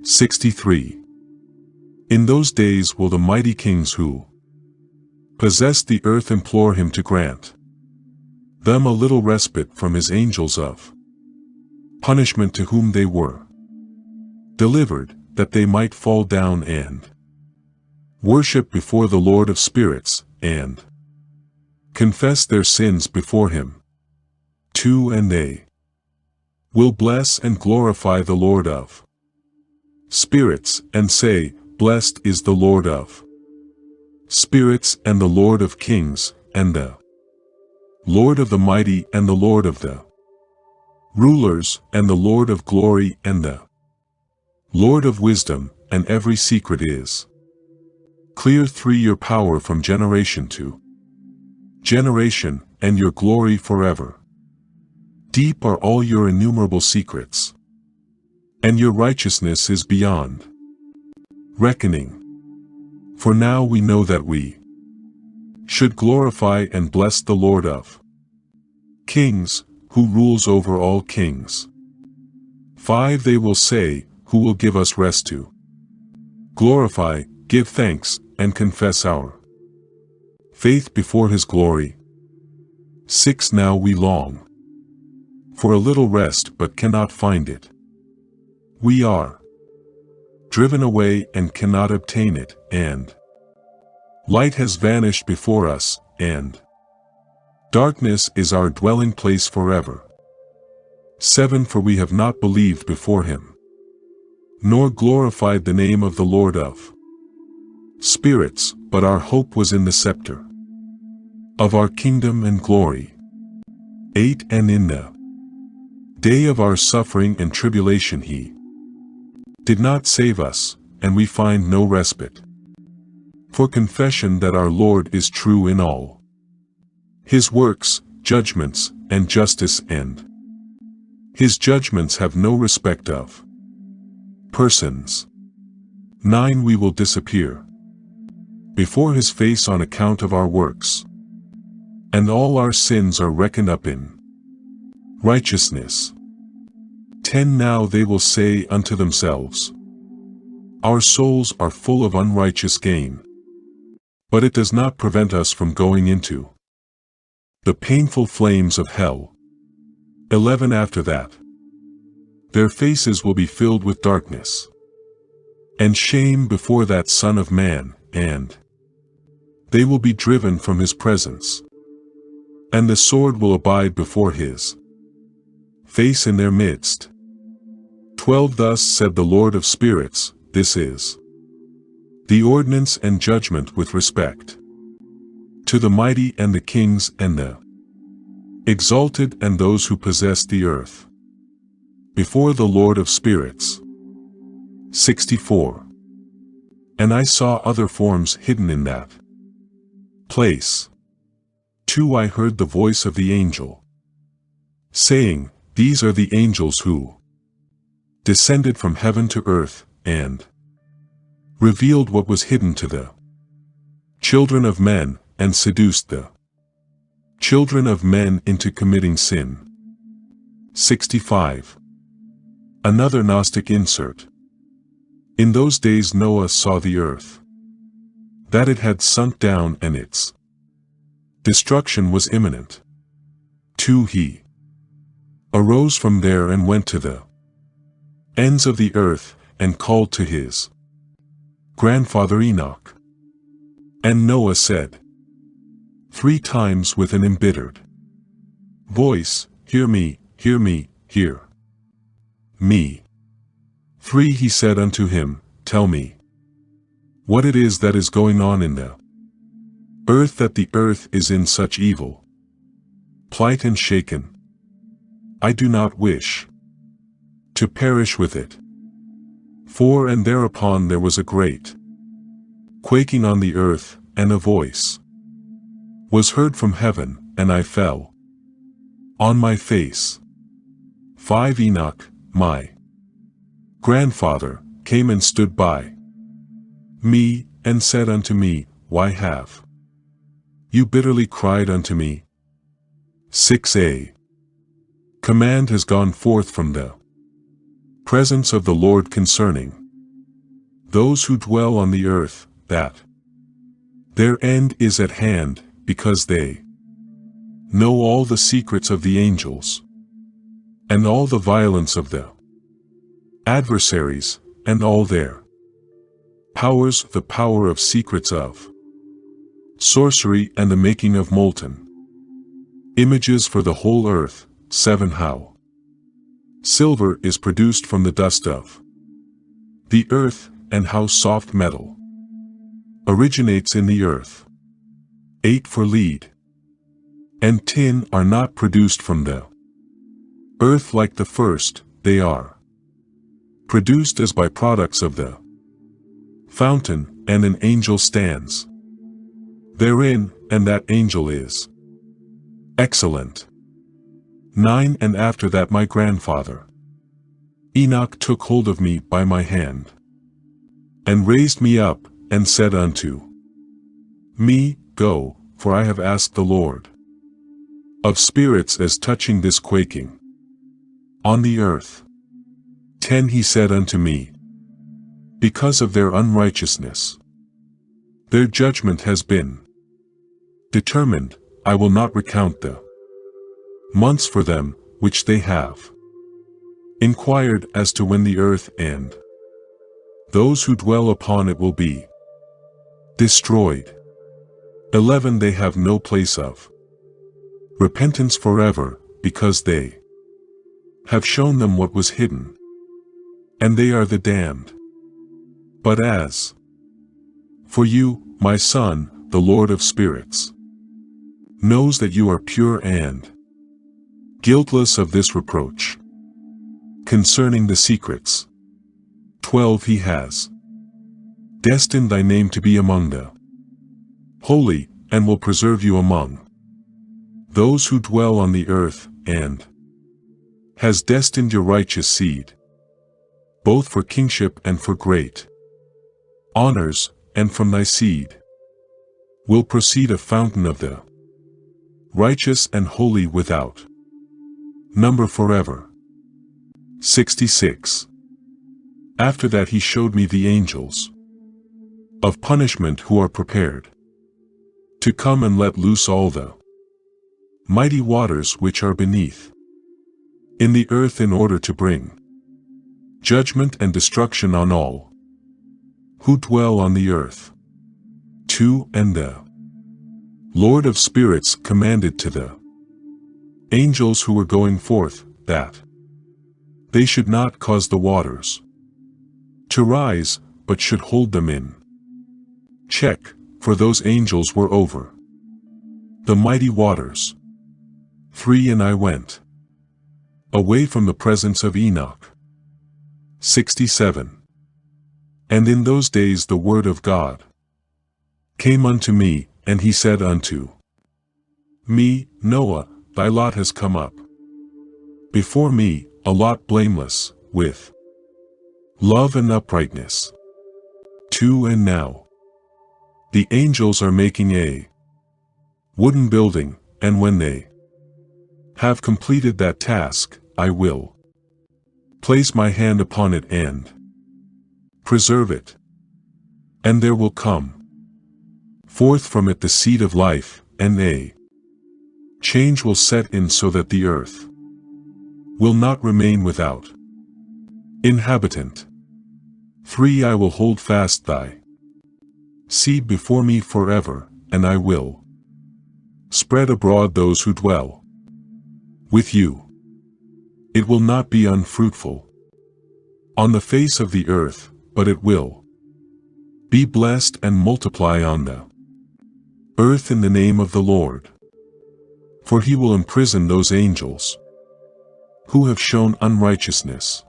63. In those days will the mighty kings who possess the earth implore him to grant them a little respite from his angels of punishment to whom they were delivered, that they might fall down and worship before the Lord of spirits, and confess their sins before him. 2. And they will bless and glorify the Lord of spirits, and say, Blessed is the Lord of spirits, and the Lord of kings, and the Lord of the mighty, and the Lord of the rulers, and the Lord of glory, and the Lord of wisdom, and every secret is clear. 3. Your power from generation to generation, and your glory forever. Deep are all your innumerable secrets, and your righteousness is beyond reckoning. For now we know that we should glorify and bless the Lord of kings, who rules over all kings. 5. They will say, Who will give us rest to glorify, give thanks, and confess our faith before his glory? 6. Now we long for a little rest but cannot find it. We are driven away and cannot obtain it, and light has vanished before us, and darkness is our dwelling place forever. 7. For we have not believed before him, nor glorified the name of the Lord of spirits, but our hope was in the scepter of our kingdom and glory. 8. And in the day of our suffering and tribulation he did not save us, and we find no respite for confession that our Lord is true in all his works, judgments, and justice, and his judgments have no respect of persons. 9. We will disappear before his face on account of our works, and all our sins are reckoned up in righteousness. 10. Now they will say unto themselves, Our souls are full of unrighteous gain, but it does not prevent us from going into the painful flames of hell. 11. After that, their faces will be filled with darkness and shame before that Son of Man, and they will be driven from his presence, and the sword will abide before his face in their midst. 12. Thus said the Lord of spirits, This is the ordinance and judgment with respect to the mighty and the kings and the exalted and those who possess the earth before the Lord of spirits. 64. And I saw other forms hidden in that place. 2. I heard the voice of the angel saying, These are the angels who descended from heaven to earth, and revealed what was hidden to the children of men, and seduced the children of men into committing sin. 65. Another Gnostic insert. In those days Noah saw the earth, that it had sunk down and its destruction was imminent. 2. He arose from there and went to the ends of the earth, and called to his grandfather Enoch. And Noah said 3 times with an embittered voice, Hear me, hear me, hear me. 3. He said unto him, Tell me what it is that is going on in the earth, that the earth is in such evil plight and shaken. I do not wish to perish with it. 4. And thereupon there was a great quaking on the earth, and a voice was heard from heaven, and I fell on my face. 5. Enoch, my grandfather, came and stood by me, and said unto me, Why have you bitterly cried unto me? 6. A command has gone forth from the presence of the Lord concerning those who dwell on the earth, that their end is at hand, because they know all the secrets of the angels, and all the violence of the adversaries, and all their powers, the power of secrets of sorcery and the making of molten images for the whole earth. 7. How silver is produced from the dust of the earth, and how soft metal originates in the earth. 8. For lead and tin are not produced from the earth like the first, they are produced as byproducts of the fountain, and an angel stands therein, and that angel is excellent. 9. And after that my grandfather Enoch took hold of me by my hand, and raised me up, and said unto me, Go, for I have asked the Lord of spirits as touching this quaking on the earth. 10. He said unto me, Because of their unrighteousness their judgment has been determined, I will not recount the months for them, which they have inquired as to when the earth and those who dwell upon it will be destroyed. 11. They have no place of repentance forever, because they have shown them what was hidden, and they are the damned. But as for you, my son, the Lord of spirits knows that you are pure and guiltless of this reproach concerning the secrets. 12. He has destined thy name to be among the holy, and will preserve you among those who dwell on the earth, and has destined your righteous seed, both for kingship and for great honors, and from thy seed will proceed a fountain of the righteous and holy without number forever. 66. After that he showed me the angels of punishment who are prepared to come and let loose all the mighty waters which are beneath in the earth, in order to bring judgment and destruction on all who dwell on the earth. 2. And the Lord of spirits commanded to the angels who were going forth, that they should not cause the waters to rise, but should hold them in check, for those angels were over the mighty waters. 3. And I went away from the presence of Enoch. 67. And in those days the word of God came unto me, and he said unto me, Noah, thy lot has come up before me, a lot blameless, with love and uprightness. 2. And now the angels are making a wooden building, and when they have completed that task, I will place my hand upon it and preserve it. And there will come forth from it the seed of life, and a change will set in, so that the earth will not remain without inhabitant. 3. I will hold fast thy seed before me forever, and I will spread abroad those who dwell with you. It will not be unfruitful on the face of the earth, but it will be blessed and multiply on the earth in the name of the Lord. For he will imprison those angels who have shown unrighteousness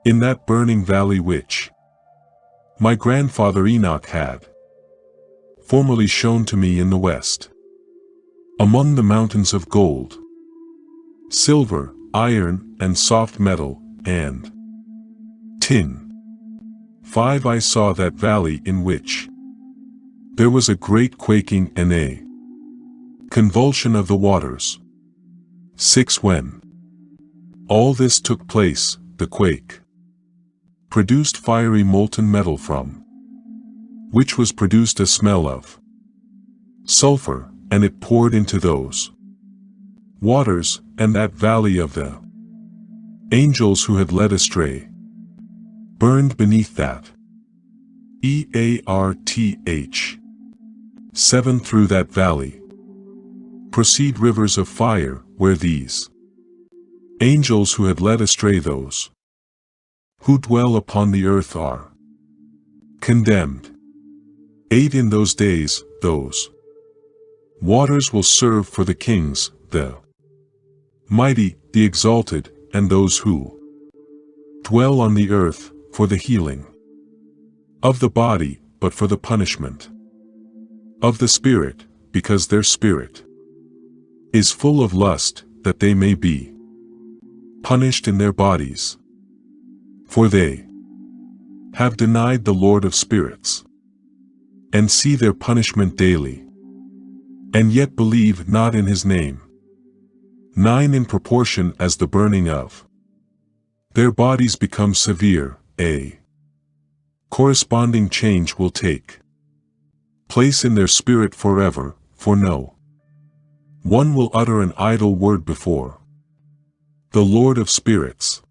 in that burning valley which my grandfather Enoch had formerly shown to me in the west, among the mountains of gold, silver, iron, and soft metal, and tin. 5. I saw that valley in which there was a great quaking and a convulsion of the waters. 6. When all this took place, the quake, produced fiery molten metal from which was produced a smell of sulfur, and it poured into those waters, and that valley of the angels who had led astray burned beneath that. Earth 7 through that valley proceed rivers of fire, where these angels who had led astray those who dwell upon the earth are condemned. 8 In those days, those waters will serve for the kings, the mighty, the exalted, and those who dwell on the earth, for the healing of the body, but for the punishment of the spirit, because their spirit is full of lust, that they may be punished in their bodies. For they have denied the Lord of spirits, and see their punishment daily, and yet believe not in his name. 9 In proportion as the burning of their bodies becomes severe, a corresponding change will take place in their spirit forever, for no one will utter an idle word before the Lord of spirits.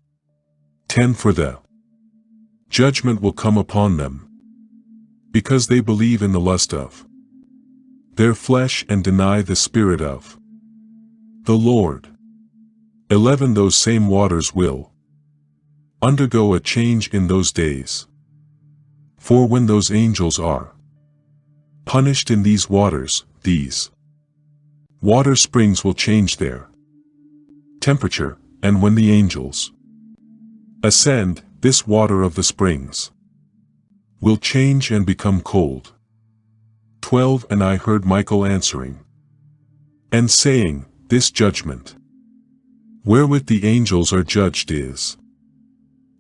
10 For the judgment will come upon them, because they believe in the lust of their flesh and deny the Spirit of the Lord. 11 Those same waters will undergo a change in those days. For when those angels are punished in these waters, these water springs will change their temperature, and when the angels ascend, this water of the springs will change and become cold. 12 And I heard Michael answering and saying, This judgment wherewith the angels are judged is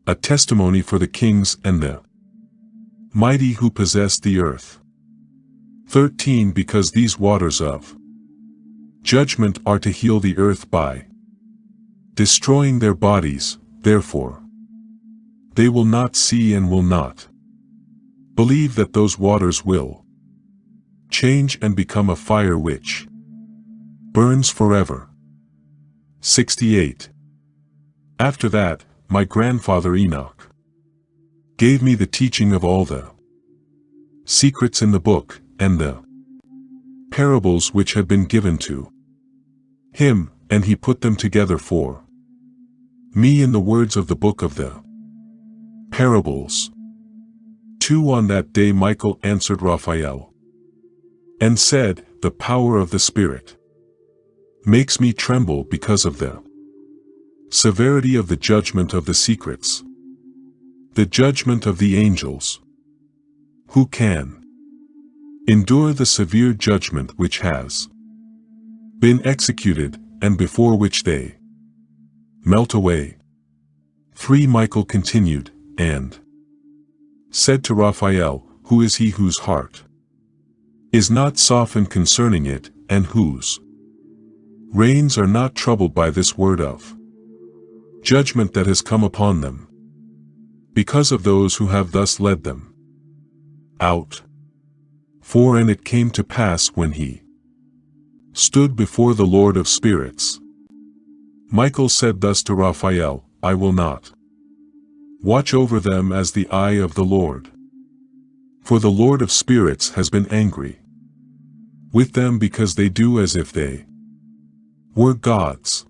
a testimony for the kings and the mighty who possess the earth. 13 Because these waters of judgment are to heal the earth by destroying their bodies, therefore they will not see and will not believe that those waters will change and become a fire which burns forever. 68 After that, my grandfather Enoch gave me the teaching of all the secrets in the book, and the parables which had been given to him, and he put them together for me in the words of the book of the parables. 2 On that day Michael answered Raphael and said, The power of the Spirit makes me tremble because of the severity of the judgment of the secrets, the judgment of the angels. Who can endure the severe judgment which has been executed, and before which they melt away? 3 Michael continued, and said to Raphael, Who is he whose heart is not softened concerning it, and whose reins are not troubled by this word of judgment that has come upon them, because of those who have thus led them out? 4 And it came to pass when he stood before the Lord of spirits, Michael said thus to Raphael, I will not watch over them as the eye of the Lord, for the Lord of spirits has been angry with them because they do as if they were gods.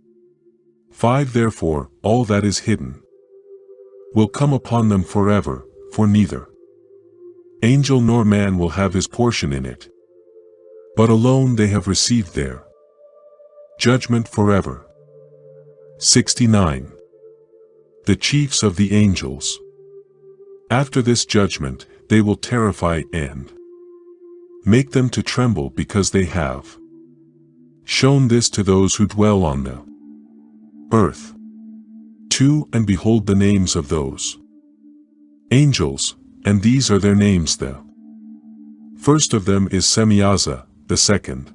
5 Therefore, all that is hidden will come upon them forever, for neither angel nor man will have his portion in it, but alone they have received their judgment forever. 69 The chiefs of the angels. After this judgment, they will terrify and make them to tremble because they have shown this to those who dwell on the earth. 2 And behold the names of those angels, and these are their names. The first of them is Semiaza, the second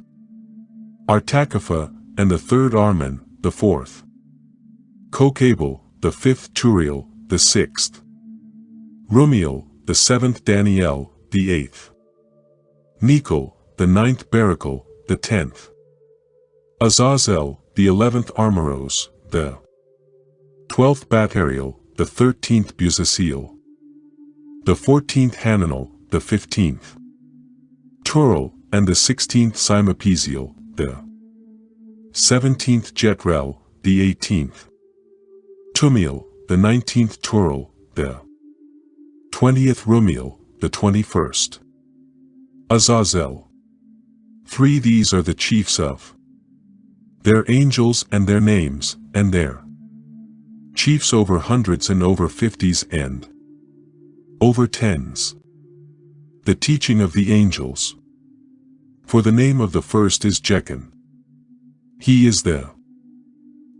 Artakapha, and the third Arman, the fourth Kokabel, the 5th Turiel, the 6th. Rumiel, the 7th Daniel, the 8th. Nikel, the 9th Barakel, the 10th. Azazel, the 11th Armoros, the 12th Batariel, the 13th Buzasil. The 14th Hananel, the 15th. Turel, and the 16th Simapesiel, the 17th Jetrel, the 18th. Tumiel, the 19th Turel, the 20th Rumiel, the 21st. Azazel. 3 These are the chiefs of their angels and their names, and their chiefs over hundreds and over 50s and over 10s. The teaching of the angels. For the name of the first is Jechan. He is the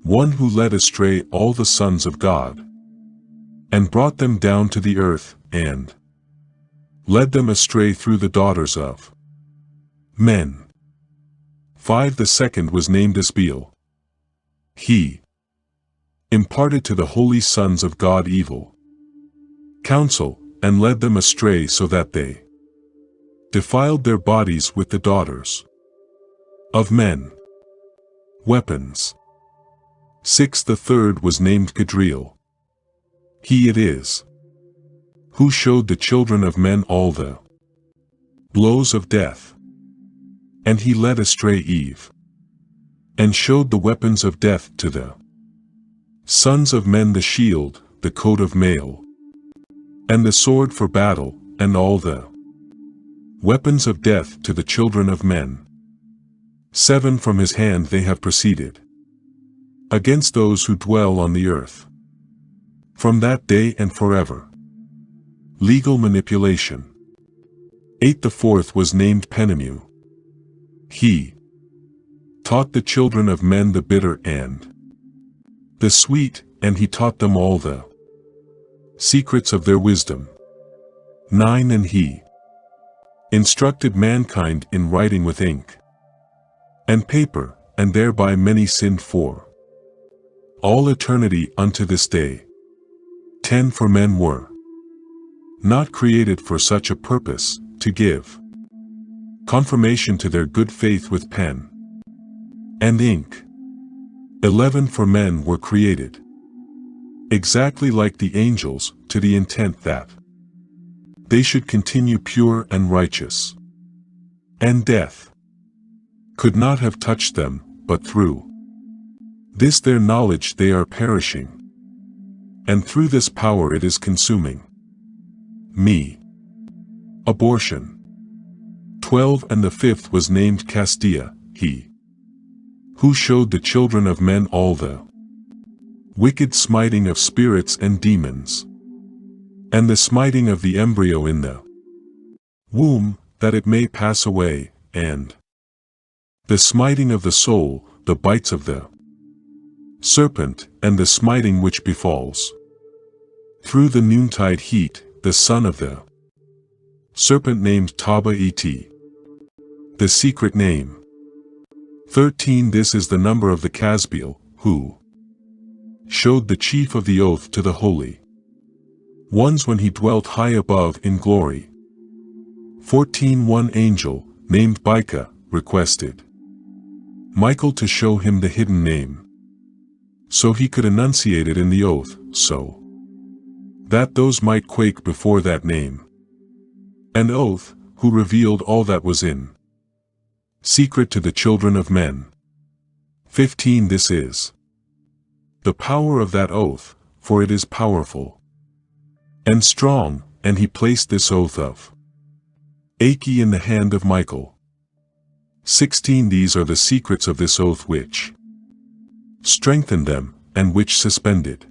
one who led astray all the sons of God, and brought them down to the earth, and led them astray through the daughters of men. 5 The second was named Asbeel. He imparted to the holy sons of God evil counsel, and led them astray so that they defiled their bodies with the daughters of men. Weapons. 6 The third was named Gadriel. He it is who showed the children of men all the blows of death. And he led astray Eve, and showed the weapons of death to the sons of men, the shield, the coat of mail, and the sword for battle, and all the weapons of death to the children of men. 7 From his hand they have proceeded against those who dwell on the earth. From that day and forever. Legal manipulation. 8 The fourth was named Penemu. He taught the children of men the bitter and the sweet, and he taught them all the secrets of their wisdom. 9 And he instructed mankind in writing with ink and paper, and thereby many sinned for all eternity unto this day. 10 For men were not created for such a purpose, to give confirmation to their good faith with pen and ink. 11 For men were created exactly like the angels, to the intent that they should continue pure and righteous, and death could not have touched them, but through this their knowledge they are perishing, and through this power it is consuming me. Abortion. 12 And the fifth was named Castia, he who showed the children of men all the wicked smiting of spirits and demons, and the smiting of the embryo in the womb, that it may pass away, and the smiting of the soul, the bites of the serpent, and the smiting which befalls through the noontide heat, the son of the serpent named Taba-et, the secret name. 13 This is the number of the Casbiel, who showed the chief of the oath to the holy ones when he dwelt high above in glory. 14 One angel, named Bika, requested Michael to show him the hidden name, so he could enunciate it in the oath, so that those might quake before that name. An oath, who revealed all that was in secret to the children of men. 15 This is the power of that oath, for it is powerful and strong, and he placed this oath of Aki in the hand of Michael. 16 These are the secrets of this oath which strengthened them, and which suspended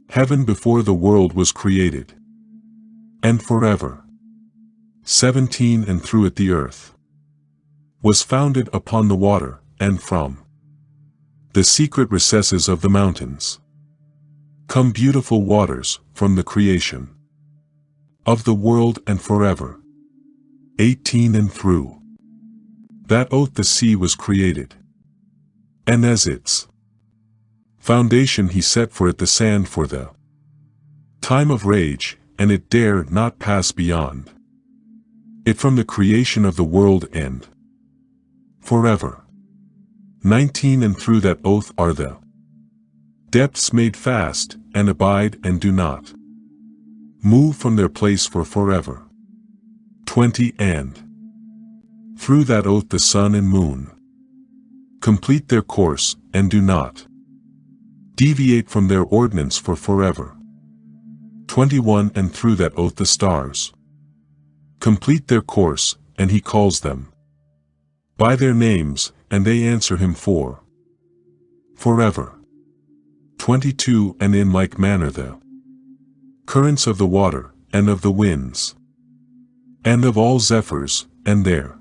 heaven before the world was created, and forever. 17 And through it the earth was founded upon the water, and from the secret recesses of the mountains come beautiful waters, from the creation of the world and forever. 18 And through that oath the sea was created, and as its foundation he set for it the sand for the time of rage, and it dare not pass beyond it from the creation of the world and forever. 19 And through that oath are the depths made fast, and abide and do not move from their place for forever. 20 And through that oath the sun and moon complete their course, and do not deviate from their ordinance for forever. 21 And through that oath the stars complete their course, and he calls them by their names, and they answer him for forever. 22 And in like manner the currents of the water, and of the winds, and of all zephyrs, and their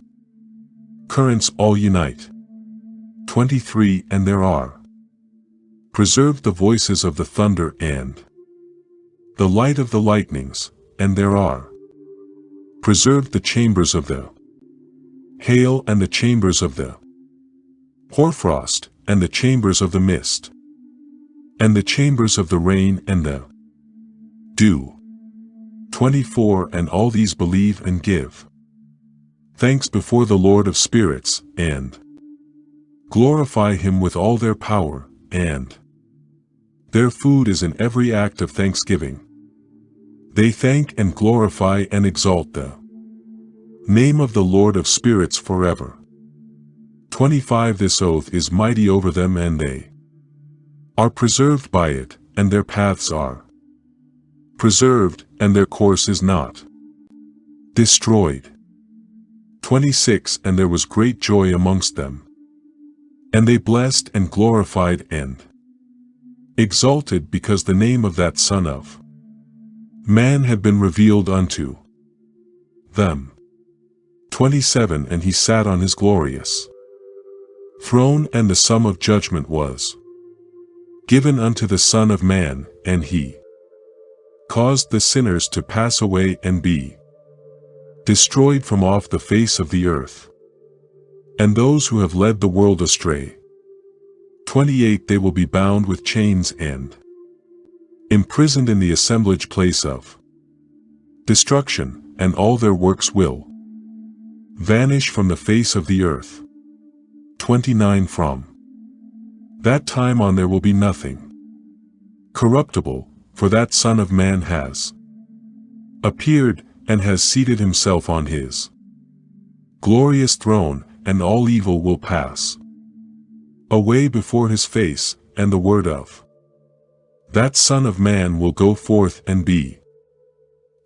currents all unite. 23 And there are preserved the voices of the thunder and the light of the lightnings, and there are preserved the chambers of the hail and the chambers of the hoarfrost, and the chambers of the mist, and the chambers of the rain and the dew. 24 And all these believe and give thanks before the Lord of spirits, and glorify him with all their power, and their food is in every act of thanksgiving. They thank and glorify and exalt the name of the Lord of spirits forever. 25 This oath is mighty over them, and they are preserved by it, and their paths are preserved, and their course is not destroyed. 26 And there was great joy amongst them, and they blessed and glorified and exalted, because the name of that Son of Man had been revealed unto them. 27 And he sat on his glorious throne, and the sum of judgment was given unto the Son of Man, and he caused the sinners to pass away and be destroyed from off the face of the earth, and those who have led the world astray. 28 They will be bound with chains and imprisoned in the assemblage place of destruction, and all their works will vanish from the face of the earth. 29 From that time on there will be nothing corruptible, for that Son of Man has appeared, and has seated himself on his glorious throne, and all evil will pass away before his face, and the word of that Son of Man will go forth and be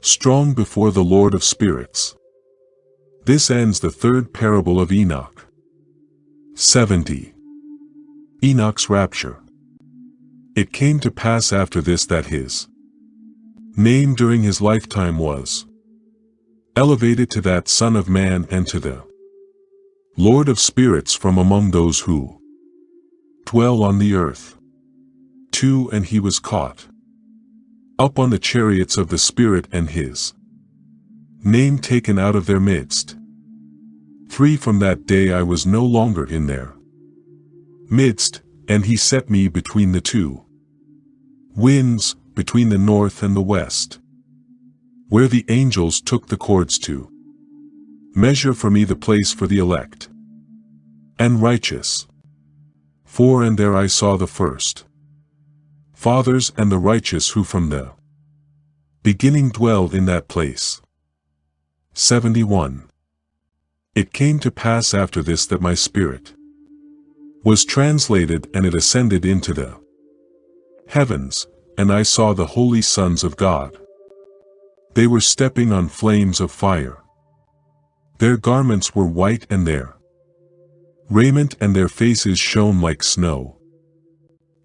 strong before the Lord of spirits. This ends the third parable of Enoch. 70. Enoch's rapture. It came to pass after this that his name during his lifetime was elevated to that Son of Man and to the Lord of spirits from among those who dwell on the earth. 2 And he was caught up on the chariots of the Spirit, and his name taken out of their midst. 3 From that day I was no longer in their midst, and he set me between the two winds, between the north and the west, where the angels took the cords to measure for me the place for the elect and righteous. 4 And there I saw the first fathers and the righteous who from the beginning dwelled in that place. 71. It came to pass after this that my spirit was translated, and it ascended into the heavens, and I saw the holy sons of God. They were stepping on flames of fire. Their garments were white, and their raiment and their faces shone like snow.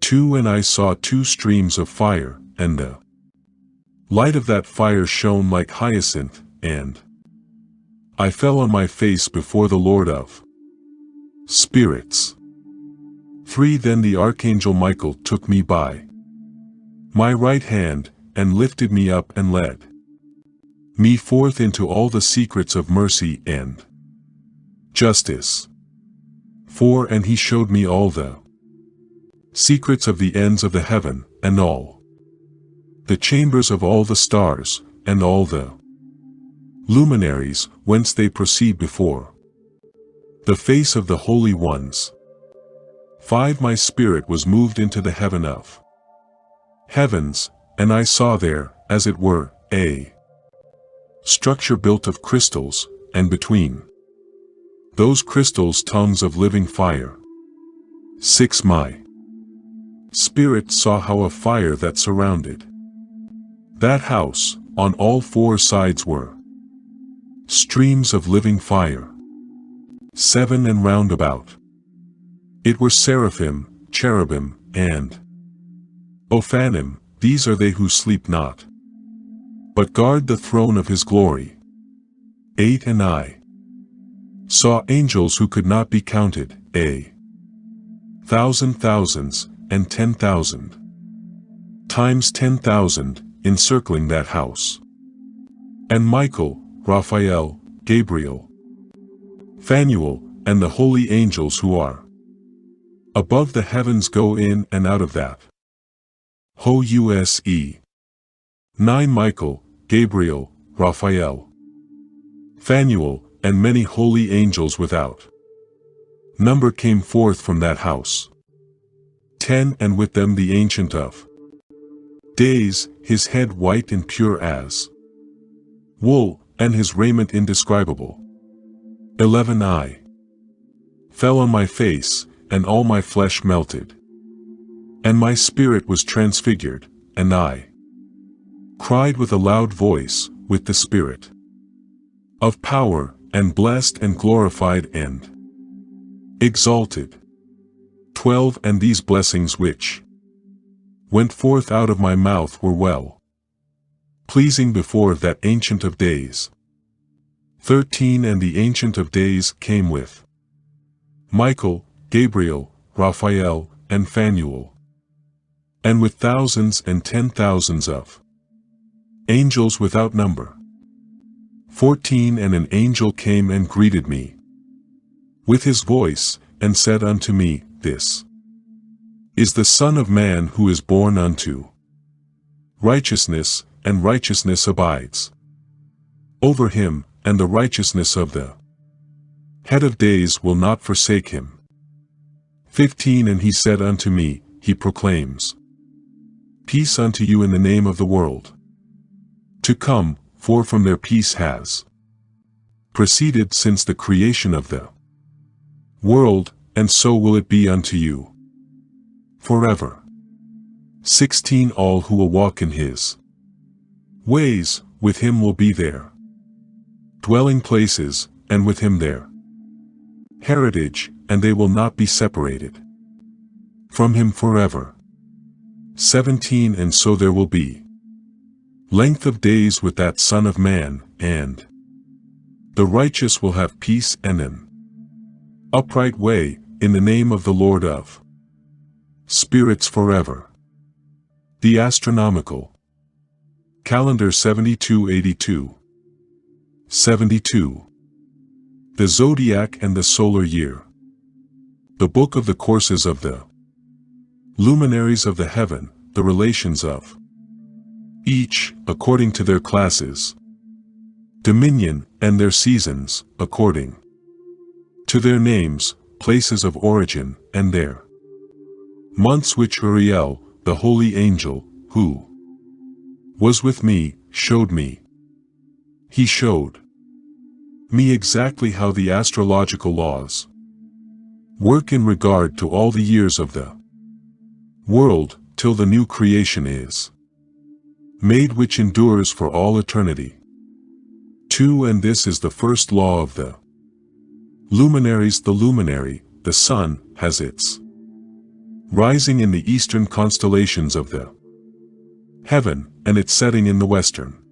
2 And I saw 2 streams of fire, and the light of that fire shone like hyacinth, and I fell on my face before the Lord of spirits. 3 Then the archangel Michael took me by my right hand, and lifted me up and led me forth into all the secrets of mercy and justice. 4 And he showed me all the secrets of the ends of the heaven, and all the chambers of all the stars, and all the luminaries, whence they proceed before the face of the holy ones. 5 My spirit was moved into the heaven of heavens, and I saw there, as it were, a structure built of crystals, and between those crystals tongues of living fire. 6 My spirit saw how a fire that surrounded that house, on all 4 sides were streams of living fire. 7 And round about it were seraphim, cherubim, and Ophanim. These are they who sleep not, but guard the throne of his glory. 8 And I saw angels who could not be counted, 1,000 thousands, and 10,000 times 10,000, encircling that house. And Michael, Raphael, Gabriel, Phanuel, and the holy angels who are above the heavens go in and out of that house. 9 Michael, Gabriel, Raphael, Phanuel, and many holy angels without number came forth from that house. 10 And with them the Ancient of Days, his head white and pure as wool, and his raiment indescribable. 11 I fell on my face, and all my flesh melted, and my spirit was transfigured, and I cried with a loud voice, with the spirit of power, and blessed and glorified and exalted. 12 And these blessings which went forth out of my mouth were well pleasing before that Ancient of Days. 13 And the Ancient of Days came with Michael, Gabriel, Raphael, and Phanuel, and with thousands and 10,000s of angels without number. 14 And an angel came and greeted me with his voice, and said unto me, This is the Son of Man who is born unto righteousness, and righteousness abides over him, and the righteousness of the Head of Days will not forsake him. 15 And he said unto me, He proclaims peace unto you in the name of the world to come, for from there peace has proceeded since the creation of the world, and so will it be unto you forever. 16 All who will walk in his ways, with him will be their dwelling places, and with him their heritage, and they will not be separated from him forever. 17 And so there will be length of days with that Son of Man, and the righteous will have peace and an upright way, in the name of the Lord of spirits forever. The astronomical calendar 7282. 72. The zodiac and the solar year. The book of the courses of the luminaries of the heaven, the relations of each, according to their classes, dominion, and their seasons, according to their names, places of origin, and their months, which Uriel, the holy angel, who was with me, showed me. He showed me exactly how the astrological laws work in regard to all the years of the world, till the new creation is made, which endures for all eternity. 2 And this is the first law of the luminaries. The luminary, the sun, has its rising in the eastern constellations of the heaven, and its setting in the western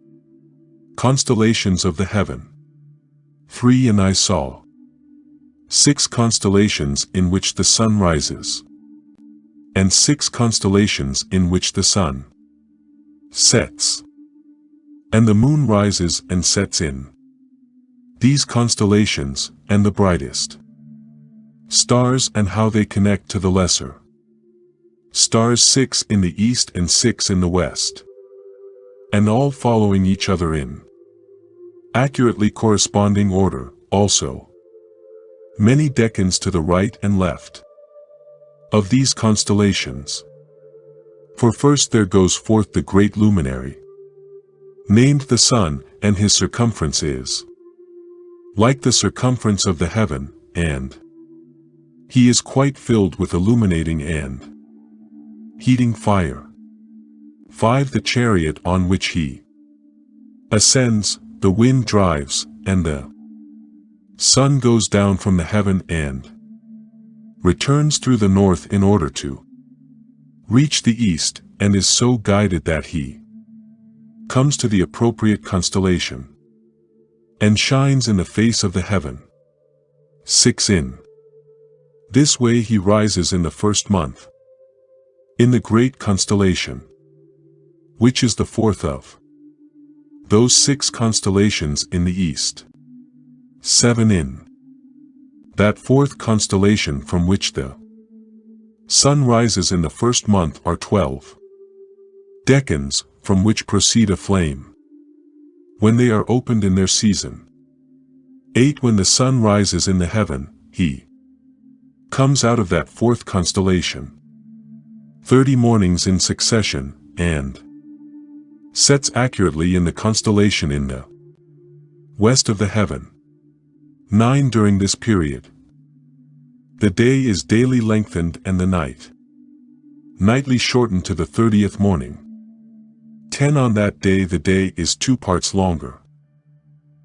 constellations of the heaven. 3 And I saw 6 constellations in which the sun rises, and 6 constellations in which the sun sets, and the moon rises and sets in these constellations, and the brightest stars, and how they connect to the lesser Stars 6 in the east and 6 in the west. And all following each other in accurately corresponding order, also. Many decans to the right and left of these constellations. For first there goes forth the great luminary, named the sun, and his circumference is like the circumference of the heaven, and he is quite filled with illuminating and heating fire. 5 The chariot on which he ascends, the wind drives, and the sun goes down from the heaven and returns through the north in order to reach the east, and is so guided that he comes to the appropriate constellation and shines in the face of the heaven. 6 In this way he rises in the first month, in the great constellation, which is the fourth of those 6 constellations in the east. 7 In that fourth constellation from which the sun rises in the first month are 12 decans, from which proceed a flame, when they are opened in their season. 8 When the sun rises in the heaven, he comes out of that fourth constellation 30 mornings in succession, and sets accurately in the constellation in the west of the heaven. 9 During this period, the day is daily lengthened and the night nightly shortened to the 30th morning. 10 On that day the day is 2 parts longer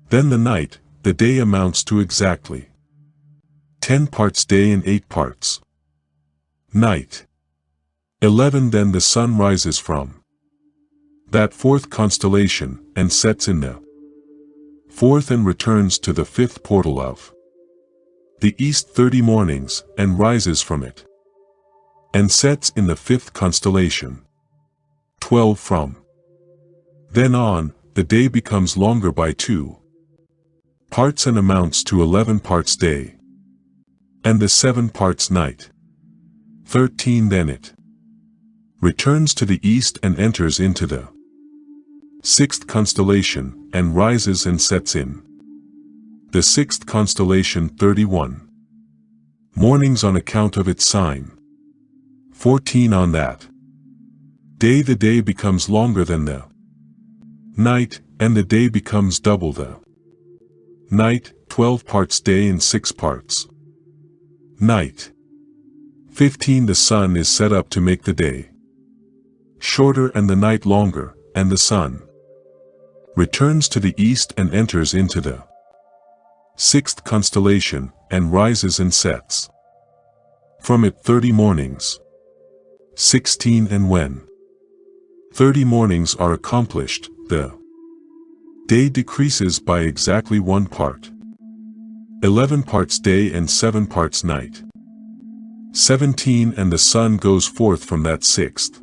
than the night, the day amounts to exactly 10 parts day and 8 parts night. 11 Then the sun rises from that fourth constellation, and sets in the fourth and returns to the fifth portal of the east 30 mornings, and rises from it, and sets in the fifth constellation. 12 From then on, the day becomes longer by 2 parts and amounts to 11 parts day, and the 7 parts night. 13 Then it returns to the east and enters into the sixth constellation, and rises and sets in the sixth constellation 31 mornings on account of its sign. 14 On that day the day becomes longer than the night, and the day becomes double the night, 12 parts day and 6 parts night. 15 The sun is set up to make the day shorter and the night longer, and the sun returns to the east and enters into the sixth constellation, and rises and sets from it 30 mornings. 16 And when 30 mornings are accomplished, the day decreases by exactly 1 part. 11 parts day and 7 parts night. 17 And the sun goes forth from that sixth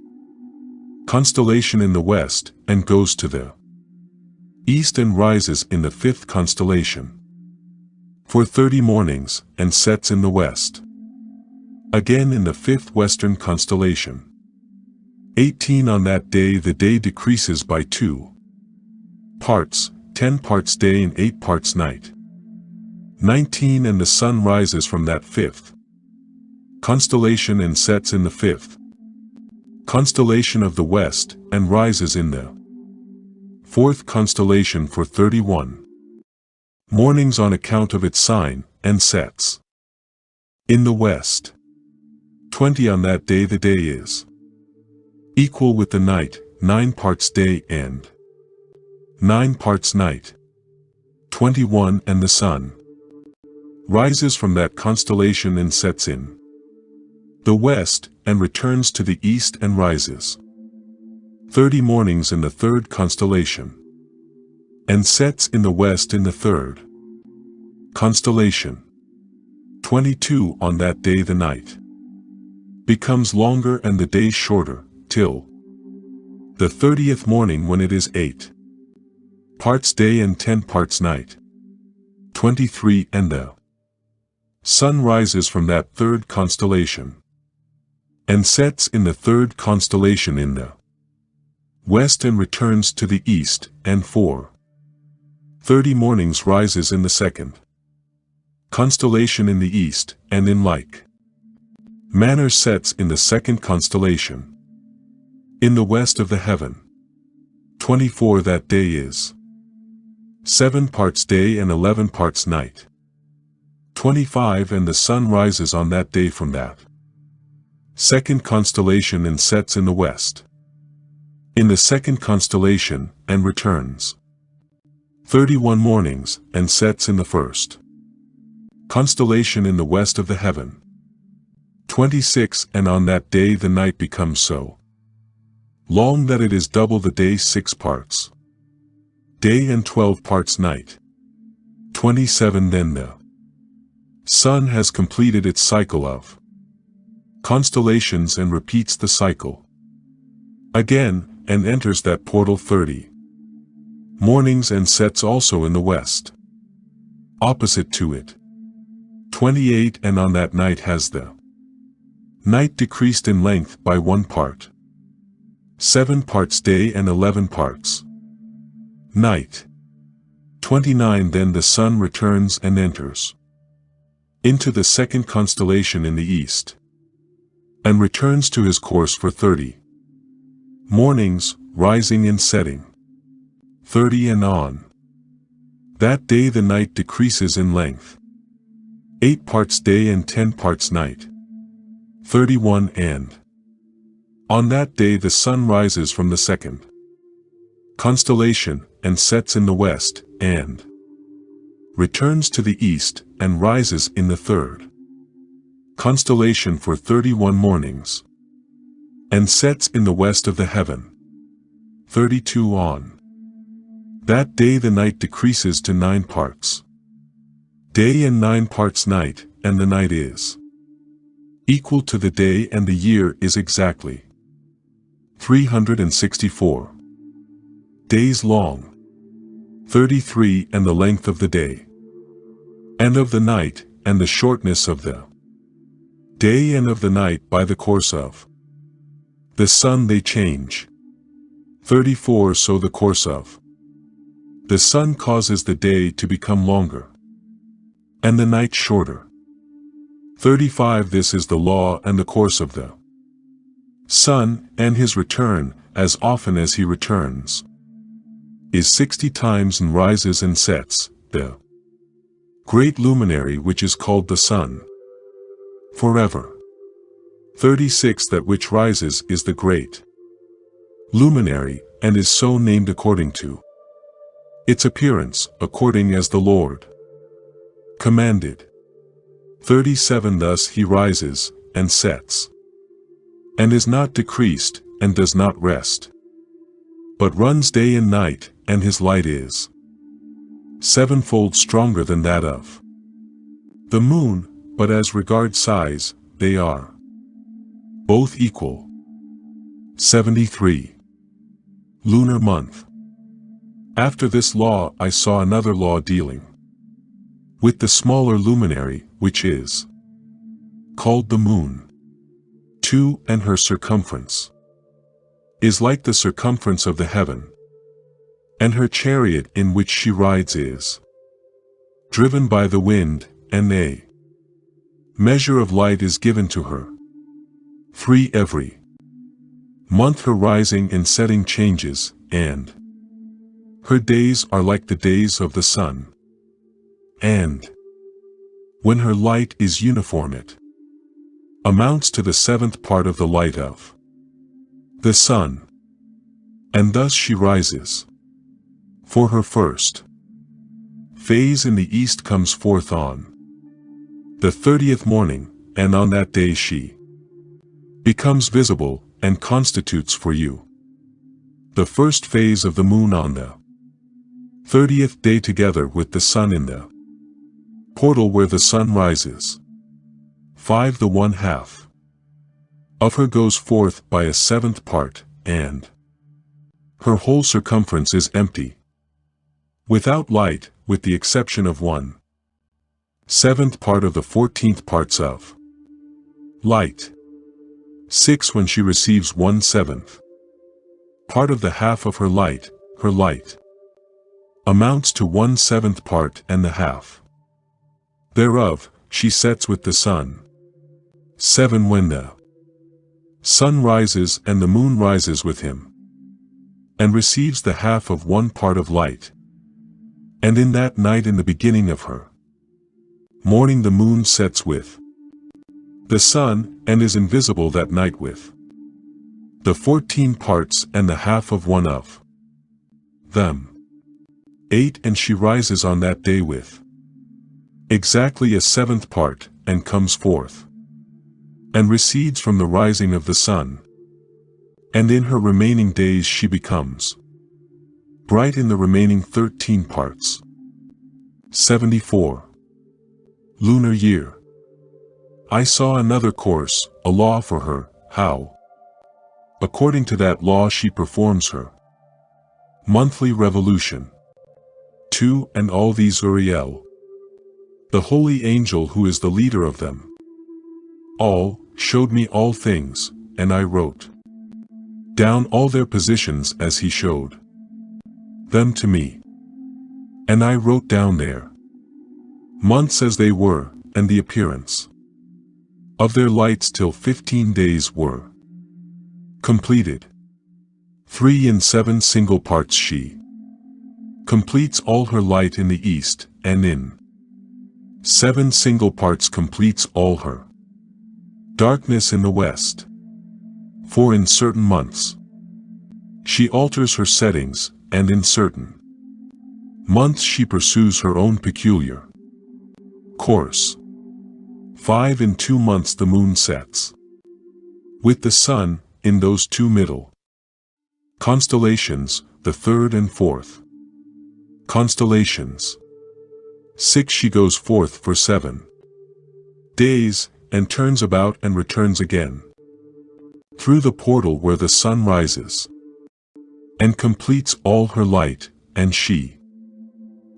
constellation in the west, and goes to the east and rises in the fifth constellation for 30 mornings, and sets in the west, again in the fifth western constellation. 18 On that day the day decreases by 2 parts, 10 parts day and 8 parts night. 19 And the sun rises from that fifth constellation and sets in the fifth constellation of the west, and rises in the fourth constellation for 31 mornings on account of its sign, and sets in the west. 20 On that day the day is equal with the night, 9 parts day and 9 parts night. 21 And the sun rises from that constellation and sets in the west, and returns to the east and rises 30 mornings in the third constellation, and sets in the west in the third constellation. 22 On that day the night becomes longer and the day shorter, till the 30th morning, when it is 8 parts day and 10 parts night. 23 And the sun rises from that third constellation and sets in the third constellation in the west and returns to the east, and 4:30 mornings rises in the second constellation in the east, and in like manner sets in the second constellation in the west of the heaven. 24 That day is 7 parts day and 11 parts night. 25 And the sun rises on that day from that second constellation and sets in the west in the second constellation, and returns 31 mornings, and sets in the first constellation in the west of the heaven. 26 And on that day the night becomes so long that it is double the day, 6 parts day and 12 parts night. 27 Then the sun has completed its cycle of constellations and repeats the cycle again, and enters that portal 30 mornings and sets also in the west, opposite to it. 28 And on that night has the night decreased in length by 1 part, 7 parts day and 11 parts night. 29 Then the sun returns and enters into the second constellation in the east, and returns to his course for 30 mornings, rising and setting. 30 And on that day the night decreases in length, 8 parts day and 10 parts night. 31 And on that day the sun rises from the second constellation, and sets in the west, and returns to the east, and rises in the third constellation for 31 mornings, and sets in the west of the heaven. 32 On that day the night decreases to 9 parts day and 9 parts night, and the night is equal to the day, and the year is exactly 364 days long. 33 And the length of the day and of the night, and the shortness of the day and of the night by the course of the sun they change. 34 So the course of the sun causes the day to become longer, and the night shorter. 35 This is the law and the course of the sun, and his return, as often as he returns, is 60 times and rises and sets, the great luminary which is called the sun, forever. 36 That which rises is the great luminary, and is so named according to its appearance, according as the Lord commanded. 37 Thus he rises, and sets, and is not decreased, and does not rest, but runs day and night, and his light is sevenfold stronger than that of the moon, but as regards size, they are both equal. 73 Lunar month. After this law I saw another law dealing with the smaller luminary, which is called the moon. 2 And her circumference is like the circumference of the heaven, and her chariot in which she rides is driven by the wind, and a measure of light is given to her. 3 Every month her rising and setting changes, and her days are like the days of the sun, and when her light is uniform it amounts to the 7th part of the light of the sun, and thus she rises. For her first phase in the east comes forth on the 30th morning, and on that day she becomes visible, and constitutes for you the first phase of the moon on the 30th day, together with the sun in the portal where the sun rises. 5 The 1/2 of her goes forth by a 7th part, and her whole circumference is empty, without light, with the exception of 1/7 part of the 14th parts of light. 6 When she receives 1/7 part of the half of her light amounts to 1/7 part and the half thereof, she sets with the sun. 7 When the sun rises and the moon rises with him, and receives the half of 1 part of light, and in that night in the beginning of her morning the moon sets with the sun, and is invisible that night with the 14 parts and the half of 1 of them. 8 And she rises on that day with exactly a 7th part, and comes forth, and recedes from the rising of the sun, and in her remaining days she becomes bright in the remaining 13 parts. 74 Lunar year. I saw another course, a law for her, how according to that law she performs her monthly revolution. 2 And all these Uriel, the holy angel who is the leader of them all, showed me all things, and I wrote down all their positions as he showed them to me. And I wrote down their months as they were, and the appearance of their lights till 15 days were completed. 3 In 7 single parts she completes all her light in the east, and in 7 single parts completes all her darkness in the west. 4 In certain months she alters her settings, and in certain months she pursues her own peculiar course. 5 In 2 months the moon sets with the sun, in those 2 middle constellations, the 3rd and 4th constellations. 6 She goes forth for 7 days, and turns about and returns again through the portal where the sun rises, and completes all her light, and she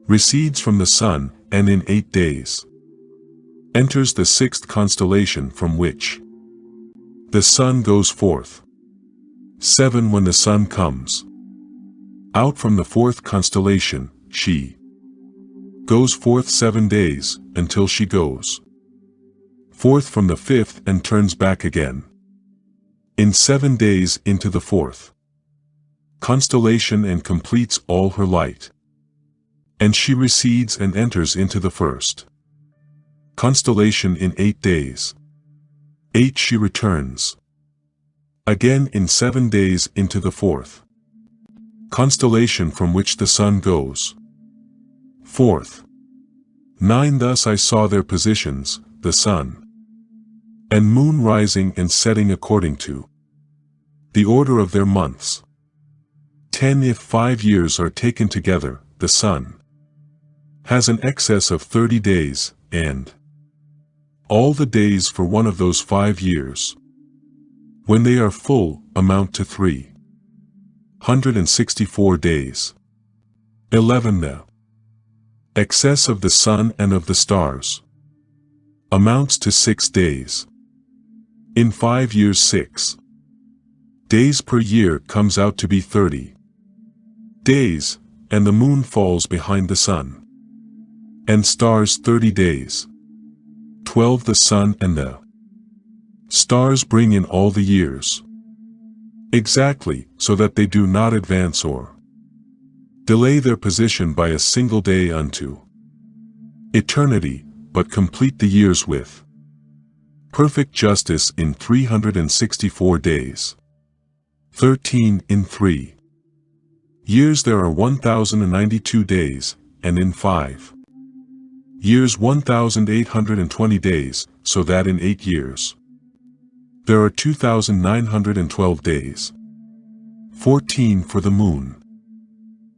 recedes from the sun, and in 8 days enters the 6th constellation from which the sun goes forth. 7 When the sun comes out from the 4th constellation, she goes forth 7 days, until she goes forth from the 5th and turns back again in 7 days into the 4th constellation and completes all her light. And she recedes and enters into the 1st constellation in 8 days. 8 She returns again in 7 days into the 4th constellation from which the sun goes forth. 9 Thus I saw their positions, the sun and moon rising and setting according to the order of their months. 10 If 5 years are taken together, the sun has an excess of 30 days, and all the days for one of those 5 years, when they are full, amount to 364 days. 11 The excess of the sun and of the stars amounts to 6 days. In 5 years 6 days per year comes out to be 30 days, and the moon falls behind the sun and stars 30 days. 12 The sun and the stars bring in all the years exactly, so that they do not advance or delay their position by a single day unto eternity, but complete the years with perfect justice in 364 days. 13 In 3 years there are 1,092 days, and in 5 years 1,820 days, so that in 8 years there are 2,912 days. 14 For the moon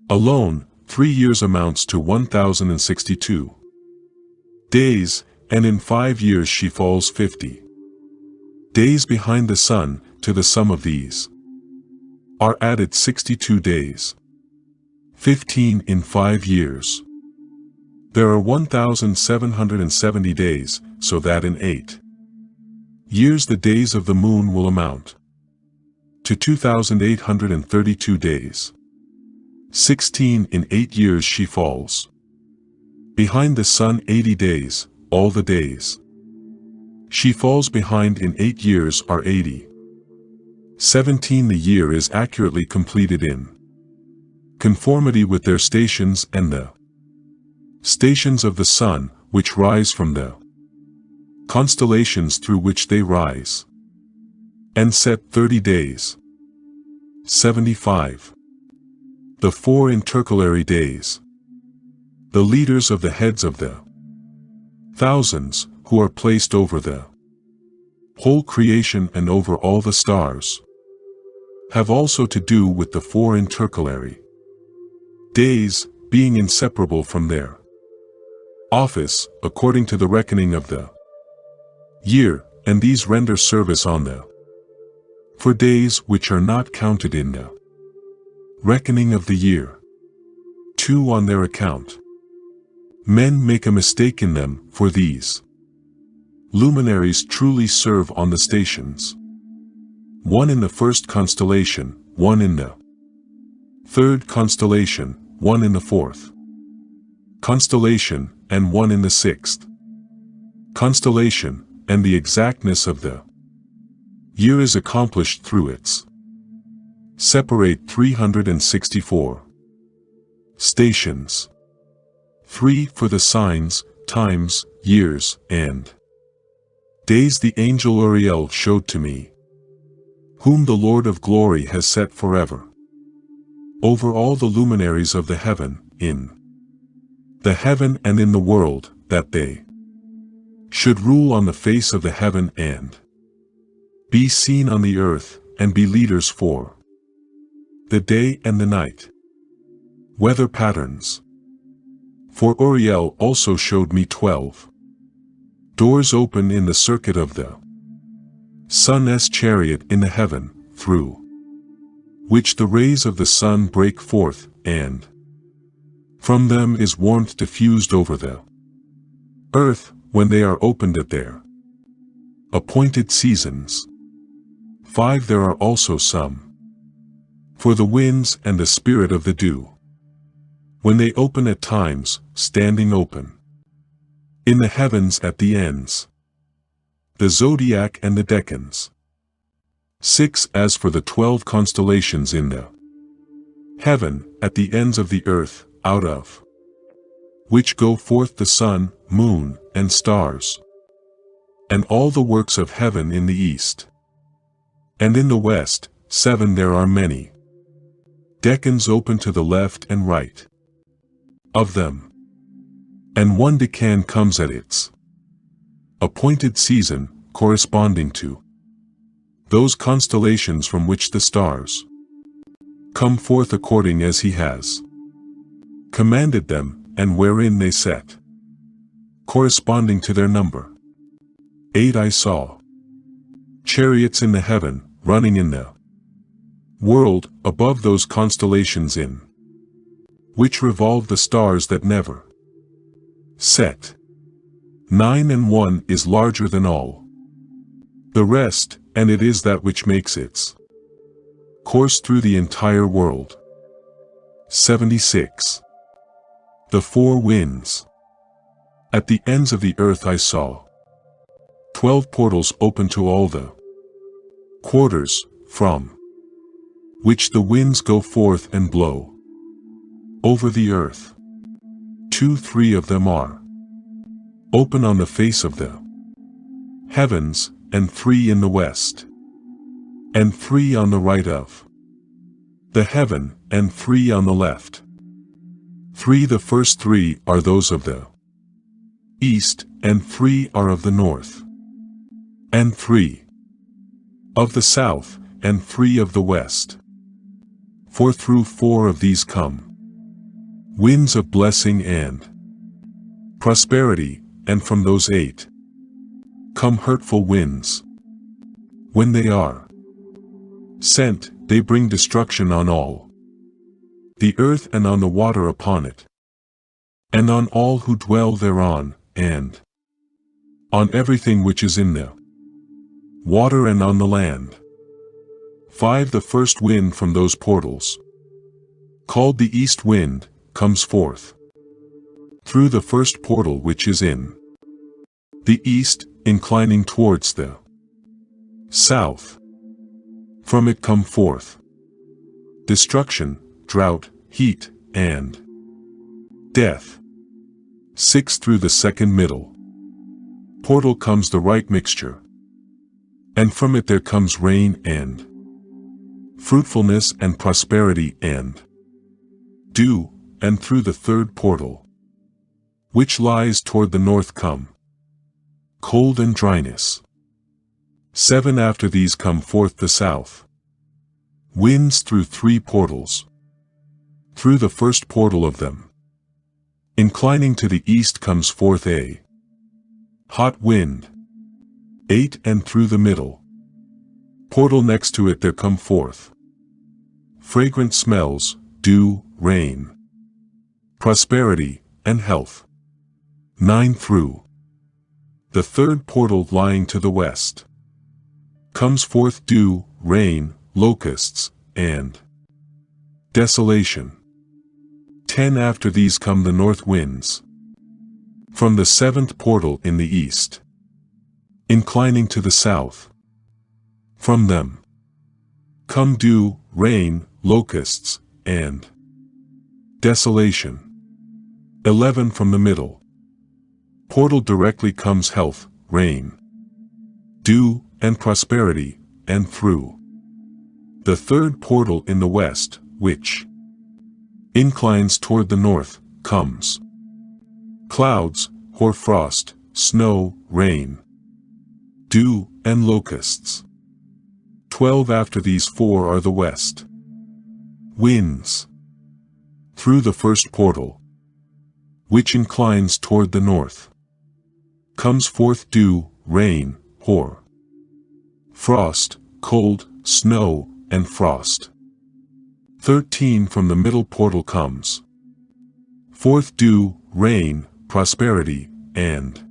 alone, 3 years amounts to 1,062 days, and in 5 years she falls 50 days behind the sun. To the sum of these are added 62 days. 15 In 5 years there are 1,770 days, so that in 8 Years the days of the moon will amount to 2,832 days. 16 in 8 years she falls. Behind the sun 80 days, all the days she falls behind in 8 years are 80. 17 the year is accurately completed in conformity with their stations and the stations of the sun, which rise from the constellations through which they rise, and set 30 days. 75. The 4 intercalary days. The leaders of the heads of the thousands, who are placed over the whole creation and over all the stars, have also to do with the 4 intercalary days, being inseparable from their office, according to the reckoning of the year, and these render service on the for days which are not counted in the reckoning of the year. 2 on their account. Men make a mistake in them, for these luminaries truly serve on the stations. 1 in the first constellation, 1 in the third constellation, 1 in the fourth constellation, and 1 in the sixth constellation, and the exactness of the year is accomplished through its separate 364 stations. 3 for the signs, times, years, and days the angel Uriel showed to me, whom the Lord of glory has set forever over all the luminaries of the heaven, in the heaven and in the world, that they should rule on the face of the heaven and be seen on the earth, and be leaders for the day and the night. Weather patterns. For Uriel also showed me 12 doors open in the circuit of the sun's chariot in the heaven, through which the rays of the sun break forth, and from them is warmth diffused over the earth, when they are opened at their appointed seasons. 5 there are also some for the winds and the spirit of the dew, when they open at times, standing open in the heavens at the ends, the zodiac and the decans. 6 as for the 12 constellations in the heaven, at the ends of the earth, out of which go forth the sun, moon, and stars, and all the works of heaven in the east. And in the west, 7 there are many decans open to the left and right of them, and 1 decan comes at its appointed season, corresponding to those constellations from which the stars come forth according as he has commanded them, and wherein they set, corresponding to their number. 8 I saw chariots in the heaven, running in the world, above those constellations in which revolve the stars that never set. 9 and 1 is larger than all the rest, and it is that which makes its course through the entire world. 76. The 4 winds. At the ends of the earth I saw 12 portals open to all the quarters, from which the winds go forth and blow over the earth. 2-3 of them are open on the face of the heavens, and 3 in the west, and 3 on the right of the heaven, and 3 on the left. 3 the first 3 are those of the east, and 3 are of the north, and 3 of the south, and 3 of the west. For through 4 of these come winds of blessing and prosperity, and from those 8 come hurtful winds. When they are sent, they bring destruction on all the earth and on the water upon it, and on all who dwell thereon, and on everything which is in the water and on the land. 5. The first wind from those portals, called the east wind, comes forth through the first portal which is in the east, inclining towards the south. From it come forth destruction, drought, heat, and death. 6. Through the second middle portal comes the right mixture, and from it there comes rain and fruitfulness and prosperity and dew. And through the third portal, which lies toward the north, come cold and dryness. 7. After these come forth the south winds through 3 portals. Through the first portal of them, inclining to the east, comes forth a hot wind. 8. And through the middle portal next to it there come forth fragrant smells, dew, rain, prosperity, and health. 9. Through the third portal lying to the west comes forth dew, rain, locusts, and desolation. 10. After these come the north winds from the 7th portal in the east, inclining to the south. From them come dew, rain, locusts, and desolation. 11. From the middle portal directly comes health, rain, dew, and prosperity, and through the third portal in the west, which inclines toward the north, comes clouds, hoarfrost, snow, rain, dew, and locusts. 12. After these 4 are the west winds through the first portal, which inclines toward the north, comes forth dew, rain, hoar frost, cold, snow, and frost. 13. From the middle portal comes forth dew, rain, prosperity, and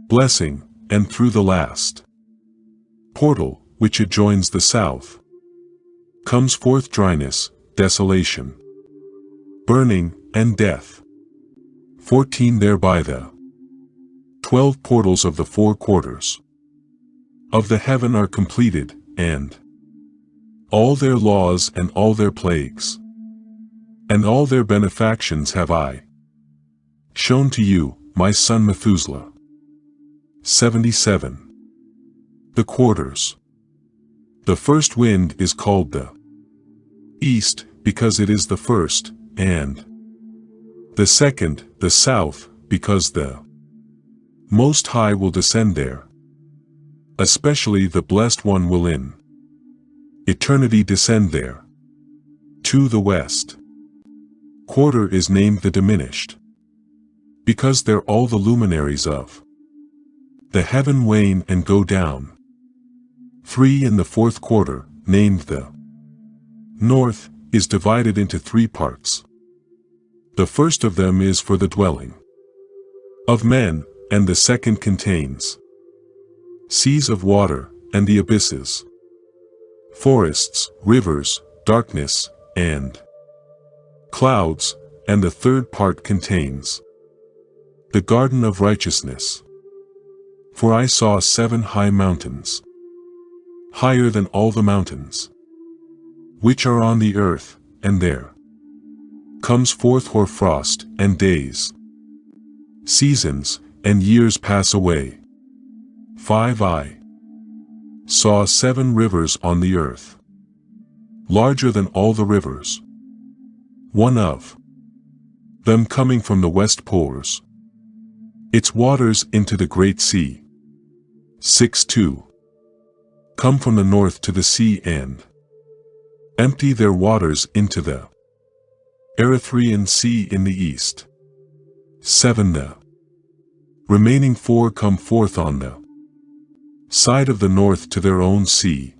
blessing. And through the last portal, which adjoins the south, comes forth dryness, desolation, burning, and death. 14. Thereby the 12 portals of the 4 quarters of the heaven are completed, and all their laws and all their plagues and all their benefactions have I shown to you, my son Methuselah. 77. The quarters. The first wind is called the east, because it is the first, and the second, the south, because the Most High will descend there. Especially the Blessed One will in eternity descend there. 2. The west quarter is named the diminished, because there all the luminaries of the heaven wane and go down. 3. In the 4th quarter, named the north, is divided into 3 parts. The first of them is for the dwelling of men, and the second contains seas of water, and the abysses, forests, rivers, darkness, and clouds, and the third part contains the garden of righteousness. For I saw 7 high mountains, higher than all the mountains which are on the earth, and there comes forth hoarfrost, and days, seasons, and years pass away. 5. I saw 7 rivers on the earth, larger than all the rivers, one of them coming from the west pours its waters into the great sea. 6. 2. Come from the north to the sea and empty their waters into the Erythraean Sea in the east. 7. The remaining 4 come forth on the side of the north to their own sea,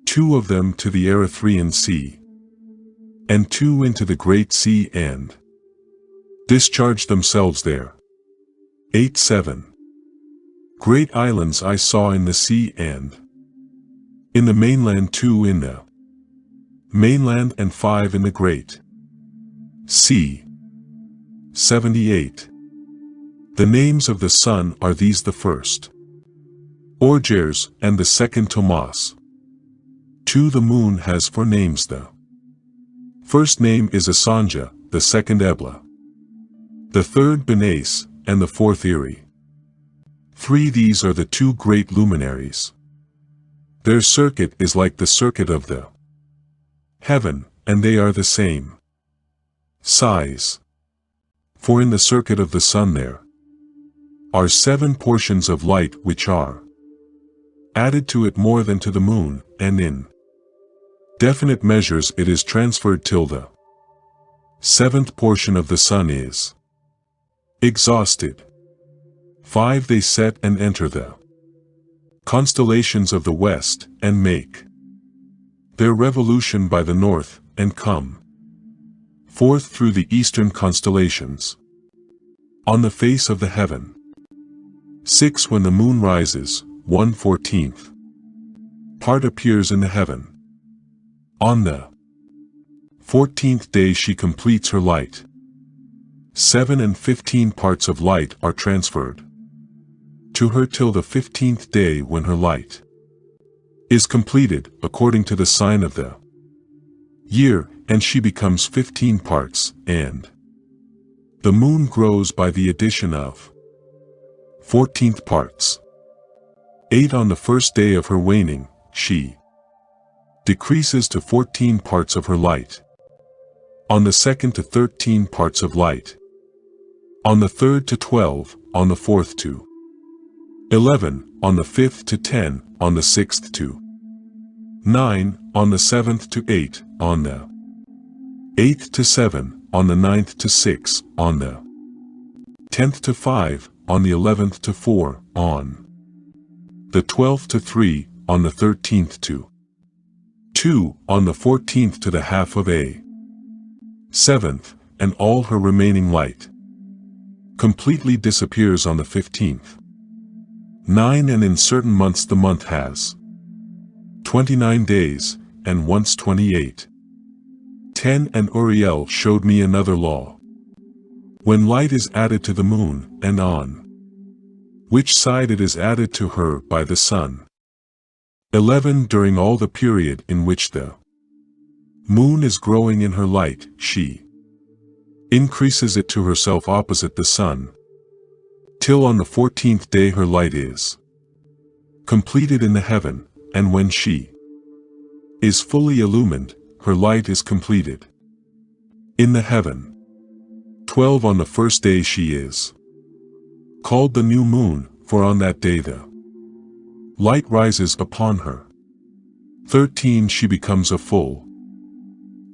2 of them to the Erythraean Sea, and 2 into the great sea, and discharge themselves there. 8. 7. Great islands I saw in the sea and in the mainland, 2 in the mainland and 5 in the great sea. 78. The names of the sun are these: the first Orgeres and the second Tomas. 2. The moon has 4 names: the first name is Asanja, the second Ebla, the third Benace, and the fourth Eri. 3. These are the 2 great luminaries. Their circuit is like the circuit of the heaven, and they are the same size. For in the circuit of the sun there are 7 portions of light which are added to it more than to the moon, and in definite measures it is transferred till the 7th portion of the sun is exhausted. 5. They set and enter the constellations of the west, and make their revolution by the north, and come forth through the eastern constellations on the face of the heaven. 6. When the moon rises, 1/14th part appears in the heaven. On the 14th day she completes her light. 7 and 15 parts of light are transferred to her till the 15th day, when her light is completed according to the sign of the year, and she becomes 15 parts, and the moon grows by the addition of 14th parts. 8. On the first day of her waning, she decreases to 14 parts of her light. On the second to 13 parts of light. On the third to 12, on the fourth to 11, on the 5th to 10, on the 6th to 9, on the 7th to 8, on the 8th to 7, on the 9th to 6, on the 10th to 5, on the 11th to 4, on the 12th to 3, on the 13th to 2, on the 14th to the half of a 7th, and all her remaining light completely disappears on the 15th. 9. And in certain months the month has 29 days, and once 28. 10. And Uriel showed me another law. When light is added to the moon, and on which side it is added to her by the sun. 11. During all the period in which the moon is growing in her light, she increases it to herself opposite the sun, till on the 14th day her light is completed in the heaven, and when she is fully illumined, her light is completed in the heaven. 12. On the first day she is called the new moon, for on that day the light rises upon her. 13. She becomes a full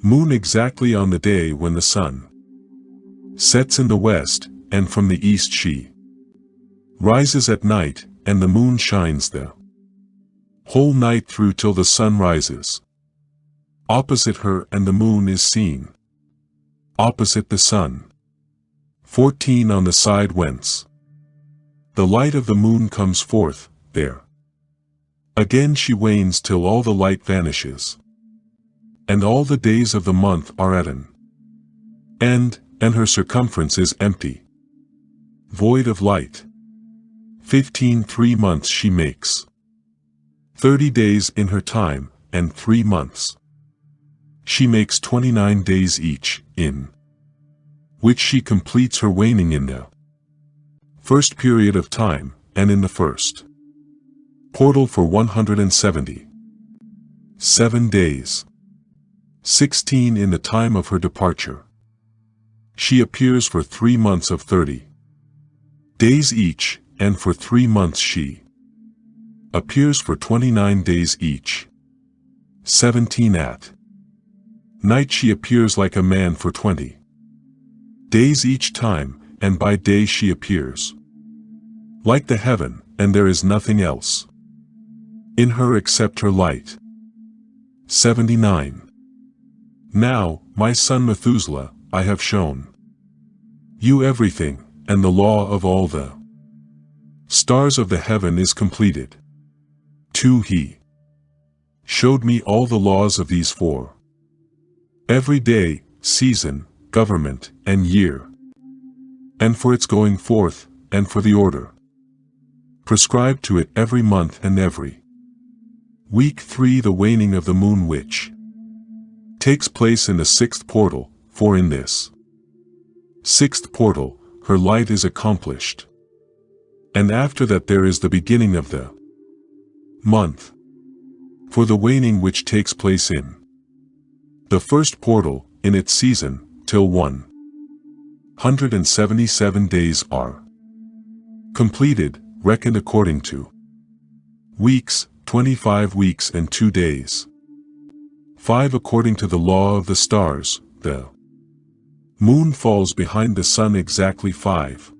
moon exactly on the day when the sun sets in the west, and from the east she rises at night, and the moon shines the whole night through till the sun rises opposite her, and the moon is seen opposite the sun. 14. On the side whence the light of the moon comes forth, there again she wanes till all the light vanishes, and all the days of the month are at an end, and her circumference is empty, void of light. 15. 3 months she makes 30 days in her time, and 3 months she makes 29 days each, in which she completes her waning in the first period of time, and in the first portal for 170 7 days. 16. In the time of her departure she appears for 3 months of 30 days each, and for 3 months she appears for 29 days each. 17. At night she appears like a man for 20 days each time, and by day she appears like the heaven, and there is nothing else in her except her light. 79. Now, my son Methuselah, I have shown you everything, and the law of all the Stars of the heaven is completed. 2. He showed me all the laws of these four. Every day, season, government, and year. And for its going forth, and for the order prescribed to it every month and every week. 3. The waning of the moon which takes place in the sixth portal, for in this sixth portal, her light is accomplished. And after that there is the beginning of the month, for the waning which takes place in the first portal, in its season, till 177 days are completed, reckoned according to weeks, 25 weeks and 2 days. 5. According to the law of the stars, the moon falls behind the sun exactly 5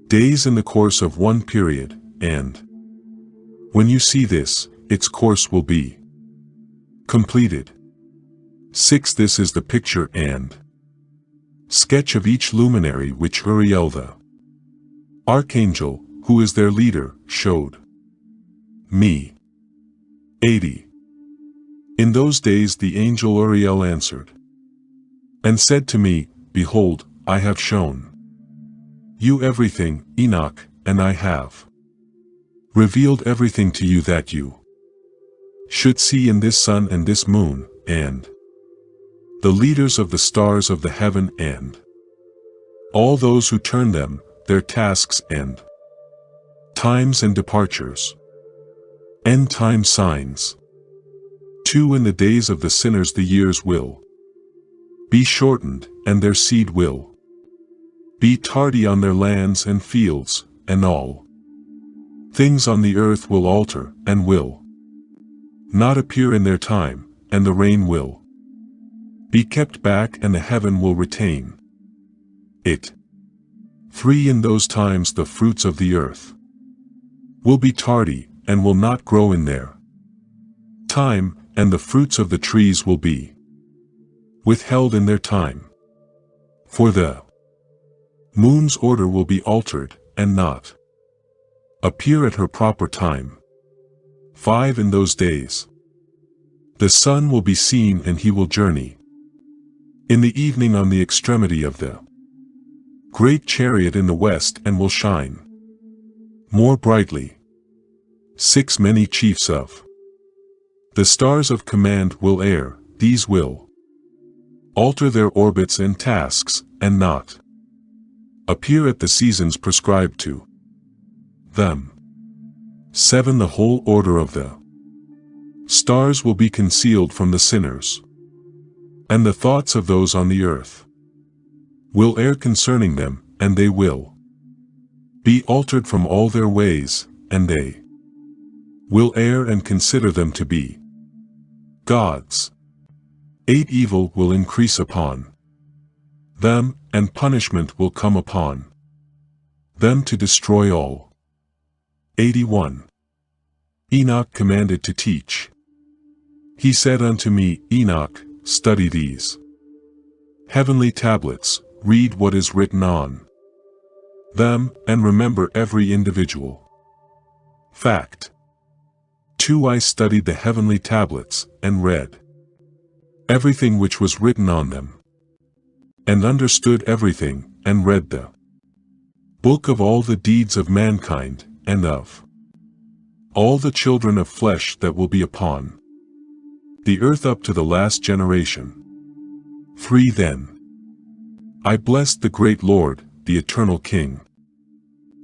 days in the course of one period, and when you see this, its course will be completed. 6. This is the picture and sketch of each luminary which Uriel the archangel, who is their leader, showed me. 80. In those days the angel Uriel answered and said to me, Behold, I have shown you everything, Enoch, and I have revealed everything to you that you should see in this sun and this moon, and the leaders of the stars of the heaven, and all those who turn them, their tasks and times and departures. End time signs. 2. In the days of the sinners the years will be shortened, and their seed will be tardy on their lands and fields, and all things on the earth will alter, and will not appear in their time, and the rain will be kept back, and the heaven will retain it. 3. In those times the fruits of the earth will be tardy, and will not grow in their time, and the fruits of the trees will be withheld in their time. For the moon's order will be altered, and not appear at her proper time. 5. In those days the sun will be seen, and he will journey in the evening on the extremity of the great chariot in the west, and will shine more brightly. 6. Many chiefs of the stars of command will err, these will alter their orbits and tasks, and not appear at the seasons prescribed to them. 7. The whole order of the stars will be concealed from the sinners, and the thoughts of those on the earth will err concerning them, and they will be altered from all their ways, and they will err and consider them to be gods. 8. Evil will increase upon them, and punishment will come upon them to destroy all. 81. Enoch commanded to teach. He said unto me, Enoch, study these heavenly tablets, read what is written on them, and remember every individual fact. 2. I studied the heavenly tablets, and read everything which was written on them, and understood everything, and read the book of all the deeds of mankind, and of all the children of flesh that will be upon the earth up to the last generation. 3. Then I blessed the great Lord, the eternal King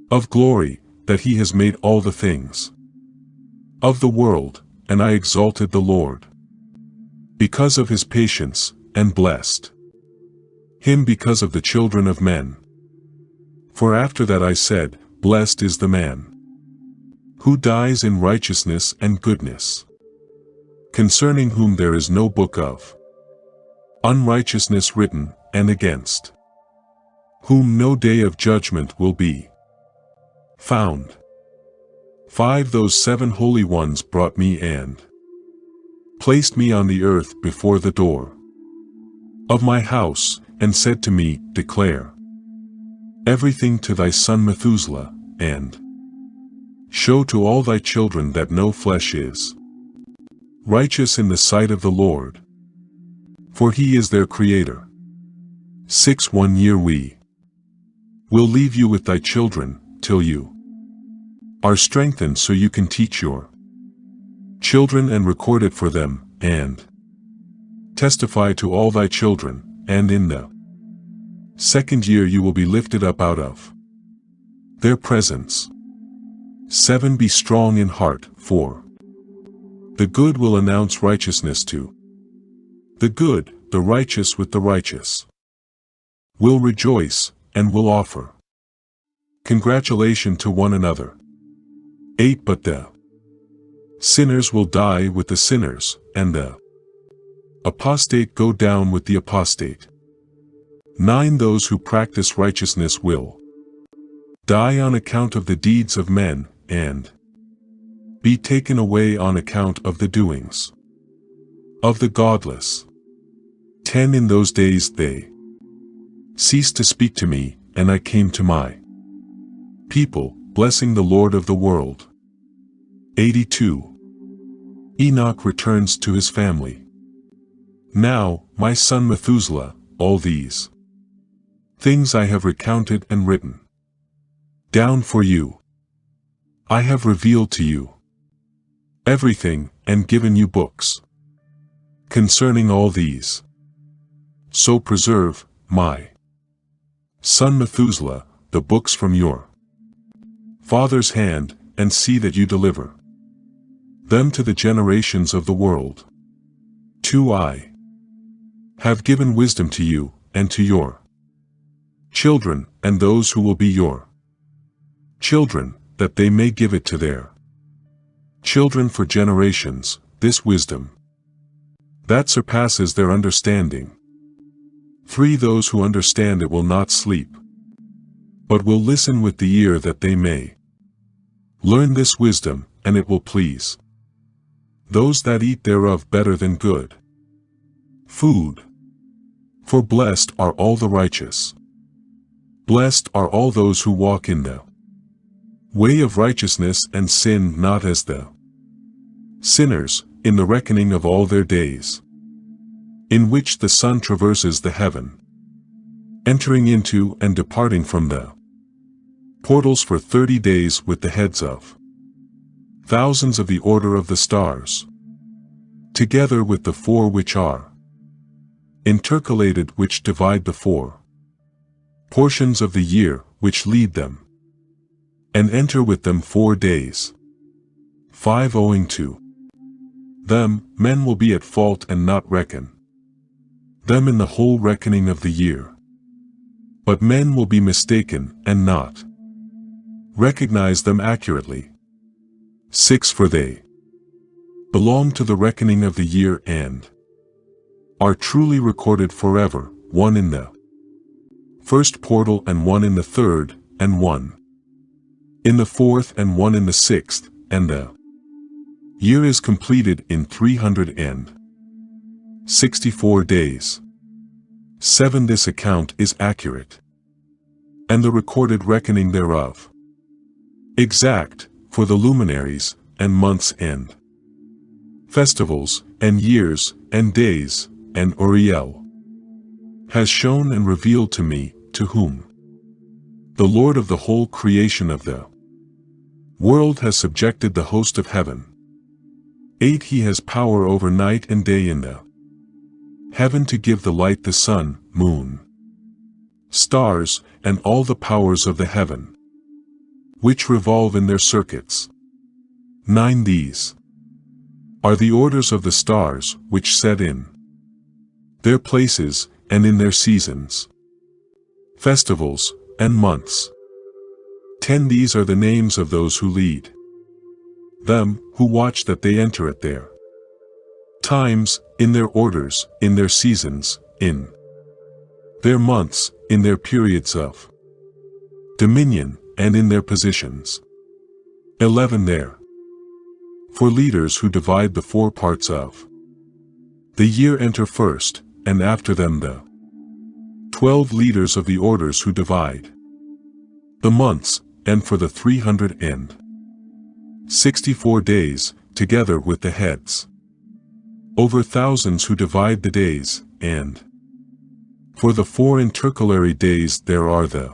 of glory, that he has made all the things of the world, and I exalted the Lord because of his patience, and blessed him because of the children of men. For after that I said, Blessed is the man who dies in righteousness and goodness, concerning whom there is no book of unrighteousness written, and against whom no day of judgment will be found. 5. Those 7 holy ones brought me and placed me on the earth before the door of my house, and said to me, Declare everything to thy son Methuselah, and Show to all thy children that no flesh is righteous in the sight of the Lord, for he is their creator. 6 1 year we will leave you with thy children, till you are strengthened, so you can teach your children and record it for them, and testify to all thy children, and in the 2nd year you will be lifted up out of their presence. 7 Be strong in heart, for the good will announce righteousness to the good, the righteous with the righteous will rejoice, and will offer congratulation to one another. 8 But the sinners will die with the sinners, and the apostate go down with the apostate. 9 Those who practice righteousness will die on account of the deeds of men, and be taken away on account of the doings of the godless. 10 In those days they ceased to speak to me, and I came to my people, blessing the Lord of the world. 82 Enoch returns to his family. Now, my son Methuselah, all these things I have recounted and written down for you. I have revealed to you everything, and given you books concerning all these. So preserve, my son Methuselah, the books from your father's hand, and see that you deliver them to the generations of the world. 2 I have given wisdom to you, and to your children, and those who will be your children, that they may give it to their children for generations, this wisdom that surpasses their understanding. 3 Those who understand it will not sleep, but will listen with the ear, that they may learn this wisdom, and it will please those that eat thereof better than good food. For blessed are all the righteous, blessed are all those who walk in the way of righteousness, and sin not as the sinners, in the reckoning of all their days, in which the sun traverses the heaven, entering into and departing from the portals for 30 days, with the heads of thousands of the order of the stars, together with the 4 which are intercalated, which divide the 4 portions of the year, which lead them, and enter with them 4 days. 5 Owing to them, men will be at fault, and not reckon them in the whole reckoning of the year. But men will be mistaken, and not recognize them accurately. 6 For they belong to the reckoning of the year, and are truly recorded forever, 1 in the 1st portal, and 1 in the 3rd, and 1 in the 4th, and 1 in the 6th, and the year is completed in 364 days. 7 This account is accurate, and the recorded reckoning thereof exact, for the luminaries, and months, and festivals, and years, and days, and Uriel has shown and revealed to me, to whom the Lord of the whole creation of the world has subjected the host of heaven. 8 He has power over night and day in the heaven, to give the light the sun, moon, stars, and all the powers of the heaven, which revolve in their circuits. 9 These are the orders of the stars, which set in their places, and in their seasons, festivals, and months. 10 These are the names of those who lead them, who watch that they enter at their times, in their orders, in their seasons, in their months, in their periods of dominion, and in their positions. 11 There for leaders who divide the 4 parts of the year enter first, and after them the 12 leaders of the orders who divide the months, and for the 64 days, together with the heads. Over thousands who divide the days, and for the 4 intercalary days there are the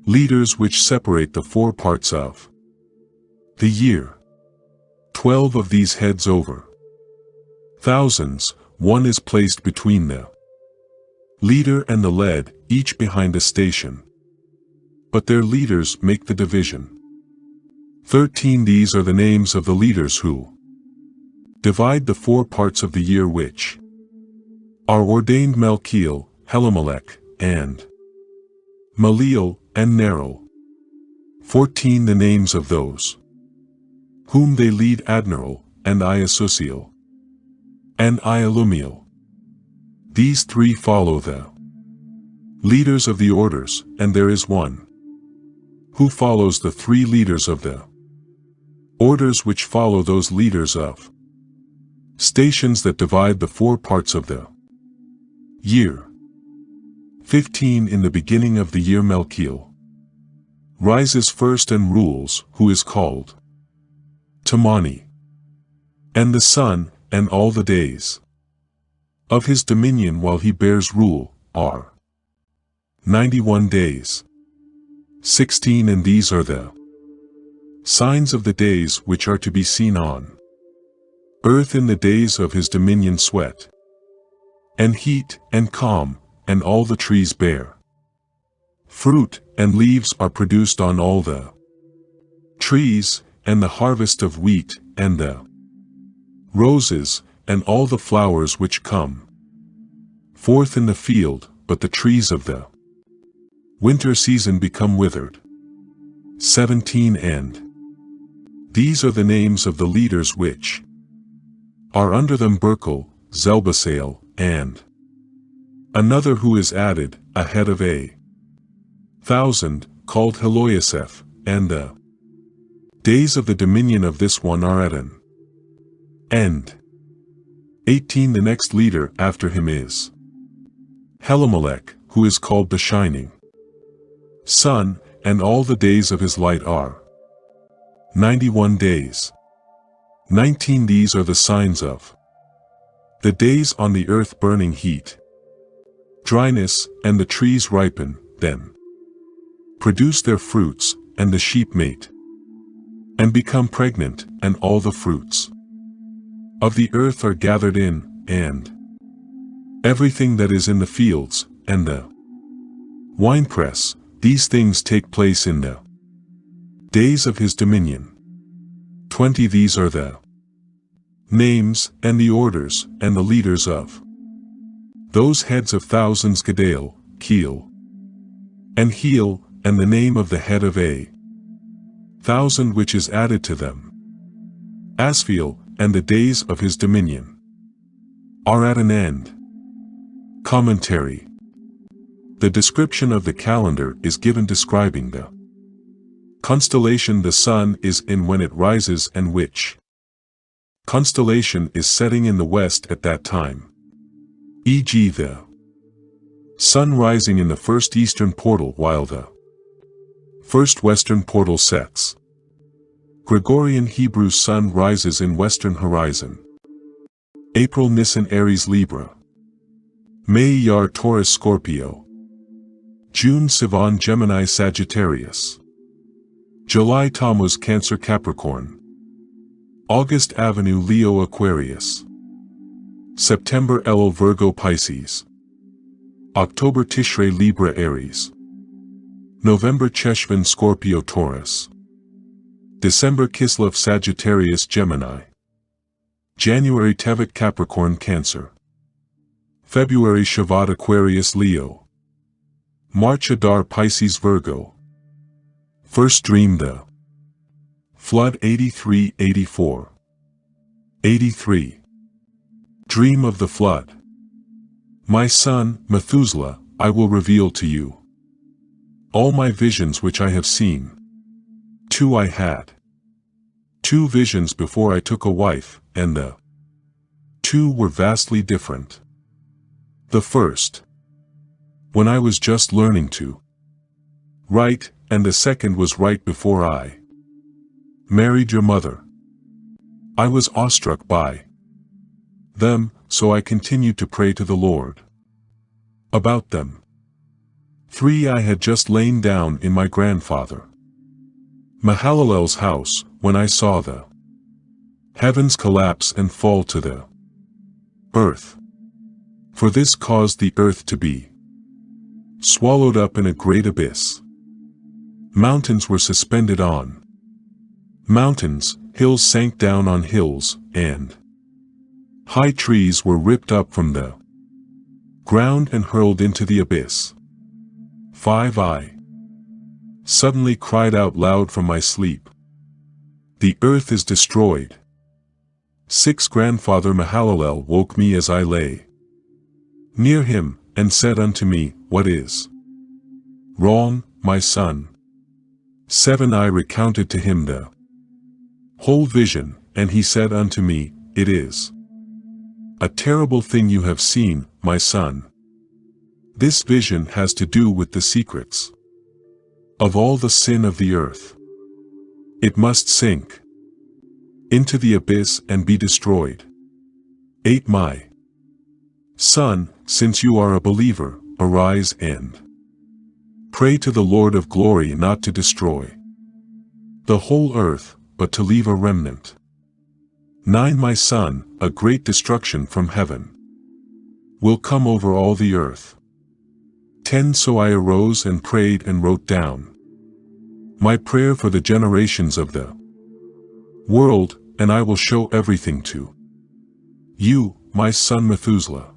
leaders which separate the 4 parts of the year. 12 of these heads over thousands, one is placed between the leader and the led, each behind a station. But their leaders make the division. 13 These are the names of the leaders who divide the 4 parts of the year which are ordained: Melchiel, Helamelech, and Maleel, and Neril. 14 The names of those whom they lead: Admiral, and Iasusiel, and Ialumiel. These 3 follow the leaders of the orders, and there is one who follows the 3 leaders of the orders which follow those leaders of stations that divide the 4 parts of the year. 15 In the beginning of the year Melchiel rises first and rules, who is called Tamani, and the sun, and all the days of his dominion while he bears rule, are 91 days. 16 And these are the signs of the days which are to be seen on earth in the days of his dominion: sweat, and heat, and calm, and all the trees bear fruit, and leaves are produced on all the trees, and the harvest of wheat, and the roses, and all the flowers which come forth in the field, but the trees of the winter season become withered. 17 And these are the names of the leaders which are under them: Berkel, Zelbasael, and another who is added, a head of 1,000, called Heloiaseph, and the days of the dominion of this one are at an end. 18 The next leader after him is Helamelech, who is called the shining sun, and all the days of his light are 91 days. 19 These are the signs of the days on the earth: burning heat, dryness, and the trees ripen, then produce their fruits, and the sheep mate, and become pregnant, and all the fruits of the earth are gathered in, and everything that is in the fields, and the winepress. These things take place in the days of his dominion. 20 These are the names, and the orders, and the leaders of those heads of thousands: Gadal, Keel, and Heel, and the name of the head of 1,000 which is added to them: Aspheel, and the days of his dominion are at an end. Commentary. The description of the calendar is given describing the constellation the sun is in when it rises, and which constellation is setting in the west at that time, e.g. the sun rising in the first eastern portal while the first western portal sets. Gregorian Hebrew sun rises in western horizon. April Nisan Aries Libra. May Iyar Taurus Scorpio. June Sivan Gemini Sagittarius. July Tammuz Cancer Capricorn. August Avenue Leo Aquarius. September Elul Virgo Pisces. October Tishrei Libra Aries. November Cheshvan Scorpio Taurus. December Kislev Sagittarius Gemini. January Tevet Capricorn Cancer. February Shavat Aquarius Leo. March Adar Pisces Virgo. First dream the flood 83-84. 83. Dream of the flood. My son, Methuselah, I will reveal to you all my visions which I have seen. 2 I had 2 visions before I took a wife, and the 2 were vastly different. The first, when I was just learning to write, and the second was right before I married your mother. I was awestruck by them, so I continued to pray to the Lord about them. 3. I had just lain down in my grandfather Mahalalel's house, when I saw the heavens collapse and fall to the earth. For this caused the earth to be swallowed up in a great abyss. Mountains were suspended on mountains, hills sank down on hills, and high trees were ripped up from the ground and hurled into the abyss. 5. I suddenly cried out loud from my sleep, "The earth is destroyed." 6. Grandfather Mahalalel woke me as I lay near him, and said unto me, "What is wrong, my son?" 7. I recounted to him the whole vision, and he said unto me, "It is a terrible thing you have seen, my son. This vision has to do with the secrets of all the sin of the earth. It must sink into the abyss and be destroyed." 8. My son, since you are a believer, arise and pray to the Lord of glory not to destroy the whole earth, but to leave a remnant. 9. My son, a great destruction from heaven will come over all the earth. 10. So I arose and prayed and wrote down my prayer for the generations of the world, and I will show everything to you, my son Methuselah.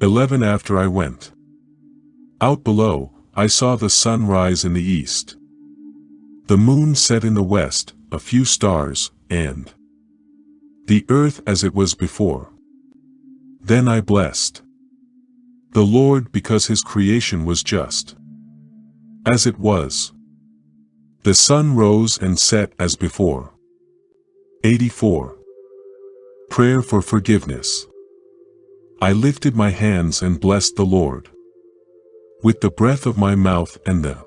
11. After I went out below, I saw the sun rise in the east, the moon set in the west, a few stars, and the earth as it was before. Then I blessed the Lord because his creation was just as it was. The sun rose and set as before. 84. Prayer for forgiveness. I lifted my hands and blessed the Lord with the breath of my mouth and the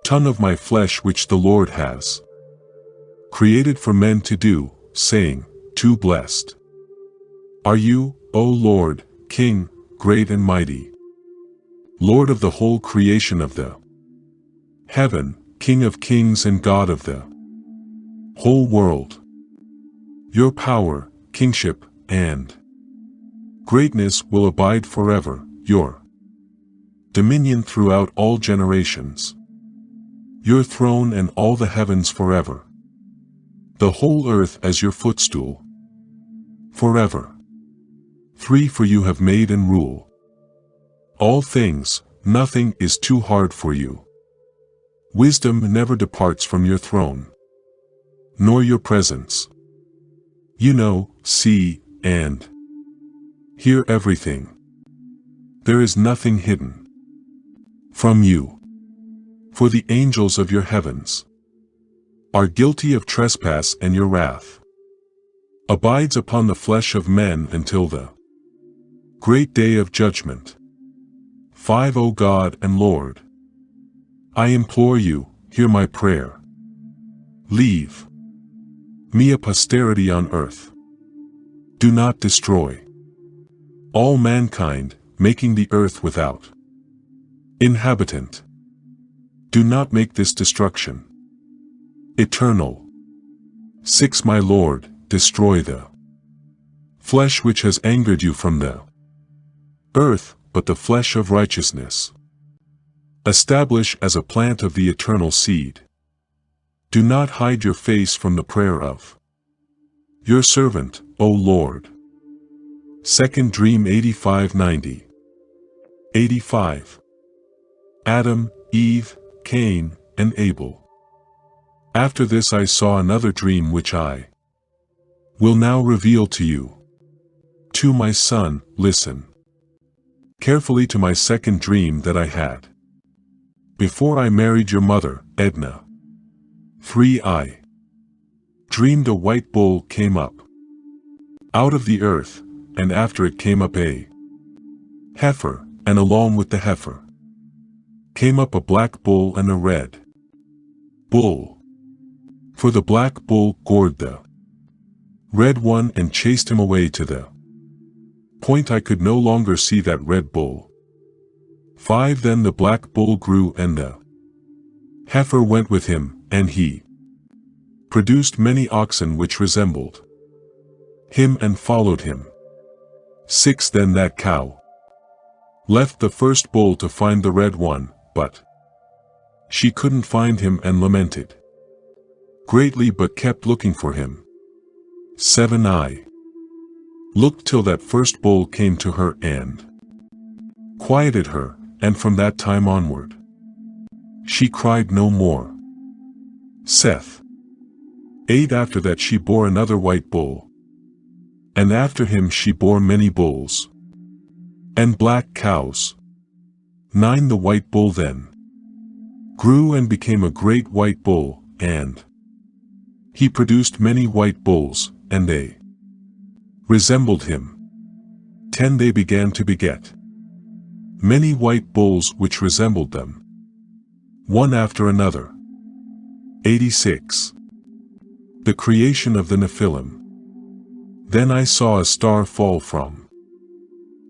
tongue of my flesh which the Lord has created for men to do, saying, "Too blessed are you, O Lord, King, great and mighty, Lord of the whole creation of the heaven, King of kings and God of the whole world. Your power, kingship, and greatness will abide forever, your dominion throughout all generations, your throne and all the heavens forever, the whole earth as your footstool forever. 3. For you have made and rule all things, nothing is too hard for you. Wisdom never departs from your throne, nor your presence. You know, see, and hear everything. There is nothing hidden from you. For the angels of your heavens are guilty of trespass, and your wrath abides upon the flesh of men until the great day of judgment. 5. O God and Lord, I implore you, hear my prayer. Leave me a posterity on earth. Do not destroy all mankind, making the earth without inhabitant. Do not make this destruction eternal. 6. My Lord, destroy the flesh which has angered you from the earth, but the flesh of righteousness establish as a plant of the eternal seed. Do not hide your face from the prayer of your servant, O Lord. 2nd Dream 85:90. 85. Adam, Eve, Cain, and Abel. After this I saw another dream which I will now reveal to you. 2. My son, listen carefully to my second dream that I had before I married your mother, Edna. 3. I dreamed a white bull came up out of the earth, and after it came up a heifer, and along with the heifer came up a black bull and a red bull. For the black bull gored the red one and chased him away to the point I could no longer see that red bull. 5 Then the black bull grew and the heifer went with him, and he produced many oxen which resembled him and followed him. 6 Then that cow left the first bull to find the red one, but she couldn't find him and lamented greatly but kept looking for him. 7 I looked till that first bull came to her and quieted her, and from that time onward she cried no more. Seth. 8 After that she bore another white bull, and after him she bore many bulls and black cows. 9 The white bull then grew and became a great white bull, and he produced many white bulls, and they resembled him. 10 They began to beget many white bulls which resembled them, one after another. 86 The creation of the Nephilim. Then I saw a star fall from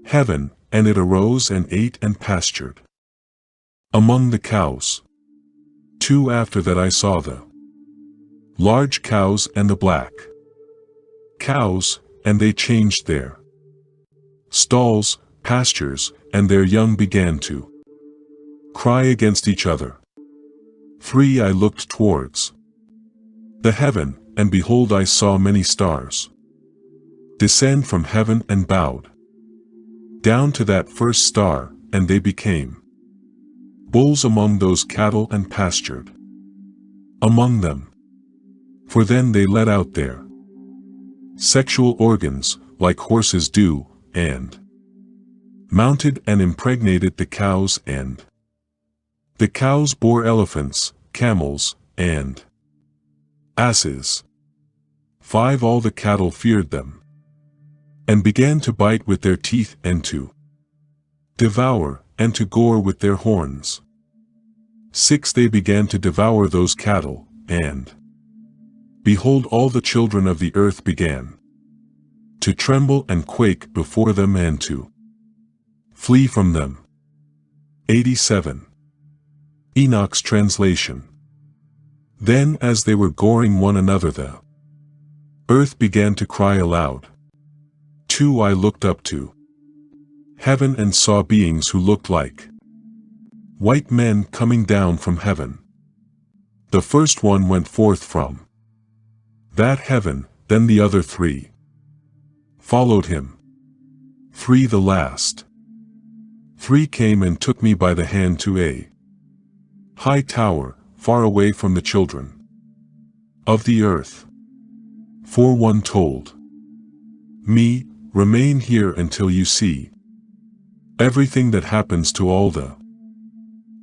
heaven, and it arose and ate and pastured among the cows. 2 After that I saw the large cows and the black cows, and they changed their stalls, pastures, and their young began to cry against each other. 3 I looked towards the heaven, and behold I saw many stars descend from heaven and bowed down to that first star, and they became bulls among those cattle and pastured among them. For then they let out their sexual organs, like horses do, and mounted and impregnated the cows, and the cows bore elephants, camels, and asses. 5 All the cattle feared them, and began to bite with their teeth, and to devour, and to gore with their horns. 6 They began to devour those cattle, and behold all the children of the earth began to tremble and quake before them and to flee from them. 87 Enoch's translation. Then as they were goring one another the earth began to cry aloud. 2 I looked up to heaven and saw beings who looked like white men coming down from heaven. The first one went forth from that heaven, then the other 3 followed him. 3 The last 3 came and took me by the hand to a high tower, far away from the children of the earth. 4 One told me, remain here until you see everything that happens to all the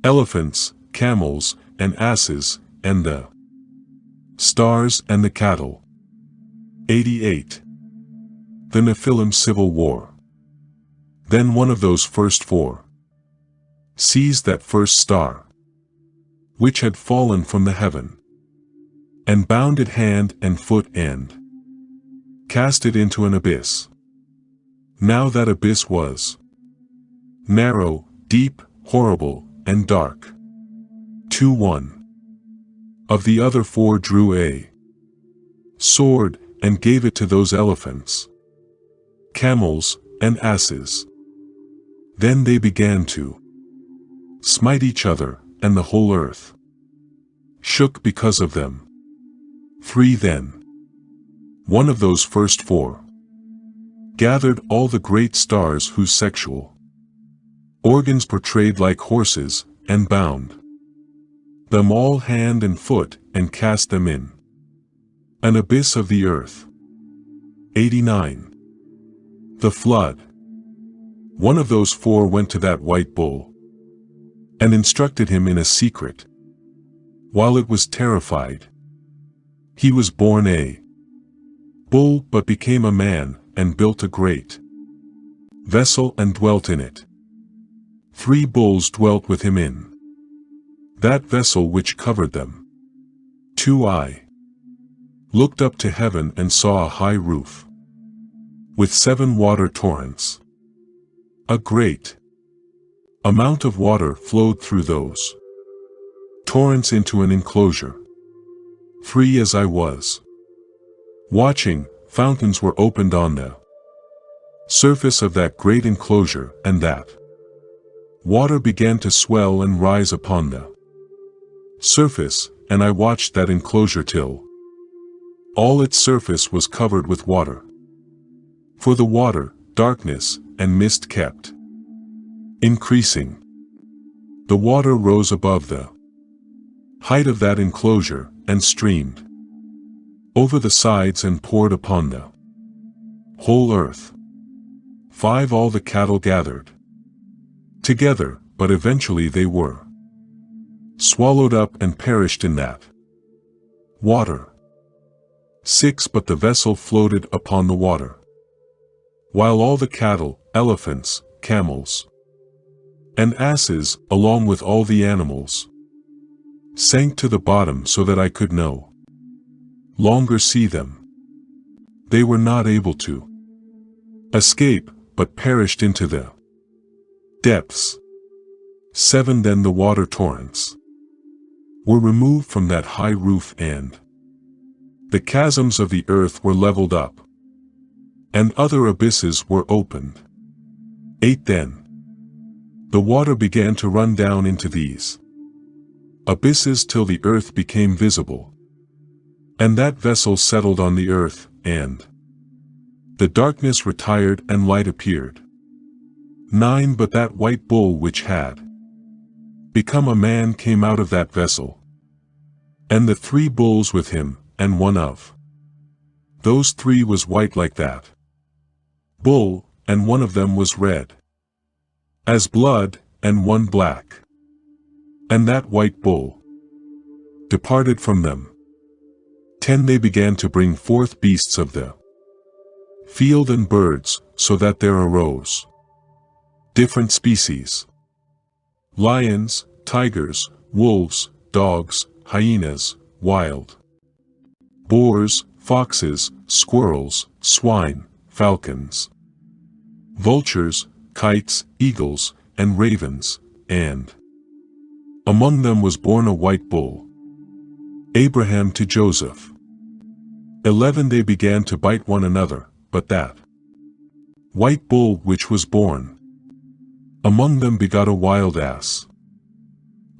elephants, camels, and asses, and the stars and the cattle. 88 The Nephilim Civil War. Then one of those first 4 seized that first star, which had fallen from the heaven, and bound it hand and foot and cast it into an abyss. Now that abyss was narrow, deep, horrible, and dark. 2 One of the other 4 drew a sword, and gave it to those elephants, camels, and asses. Then they began to smite each other, and the whole earth shook because of them. 3 Then one of those first 4 gathered all the great stars whose sexual organs portrayed like horses, and bound them all hand and foot, and cast them in an abyss of the earth. 89 The flood. One of those 4 went to that white bull, and instructed him in a secret. While it was terrified, he was born a bull, but became a man, and built a great vessel and dwelt in it. 3 bulls dwelt with him in that vessel which covered them. 2 I looked up to heaven and saw a high roof, with 7 water torrents. A great amount of water flowed through those torrents into an enclosure. Free as I was watching, fountains were opened on the surface of that great enclosure, and that water began to swell and rise upon the surface, and I watched that enclosure till all its surface was covered with water. For the water, darkness, and mist kept increasing. The water rose above the height of that enclosure, and streamed over the sides and poured upon the whole earth. 5 All the cattle gathered together, but eventually they were swallowed up and perished in that water. 6 But the vessel floated upon the water, while all the cattle, elephants, camels, and asses, along with all the animals, sank to the bottom so that I could no longer see them. They were not able to escape, but perished into the depths. 7 Then the water torrents were removed from that high roof, and the chasms of the earth were leveled up, and other abysses were opened. 8 Then the water began to run down into these abysses till the earth became visible, and that vessel settled on the earth, and the darkness retired and light appeared. 9 But that white bull which had become a man came out of that vessel, and the 3 bulls with him, and one of those 3 was white like that bull, and one of them was red as blood, and one black. And that white bull departed from them. 10 They began to bring forth beasts of the field and birds, so that there arose different species: lions, tigers, wolves, dogs, hyenas, wild boars, foxes, squirrels, swine, falcons, vultures, kites, eagles, and ravens, and among them was born a white bull. Abraham to Joseph. 11 They began to bite one another, but that white bull which was born among them begot a wild ass,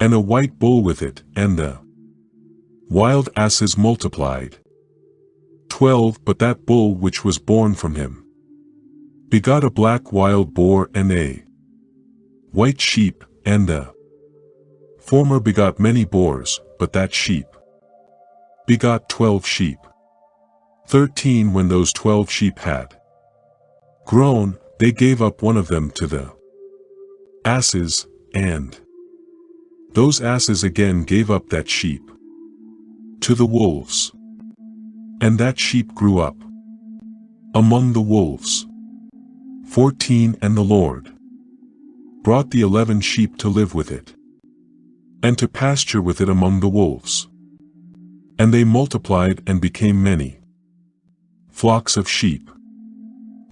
and a white bull with it, and the wild asses multiplied. 12 But that bull which was born from him begot a black wild boar and a white sheep, and the former begot many boars, but that sheep begot 12 sheep. 13 When those 12 sheep had grown, they gave up one of them to the asses, and those asses again gave up that sheep to the wolves. And that sheep grew up among the wolves. 14 And the Lord brought the 11 sheep to live with it, and to pasture with it among the wolves. And they multiplied and became many flocks of sheep.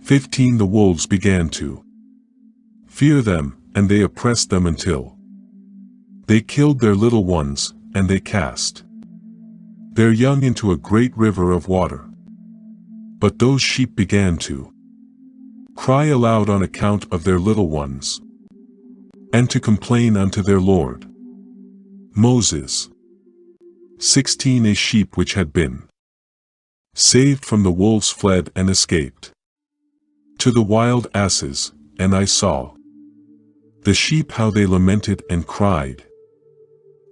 15 The wolves began to fear them, and they oppressed them until they killed their little ones, and they cast their young into a great river of water. But those sheep began to cry aloud on account of their little ones, and to complain unto their Lord. Moses. 16 A sheep which had been saved from the wolves fled and escaped to the wild asses, and I saw the sheep how they lamented and cried,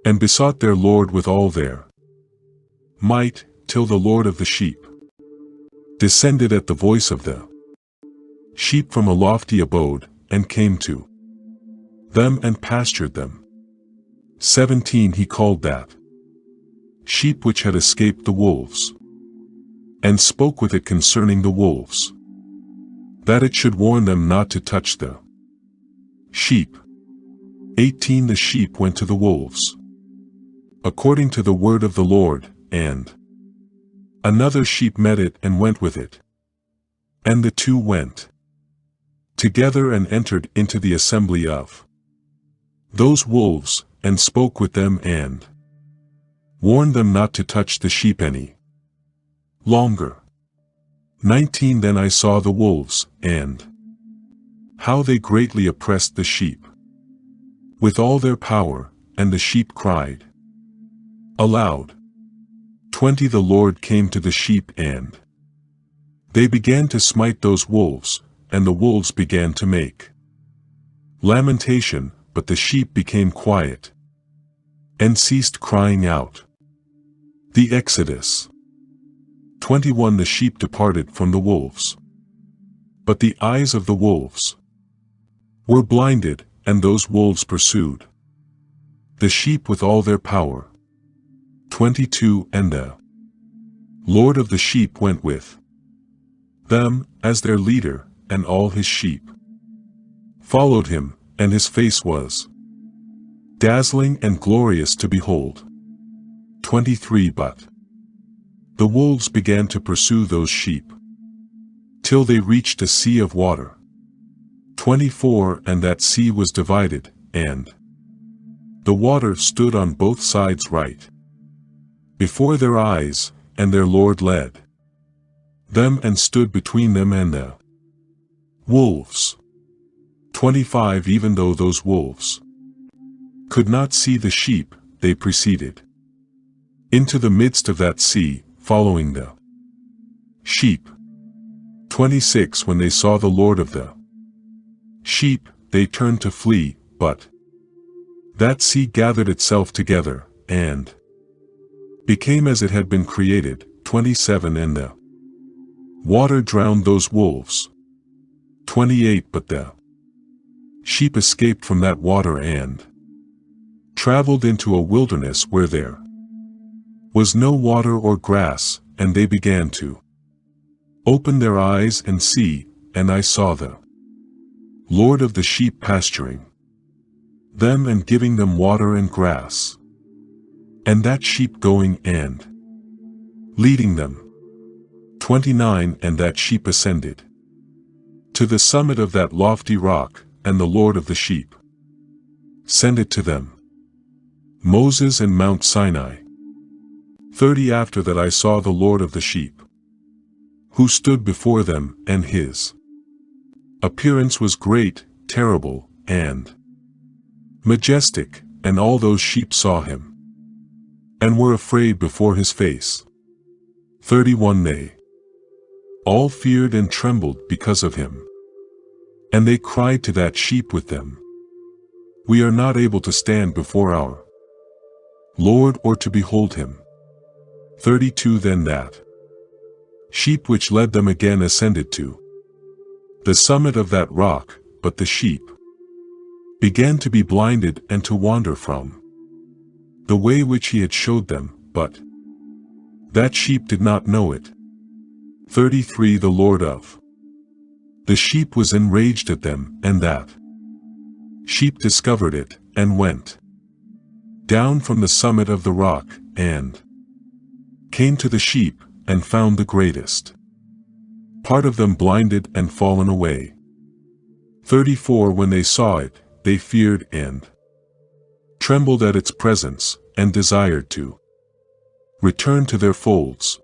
and besought their Lord with all their might, till the Lord of the sheep descended at the voice of the sheep from a lofty abode, and came to them and pastured them. 17 He called that sheep which had escaped the wolves, and spoke with it concerning the wolves, that it should warn them not to touch the sheep. 18 The sheep went to the wolves according to the word of the Lord, and Another sheep met it and went with it. And the two went together and entered into the assembly of those wolves, and spoke with them and warned them not to touch the sheep any longer. 19 Then I saw the wolves, and how they greatly oppressed the sheep with all their power, and the sheep cried aloud. 20 The Lord came to the sheep, and they began to smite those wolves, and the wolves began to make lamentation, but the sheep became quiet and ceased crying out. The Exodus. 21 The sheep departed from the wolves, but the eyes of the wolves were blinded, and those wolves pursued the sheep with all their power. 22 And the Lord of the sheep went with them as their leader, and all his sheep followed him, and his face was dazzling and glorious to behold. 23 But the wolves began to pursue those sheep till they reached a sea of water. 24 And that sea was divided, and the water stood on both sides right before their eyes, and their Lord led them and stood between them and the wolves. 25 Even though those wolves could not see the sheep, they proceeded into the midst of that sea, following the sheep. 26 When they saw the Lord of the sheep, they turned to flee, but that sea gathered itself together, and became as it had been created. 27 And the water drowned those wolves. 28 But the sheep escaped from that water and traveled into a wilderness where there was no water or grass, and they began to open their eyes and see, and I saw the Lord of the sheep pasturing them and giving them water and grass, and that sheep going and leading them. 29 And that sheep ascended to the summit of that lofty rock, and the Lord of the sheep sent it to them. Moses and Mount Sinai. 30 After that I saw the Lord of the sheep, who stood before them, and his appearance was great, terrible, and majestic, and all those sheep saw him, and were afraid before his face. 31 They all feared and trembled because of him, and they cried to that sheep with them, We are not able to stand before our Lord or to behold him. 32 Then that sheep which led them again ascended to the summit of that rock, but the sheep began to be blinded and to wander from the way which he had showed them, but that sheep did not know it. 33 The Lord of the sheep was enraged at them, and that sheep discovered it, and went down from the summit of the rock, and came to the sheep, and found the greatest part of them blinded and fallen away. 34 When they saw it, they feared and trembled at its presence, and desired to return to their folds.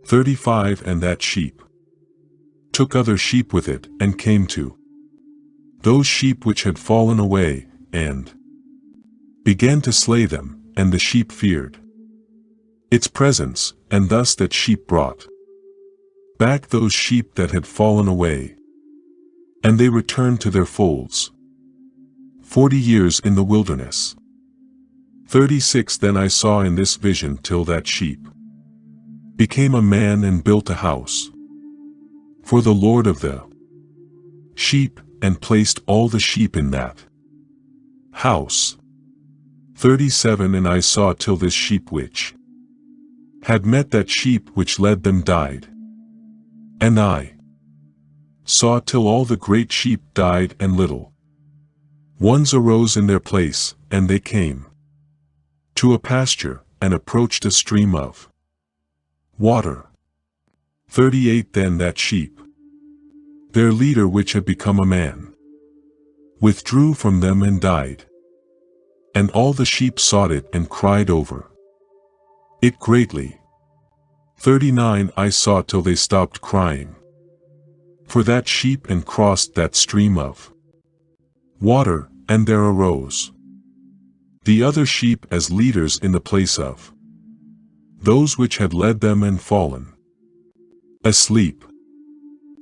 35 And that sheep took other sheep with it, and came to those sheep which had fallen away, and began to slay them, and the sheep feared its presence, and thus that sheep brought back those sheep that had fallen away, and they returned to their folds. 40 years in the wilderness. 36 Then I saw in this vision till that sheep became a man and built a house for the Lord of the sheep, and placed all the sheep in that house. 37 And I saw till this sheep which had met that sheep which led them died. And I saw till all the great sheep died, and little ones arose in their place, and they came to a pasture, and approached a stream of water. 38 Then that sheep, their leader which had become a man, withdrew from them and died. And all the sheep sought it and cried over it greatly. 39 I saw till they stopped crying for that sheep and crossed that stream of water, and there arose the other sheep as leaders in the place of those which had led them and fallen asleep.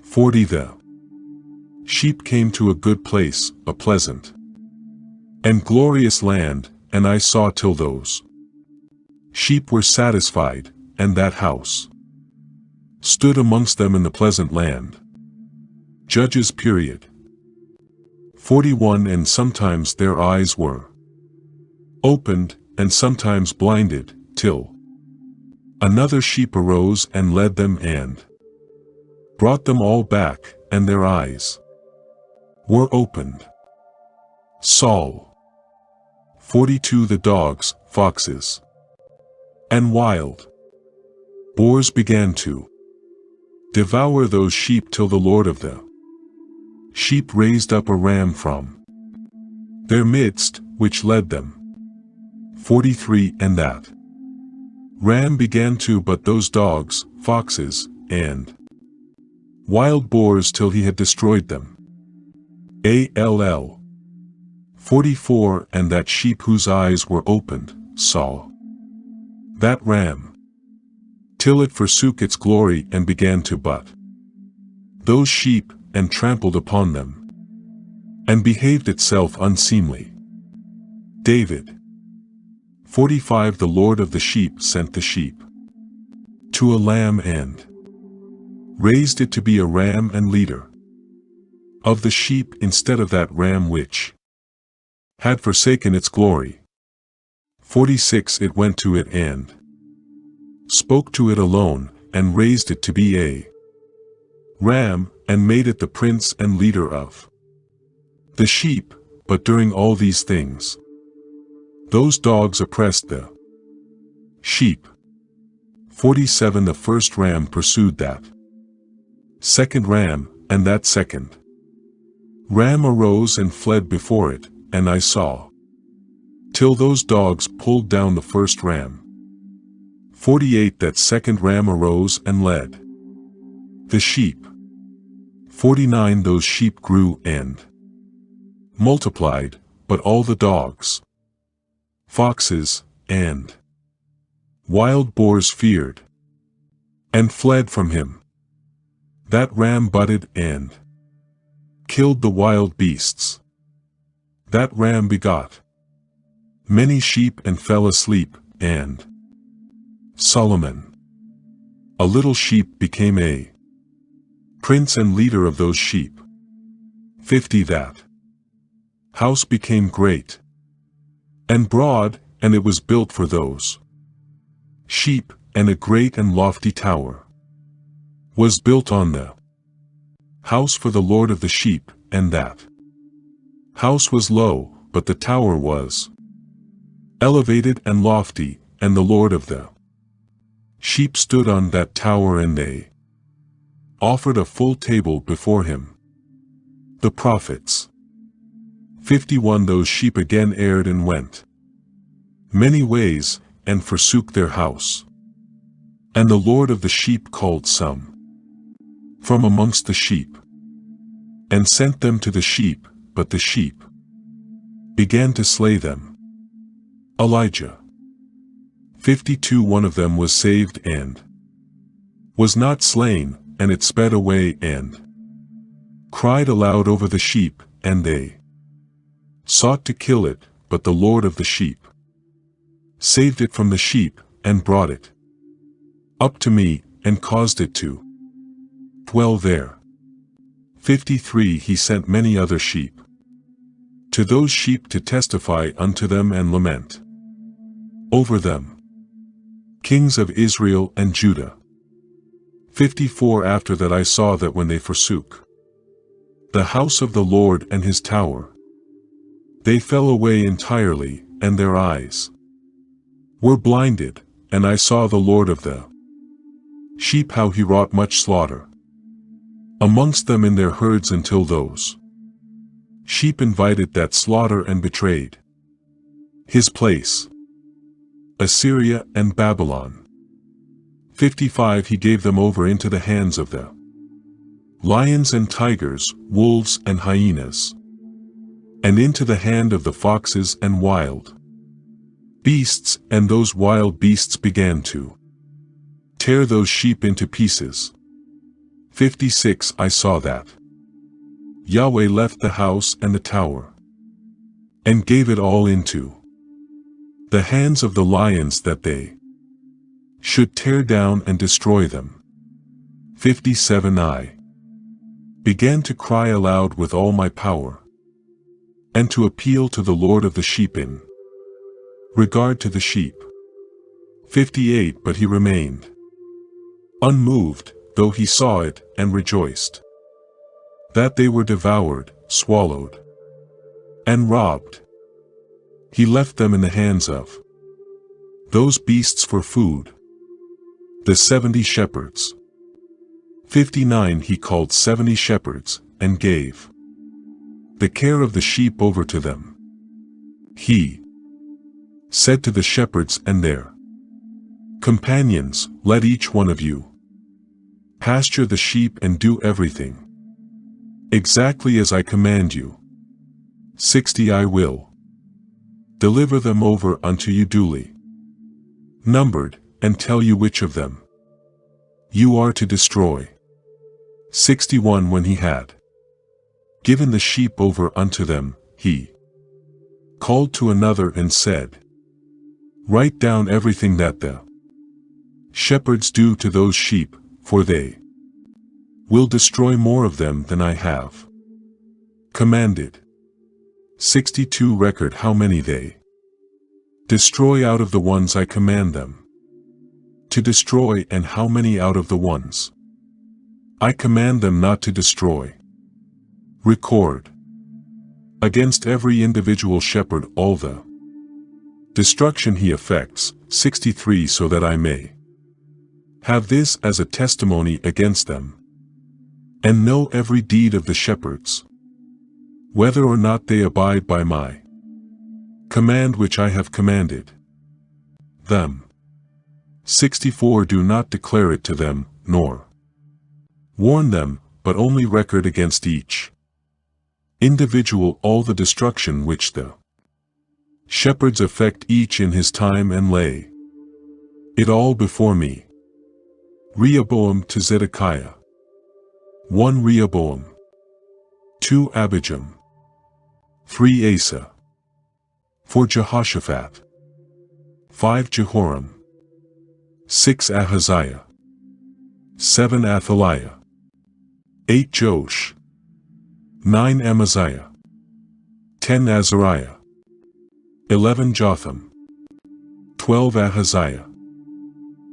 40 The sheep came to a good place, a pleasant and glorious land, and I saw till those sheep were satisfied, and that house stood amongst them in the pleasant land. Judges. 41 And sometimes their eyes were opened, and sometimes blinded, till another sheep arose and led them and brought them all back, and their eyes were opened. Saul. 42 The dogs, foxes, and wild boars began to devour those sheep till the Lord of the sheep raised up a ram from their midst, which led them. 43 And that ram began to butt those dogs, foxes, and wild boars till he had destroyed them. 44 And that sheep whose eyes were opened, saw that ram, till it forsook its glory and began to butt those sheep, and trampled upon them, and behaved itself unseemly. David. 45 The Lord of the sheep sent the sheep to a lamb and raised it to be a ram and leader of the sheep instead of that ram which had forsaken its glory. 46 It went to it and spoke to it alone, and raised it to be a ram, and made it the prince and leader of the sheep. But during all these things, those dogs oppressed the sheep. 47 The first ram pursued that second ram, and that second ram arose and fled before it, and I saw till those dogs pulled down the first ram. 48 That second ram arose and led the sheep. 49 Those sheep grew and multiplied, but all the dogs, foxes, and wild boars feared and fled from him. That ram butted and killed the wild beasts. That ram begot many sheep and fell asleep, and Solomon, a little sheep, became a prince and leader of those sheep. 50 That house became great and broad, and it was built for those sheep, and a great and lofty tower was built on the house for the Lord of the sheep, and that house was low, but the tower was elevated and lofty, and the Lord of the sheep stood on that tower, and they offered a full table before him. The prophets. 51 Those sheep again erred and went many ways, and forsook their house. And the Lord of the sheep called some from amongst the sheep, and sent them to the sheep, but the sheep began to slay them. Elijah. 52 One of them was saved and was not slain, and it sped away and cried aloud over the sheep, and they sought to kill it, but the Lord of the sheep saved it from the sheep, and brought it up to me, and caused it to dwell there. 53 He sent many other sheep to those sheep to testify unto them and lament over them, kings of Israel and Judah. 54 After that I saw that when they forsook the house of the Lord and his tower, they fell away entirely, and their eyes were blinded, and I saw the Lord of the Sheep how he wrought much slaughter amongst them in their herds until those sheep invited that slaughter and betrayed his place. Assyria and Babylon. 55 He gave them over into the hands of the lions and tigers, wolves and hyenas, and into the hand of the foxes and wild beasts, and those wild beasts began to tear those sheep into pieces. 56 I saw that Yahweh left the house and the tower, and gave it all into the hands of the lions that they should tear down and destroy them. 57 I began to cry aloud with all my power, and to appeal to the Lord of the sheep in regard to the sheep. 58 But he remained unmoved, though he saw it, and rejoiced that they were devoured, swallowed, and robbed. He left them in the hands of those beasts for food, the 70 shepherds. 59 He called 70 shepherds, and gave the care of the sheep over to them. He said to the shepherds and their companions, Let each one of you pasture the sheep and do everything exactly as I command you. 60 I will deliver them over unto you duly numbered, and tell you which of them you are to destroy. 61 When he had given the sheep over unto them, he called to another and said, Write down everything that the shepherds do to those sheep, for they will destroy more of them than I have commanded. 62 Record how many they destroy out of the ones I command them to destroy, and how many out of the ones I command them not to destroy. Record against every individual shepherd all the destruction he effects. 63 So that I may have this as a testimony against them, and know every deed of the shepherds, whether or not they abide by my command which I have commanded them. 64 Do not declare it to them, nor warn them, but only record against each individual all the destruction which the shepherds effect each in his time, and lay it all before me. Rehoboam to Zedekiah. 1 Rehoboam. 2 Abijam. 3 Asa. 4 Jehoshaphat. 5 Jehoram. 6 Ahaziah. 7 Athaliah. 8 Joash. 9 Amaziah. 10 Azariah. 11 Jotham. 12 Ahaziah.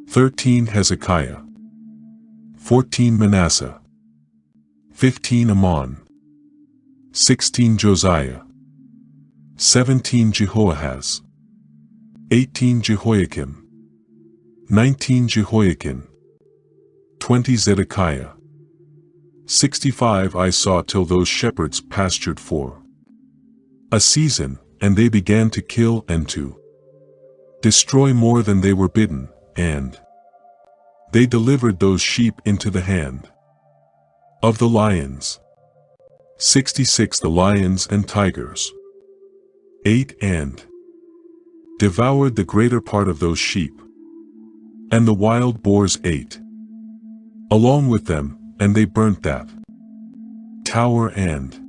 13 Hezekiah. 14 Manasseh. 15 Ammon. 16 Josiah. 17 Jehoahaz. 18 Jehoiakim. 19 Jehoiakim. 20 Zedekiah. 65 I saw till those shepherds pastured for a season, and they began to kill and to destroy more than they were bidden, and they delivered those sheep into the hand of the lions. 66 The lions and tigers 8 and devoured the greater part of those sheep, and the wild boars ate along with them, and they burnt that tower and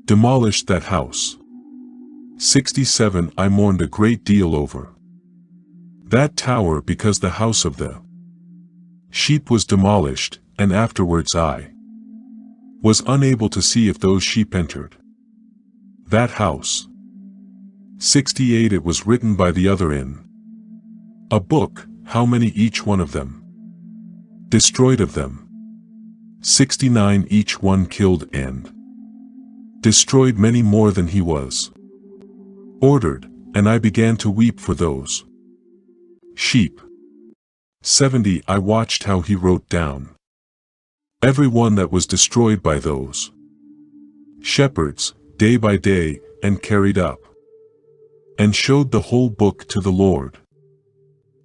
demolished that house. 67 I mourned a great deal over that tower, because the house of the sheep was demolished, and afterwards I was unable to see if those sheep entered that house. 68 It was written by the other in a book, how many each one of them destroyed of them. 69 Each one killed and destroyed many more than he was ordered, and I began to weep for those sheep. 70 I watched how he wrote down every one that was destroyed by those shepherds, day by day, and carried up, and showed the whole book to the Lord,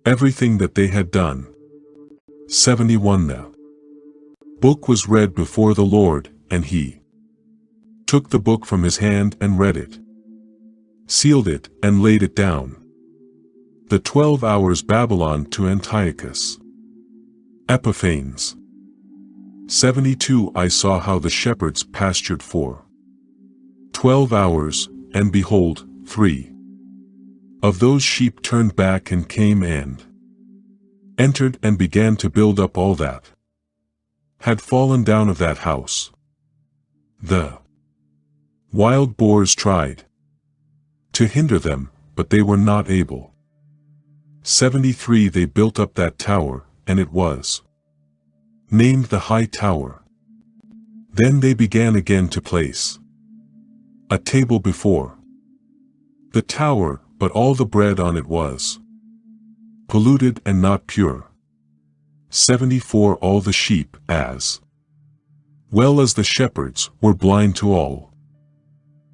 everything that they had done. 71 The book was read before the Lord, and he took the book from his hand and read it, sealed it, and laid it down. The 12 hours Babylon to Antiochus. Epiphanes. 72 I saw how the shepherds pastured for 12 hours, and behold, 3 of those sheep turned back and came and entered and began to build up all that had fallen down of that house. The wild boars tried to hinder them, but they were not able. 73 They built up that tower, and it was named the High Tower. Then they began again to place a table before the tower, but all the bread on it was polluted and not pure. 74 All the sheep, as well as the shepherds, were blind to all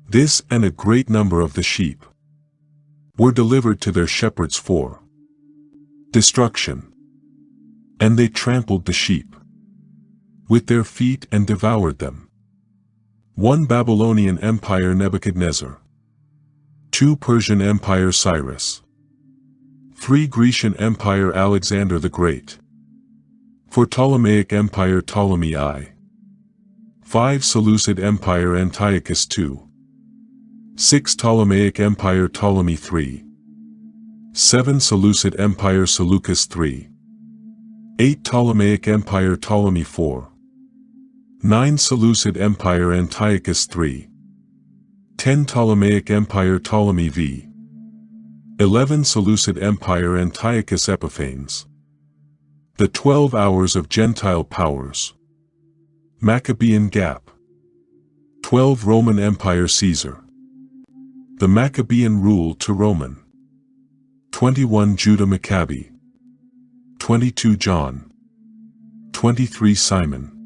this, and a great number of the sheep were delivered to their shepherds for destruction. And they trampled the sheep with their feet and devoured them. 1 Babylonian Empire Nebuchadnezzar. 2 Persian Empire Cyrus. 3 Grecian Empire Alexander the Great. 4 Ptolemaic Empire Ptolemy I. 5 Seleucid Empire Antiochus II. 6 Ptolemaic Empire Ptolemy III. 7 Seleucid Empire Seleucus III. 8 Ptolemaic Empire Ptolemy IV. 9 Seleucid Empire Antiochus III. 10 Ptolemaic Empire Ptolemy V. 11 Seleucid Empire Antiochus Epiphanes. The 12 hours of Gentile powers. Maccabean Gap. 12 Roman Empire Caesar. The Maccabean rule to Roman. 21 Judah Maccabi. 22 John. 23 Simon.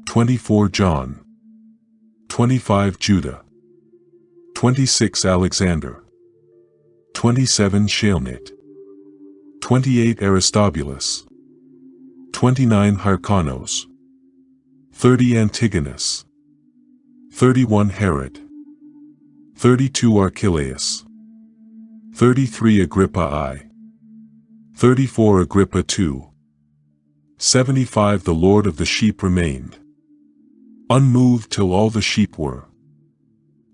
24 John. 25 Judah. 26 Alexander. 27 Shalnit. 28 Aristobulus. 29 Hyrcanos. 30 Antigonus. 31 Herod. 32 Archelaus. 33 Agrippa I. 34 Agrippa II. 75 The Lord of the sheep remained unmoved till all the sheep were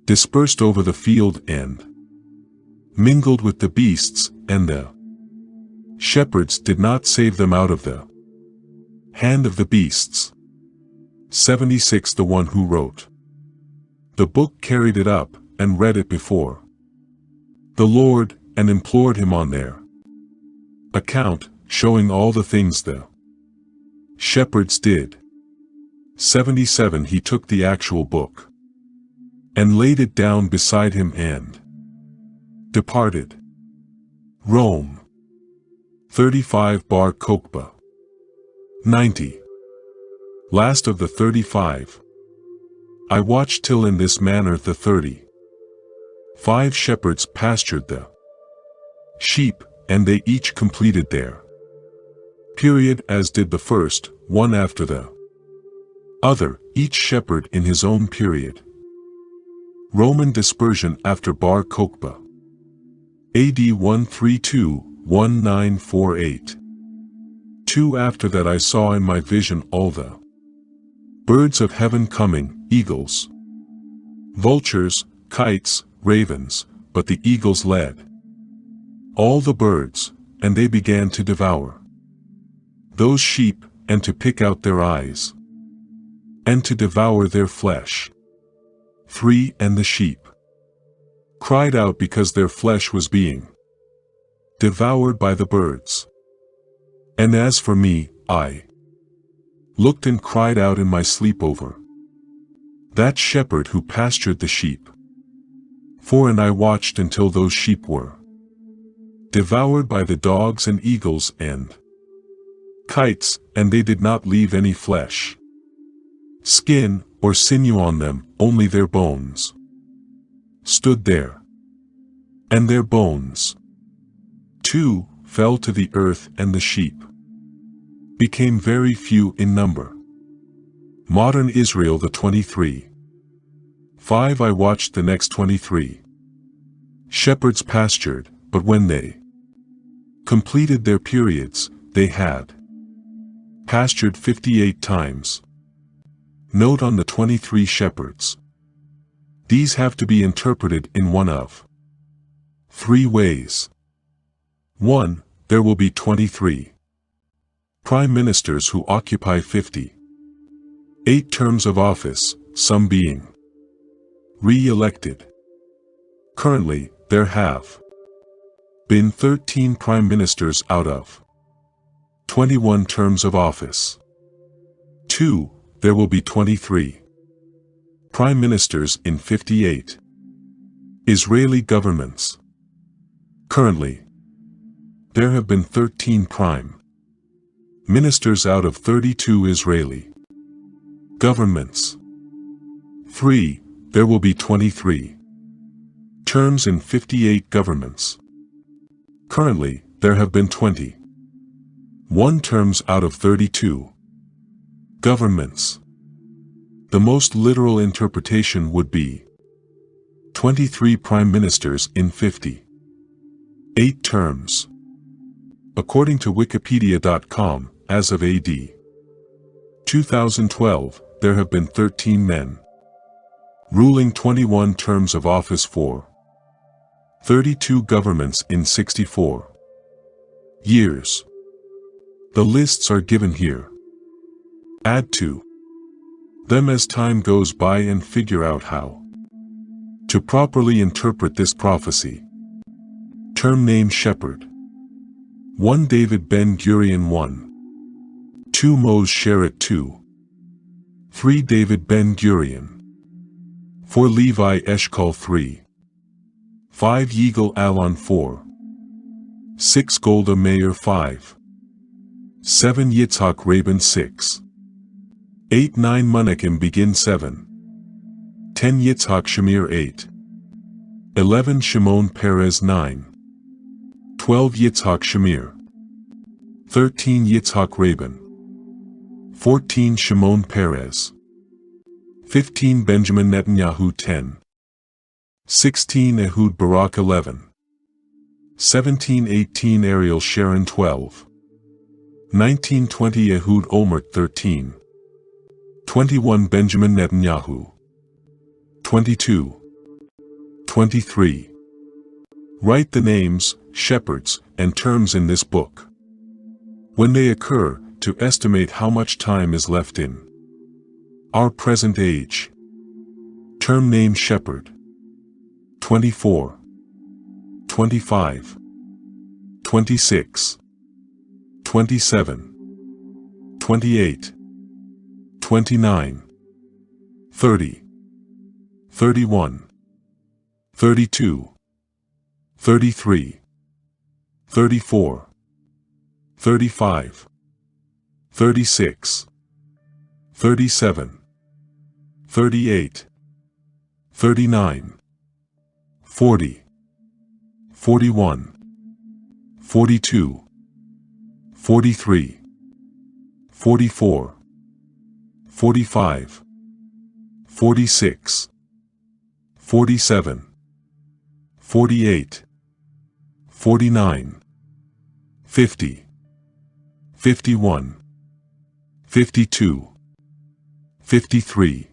dispersed over the field and mingled with the beasts, and the shepherds did not save them out of the hand of the beasts. 76 The one who wrote the book carried it up, and read it before the Lord, and implored him on their account, showing all the things the shepherds did. 77 He took the actual book and laid it down beside him and departed. Rome. 35 Bar Kokhba. 90 Last of the 35. I watched till in this manner the 35 shepherds pastured the sheep, and they each completed their period as did the first, one after the other, each shepherd in his own period. Roman dispersion after Bar Kokhba. AD 132-1948. 2 After that I saw in my vision all the birds of heaven coming, eagles, vultures, kites, ravens, but the eagles led all the birds, and they began to devour those sheep, and to pick out their eyes, and to devour their flesh. 3 And the sheep cried out because their flesh was being devoured by the birds. And as for me, I looked and cried out in my sleep over that shepherd who pastured the sheep. 4 And I watched until those sheep were devoured by the dogs and eagles, and Kites, and they did not leave any flesh. Skin, or sinew on them, only their bones stood there. And their bones, too, fell to the earth, and the sheep became very few in number. Modern Israel, the 23. 5 I watched the next 23. Shepherds pastured, but when they completed their periods, they had pastured 58 times. Note on the 23 shepherds. These have to be interpreted in one of 3 ways. 1. There will be 23 prime ministers who occupy 58 terms of office, some being re-elected. Currently, there have been 13 prime ministers out of 21 terms of office. 2. There will be 23 prime ministers in 58 Israeli governments. Currently, there have been 13 prime ministers out of 32 Israeli governments. 3. There will be 23 terms in 58 governments. Currently, there have been 21 terms out of 32 governments. The most literal interpretation would be 23 prime ministers in 58 terms. According to Wikipedia.com, as of AD 2012, there have been 13 men ruling 21 terms of office for 32 governments in 64 years. The lists are given here. Add to them as time goes by and figure out how to properly interpret this prophecy. Term name Shepherd. 1 David Ben-Gurion 1. 2 Moshe Sheret 2. 3 David Ben-Gurion. 4 Levi Eshkol 3. 5 Yigal Alon 4. 6 Golda Meir 5. 7 Yitzhak Rabin 6. 8 9 Menachem Begin 7. 10 Yitzhak Shamir 8. 11 Shimon Peres 9. 12 Yitzhak Shamir. 13 Yitzhak Rabin. 14 Shimon Peres. 15 Benjamin Netanyahu 10. 16 Ehud Barak 11. 17 18 Ariel Sharon 12. 19 20 Ehud Olmert 13. 21 Benjamin Netanyahu. 22. 23. Write the names, shepherds, and terms in this book, when they occur, to estimate how much time is left in our present age. Term name Shepherd. 24. 25. 26. 27. 28. 29. 30. 31. 32. 33. 34. 35. 36. 37. 38. 39. 40. 41. 42. 43. 44. 45. 46. 47. 48. 49. 50. 51. 52. 53.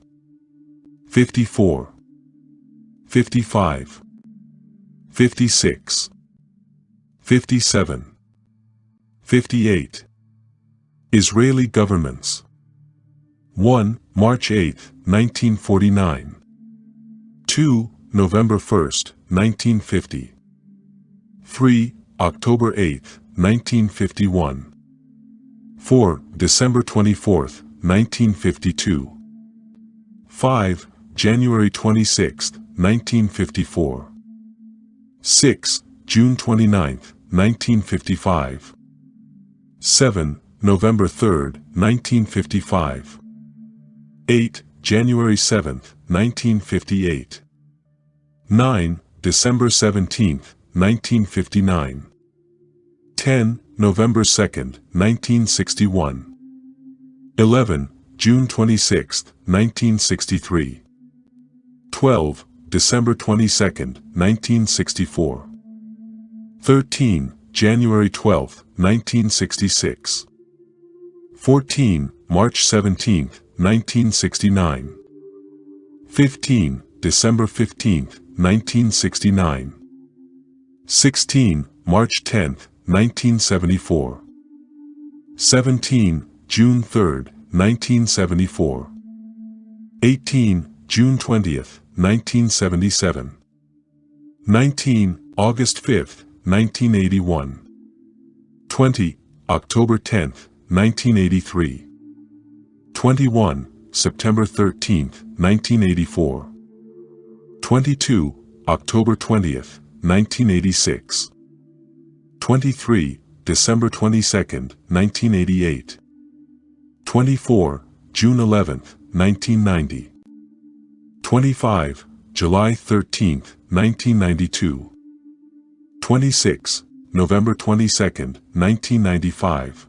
54. 55. 56. 57. 58. Israeli governments. 1. March 8, 1949. 2. November 1, 1950. 3. October 8, 1951. 4. December 24, 1952. 5. January 26, 1954. 6. June 29, 1955. 7. November 3, 1955. 8, January 7, 1958. 9, December 17, 1959. 10, November 2, 1961. 11, June 26, 1963. 12, December 22, 1964. 13, January 12, 1966. 14, March 17, 1969. 15, December 15, 1969. 16, March 10, 1974. 17, June 3, 1974. 18, June 20, 1977. 19, August 5, 1981. 20, October 10, 1983. 21, September 13, 1984. 22, October 20, 1986. 23, December 22, 1988. 24, June 11, 1990. 25, July 13, 1992. 26, November 22, 1995.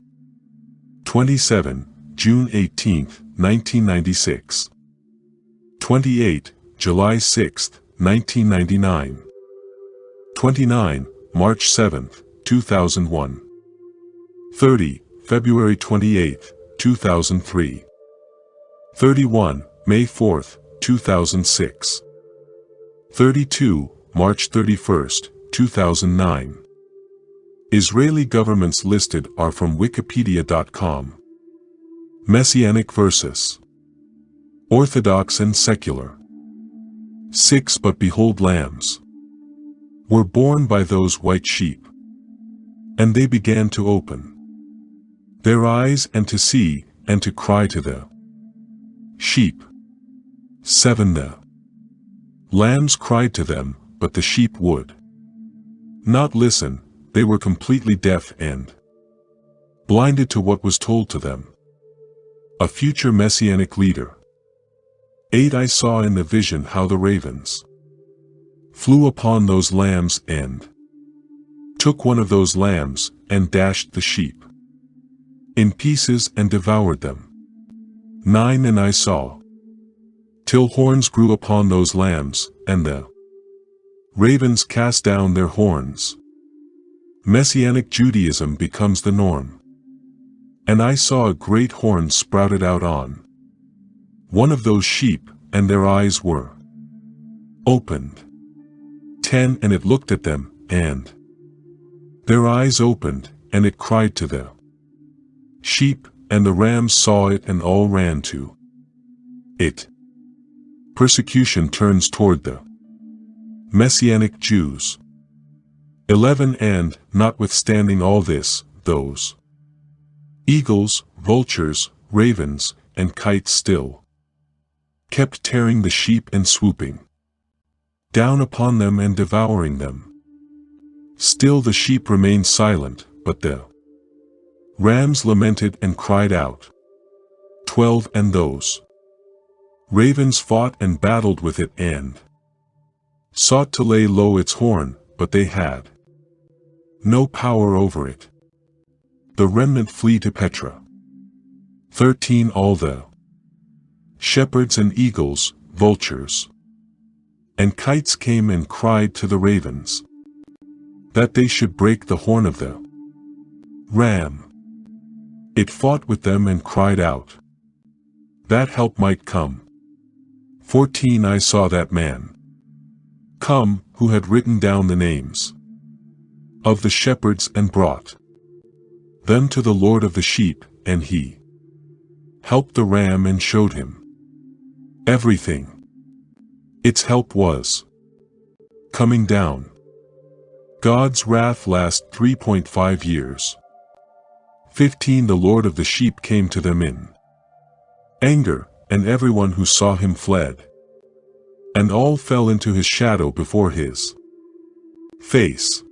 27, June 18, 1996. 28, July 6, 1999. 29, March 7, 2001. 30, February 28, 2003. 31, May 4, 2006. 32, March 31, 2009. Israeli governments listed are from Wikipedia.com. Messianic verses. Orthodox and secular. 6 But behold, lambs were born by those white sheep, and they began to open their eyes and to see, and to cry to the sheep. 7 The lambs cried to them, but the sheep would not listen. They were completely deaf and blinded to what was told to them. A future messianic leader. 8 I saw in the vision how the ravens flew upon those lambs and took one of those lambs and dashed the sheep in pieces and devoured them. 9 And I saw till horns grew upon those lambs, and the ravens cast down their horns. Messianic Judaism becomes the norm. And I saw a great horn sprouted out on one of those sheep, and their eyes were opened. 10 And it looked at them, and their eyes opened, and it cried to the sheep, and the rams saw it and all ran to it. Persecution turns toward the Messianic Jews. 11 And, notwithstanding all this, those eagles, vultures, ravens, and kites still kept tearing the sheep and swooping down upon them and devouring them. Still the sheep remained silent, but the rams lamented and cried out. 12 And those ravens fought and battled with it and sought to lay low its horn, but they had no power over it. The remnant flee to Petra. 13 All the shepherds and eagles, vultures, and kites came and cried to the ravens that they should break the horn of the ram. It fought with them and cried out that help might come. 14 I saw that man come, who had written down the names of the shepherds and brought them to the Lord of the sheep, and he helped the ram and showed him everything its help was coming down. God's wrath lasts 3.5 years. 15 The Lord of the sheep came to them in anger, and everyone who saw him fled, and all fell into his shadow before his face.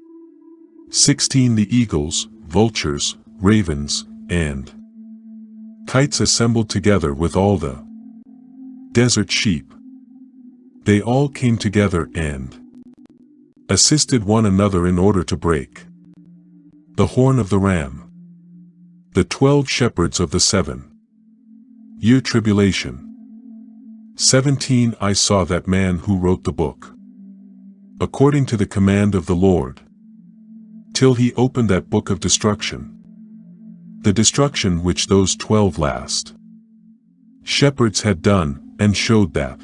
16 The eagles, vultures, ravens, and kites assembled together with all the desert sheep. They all came together and assisted one another in order to break the horn of the ram. The 12 shepherds of the 7-year tribulation. 17 I saw that man who wrote the book, according to the command of the Lord, till he opened that book of destruction. The destruction which those 12 last shepherds had done, and showed that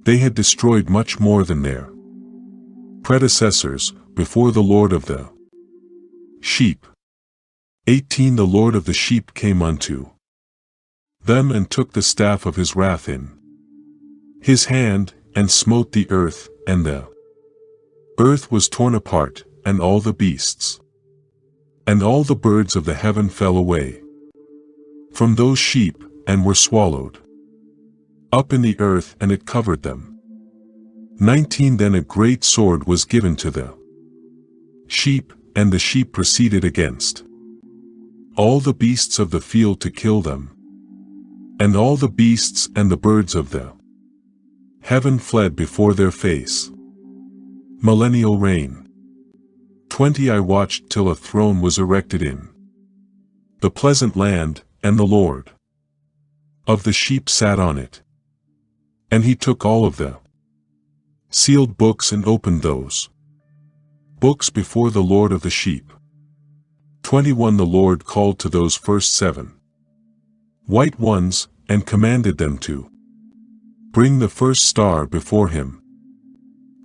they had destroyed much more than their predecessors, before the Lord of the sheep. 18 The Lord of the sheep came unto them and took the staff of his wrath in his hand, and smote the earth, and the earth was torn apart, and all the beasts and all the birds of the heaven fell away from those sheep, and were swallowed up in the earth, and it covered them. 19 Then a great sword was given to the sheep, and the sheep proceeded against all the beasts of the field to kill them. And all the beasts and the birds of the heaven fled before their face. Millennial reign. 20 I watched till a throne was erected in the pleasant land, and the Lord of the sheep sat on it. And he took all of the sealed books and opened those books before the Lord of the sheep. 21 The Lord called to those first 7 white ones, and commanded them to bring the first star before him,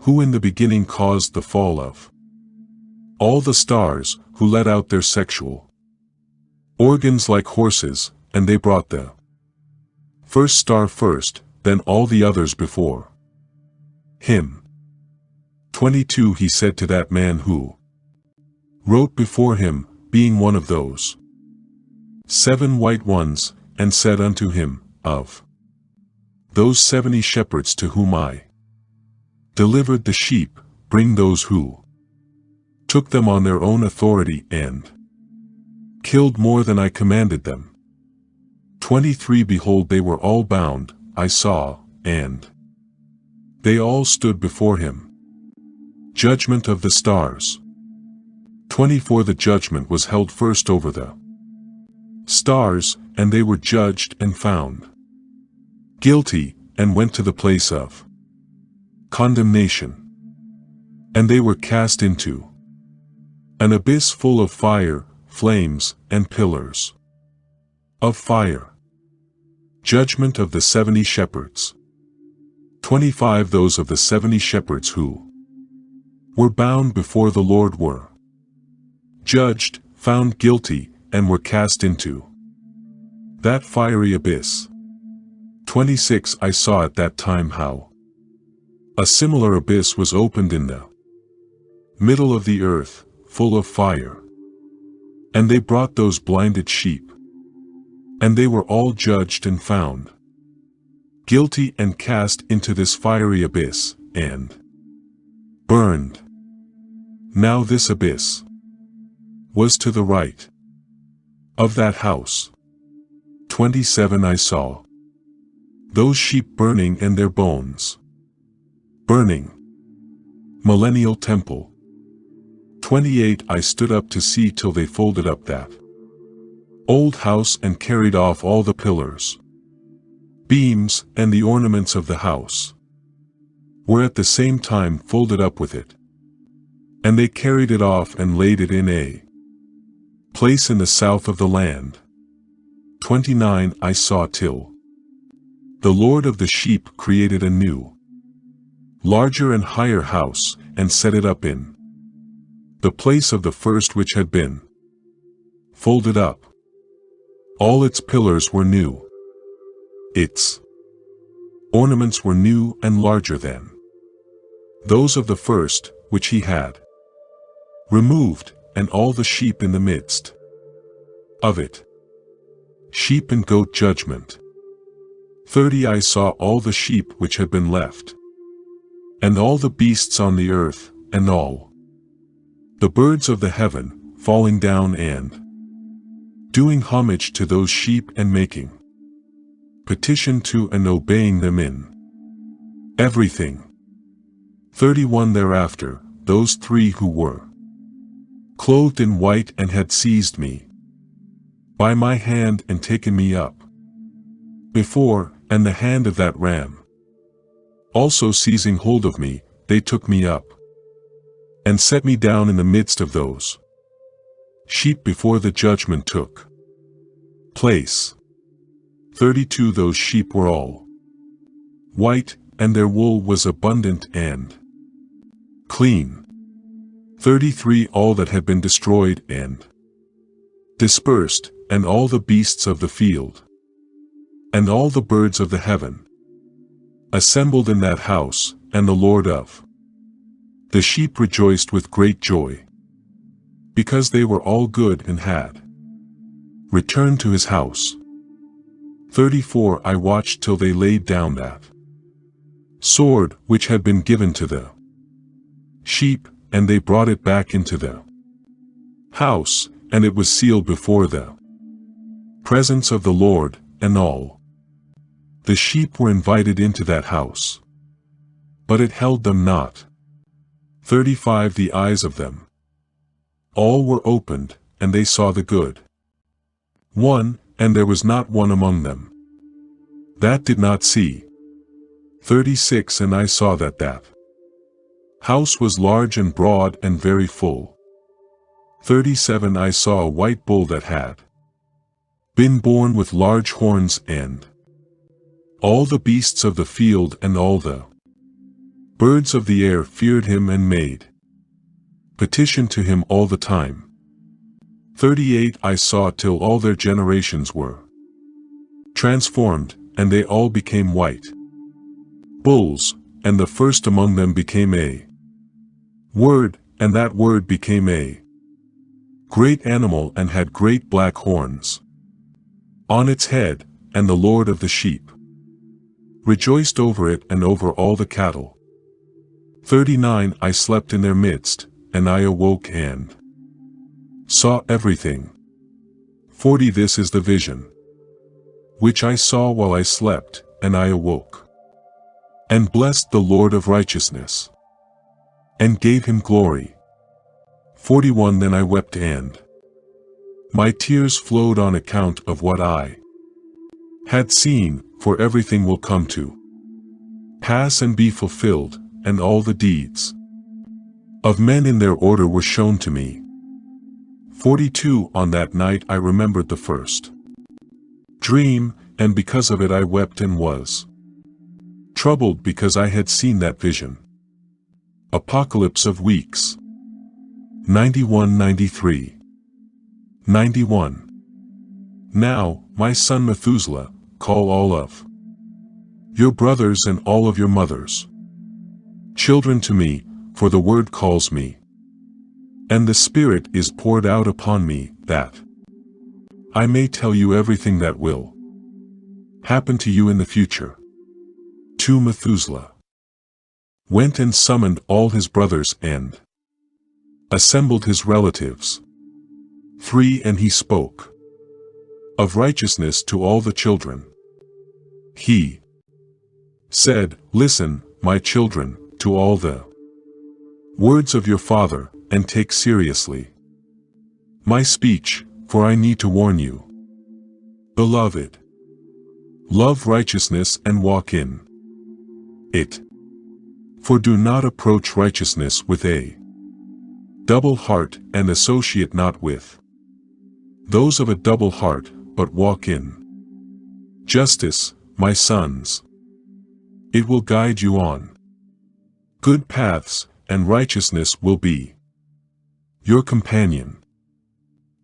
who in the beginning caused the fall of all the stars, who let out their sexual organs like horses, and they brought the first star first, then all the others before him. 22 He said to that man who wrote before him, being one of those 7 white ones, and said unto him, Of those 70 shepherds to whom I delivered the sheep, bring those who took them on their own authority, and killed more than I commanded them. 23 Behold, they were all bound, I saw, and they all stood before him. Judgment of the stars. 24 The judgment was held first over the stars, and they were judged and found guilty, and went to the place of condemnation. And they were cast into an abyss full of fire, flames, and pillars of fire. Judgment of the 70 shepherds. 25 Those of the 70 shepherds who were bound before the Lord were judged, found guilty, and were cast into that fiery abyss. 26 I saw at that time how a similar abyss was opened in the middle of the earth, full of fire. And they brought those blinded sheep, and they were all judged and found guilty, and cast into this fiery abyss, and burned. Now this abyss was to the right of that house. 27 I saw those sheep burning, and their bones burning. Millennial temple. 28 I stood up to see till they folded up that old house, and carried off all the pillars, beams, and the ornaments of the house were at the same time folded up with it. And they carried it off, and laid it in a place in the south of the land. 29 I saw till the Lord of the sheep created a new, larger and higher house, and set it up in the place of the first which had been folded up. All its pillars were new. Its ornaments were new and larger than those of the first, which he had removed, and all the sheep in the midst of it. Sheep and goat judgment. 30 I saw all the sheep which had been left, and all the beasts on the earth, and all the birds of the heaven, falling down and doing homage to those sheep and making petition to and obeying them in everything. 31 Thereafter, those three who were clothed in white and had seized me by my hand and taken me up before, and the hand of that ram also seizing hold of me, they took me up and set me down in the midst of those sheep before the judgment took place. 32 Those sheep were all white, and their wool was abundant and clean. 33 All that had been destroyed and dispersed, and all the beasts of the field, and all the birds of the heaven, assembled in that house, and the Lord of the sheep rejoiced with great joy, because they were all good and had returned to his house. 34 I watched till they laid down that sword which had been given to the sheep, and they brought it back into the house, and it was sealed before the presence of the Lord, and all the sheep were invited into that house, but it held them not. 35 The eyes of them all were opened, and they saw the good one, and there was not one among them that did not see. 36 And I saw that house was large and broad and very full. 37 I saw a white bull that had been born with large horns, and all the beasts of the field and all the birds of the air feared him and made petition to him all the time. 38 I saw till all their generations were transformed, and they all became white bulls, and the first among them became a word, and that word became a great animal and had great black horns on its head, and the Lord of the sheep rejoiced over it and over all the cattle. 39 I slept in their midst, and I awoke and saw everything. 40 This is the vision which I saw while I slept, and I awoke and blessed the Lord of righteousness and gave him glory. 41 Then I wept, and my tears flowed on account of what I had seen, for everything will come to pass and be fulfilled, and all the deeds of men in their order were shown to me. 42 On that night I remembered the first dream, and because of it I wept and was troubled, because I had seen that vision. Apocalypse of Weeks. 91-93. 91 Now, my son Methuselah, call all of your brothers and all of your mothers children to me, for the word calls me, and the Spirit is poured out upon me, that I may tell you everything that will happen to you in the future. 2 Methuselah went and summoned all his brothers and assembled his relatives. 3 And he spoke of righteousness to all the children. He said, Listen, my children, to all the words of your father, and take seriously my speech, for I need to warn you. Beloved, love righteousness and walk in it. For do not approach righteousness with a double heart, and associate not with those of a double heart, but walk in justice, my sons. It will guide you on good paths, and righteousness will be your companion.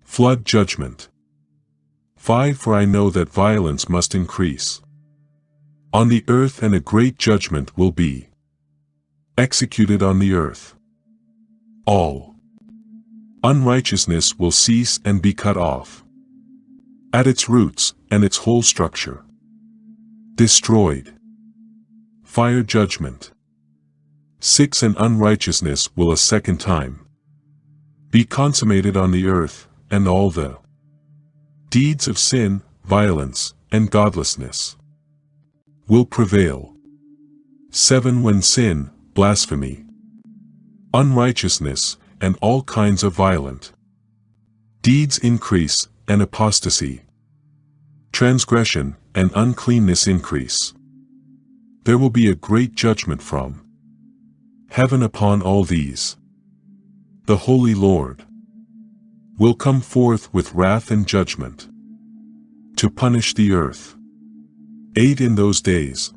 Flood judgment. 5 For I know that violence must increase on the earth, and a great judgment will be executed on the earth. All unrighteousness will cease and be cut off at its roots, and its whole structure destroyed. Fire judgment. 6 And unrighteousness will a second time be consummated on the earth, and all the Deeds of sin, violence, and godlessness will prevail. 7. When sin, blasphemy, unrighteousness, and all kinds of violent deeds increase, and apostasy, transgression, and uncleanness increase, there will be a great judgment from heaven upon all these. The Holy Lord will come forth with wrath and judgment to punish the earth. 8. In those days,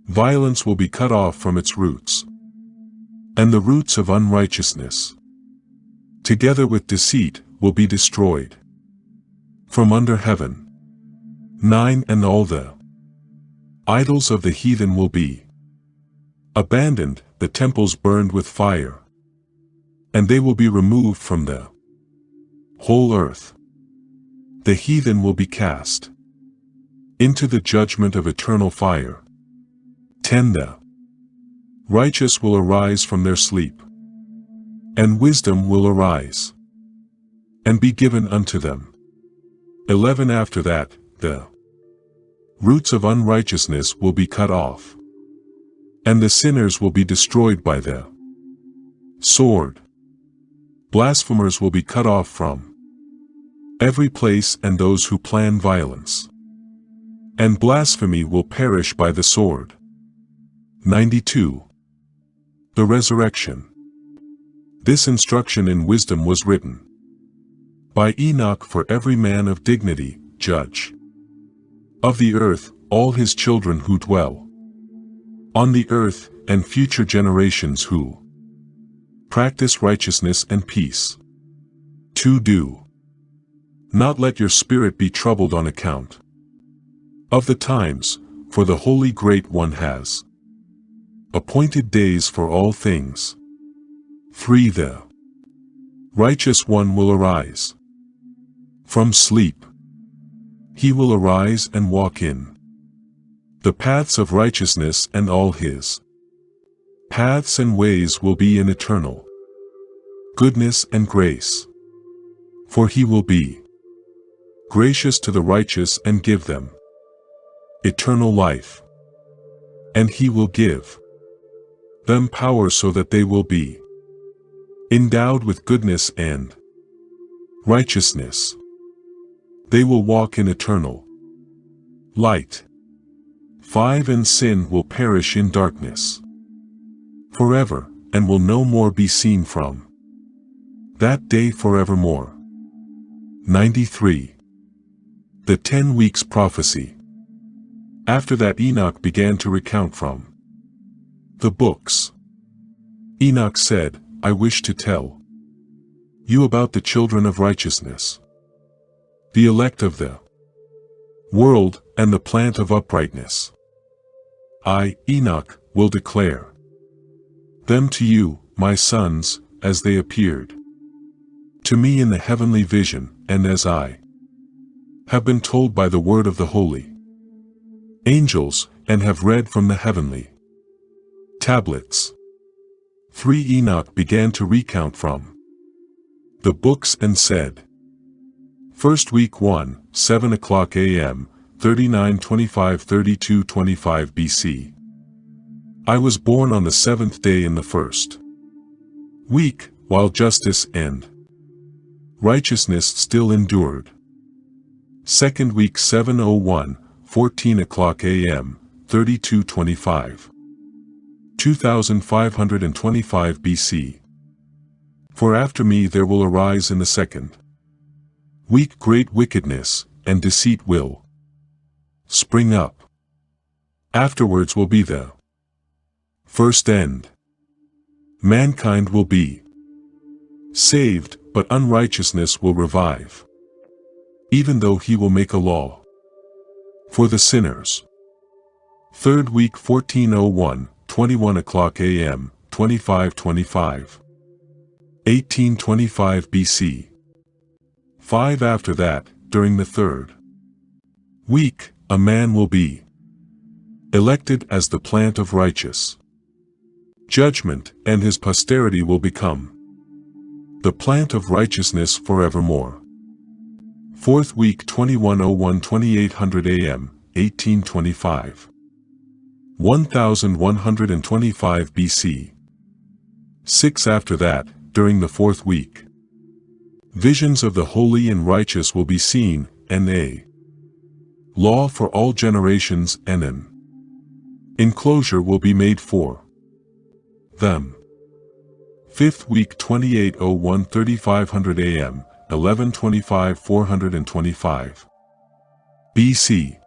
violence will be cut off from its roots, and the roots of unrighteousness, together with deceit, will be destroyed from under heaven. 9. And all the idols of the heathen will be abandoned, the temples burned with fire, and they will be removed from the whole earth. The heathen will be cast into the judgment of eternal fire. 10. The righteous will arise from their sleep, and wisdom will arise, and be given unto them. 11. After that, the roots of unrighteousness will be cut off, and the sinners will be destroyed by the sword. Blasphemers will be cut off from every place, and those who plan violence and blasphemy will perish by the sword. 92. The resurrection. This instruction in wisdom was written by Enoch for every man of dignity, judge of the earth, all his children who dwell on the earth, and future generations who practice righteousness and peace. 2. Do not let your spirit be troubled on account of the times, for the Holy Great One has appointed days for all things. 3. The righteous one will arise from sleep. He will arise and walk in the paths of righteousness, and all his paths and ways will be in eternal goodness and grace. For he will be gracious to the righteous and give them eternal life. And he will give them power so that they will be endowed with goodness and righteousness. They will walk in eternal light. 5. And sin will perish in darkness forever, and will no more be seen from that day forevermore. 93. The 10 weeks prophecy. After that Enoch began to recount from the books. Enoch said, I wish to tell you about the children of righteousness, the elect of the world, and the plant of uprightness. I, Enoch, will declare them to you, my sons, as they appeared to me in the heavenly vision, and as I have been told by the word of the holy angels, and have read from the heavenly tablets. 3. Enoch began to recount from the books and said, First week 1, 7 o'clock a.m., 39:25–32:25 BC. I was born on the 7th day in the first week, while justice and righteousness still endured. Second week 7:01, 14 o'clock a.m., 32:25. 2525 BC. For after me there will arise in the second week great wickedness, and deceit will spring up. Afterwards will be the first end. Mankind will be saved, but unrighteousness will revive, even though he will make a law for the sinners. Third week 14:01, 21 o'clock a.m., 25:25. 1825 BC. 5. After that, during the third week, a man will be elected as the plant of righteous judgment, and his posterity will become the plant of righteousness forevermore. 4th week 2101-2800 AM, 1825. 1125 BC. 6 after that, during the 4th week. Visions of the holy and righteous will be seen, and a law for all generations, and an enclosure will be made for them. 5th week 2801-3500 AM, 1125 425 BC.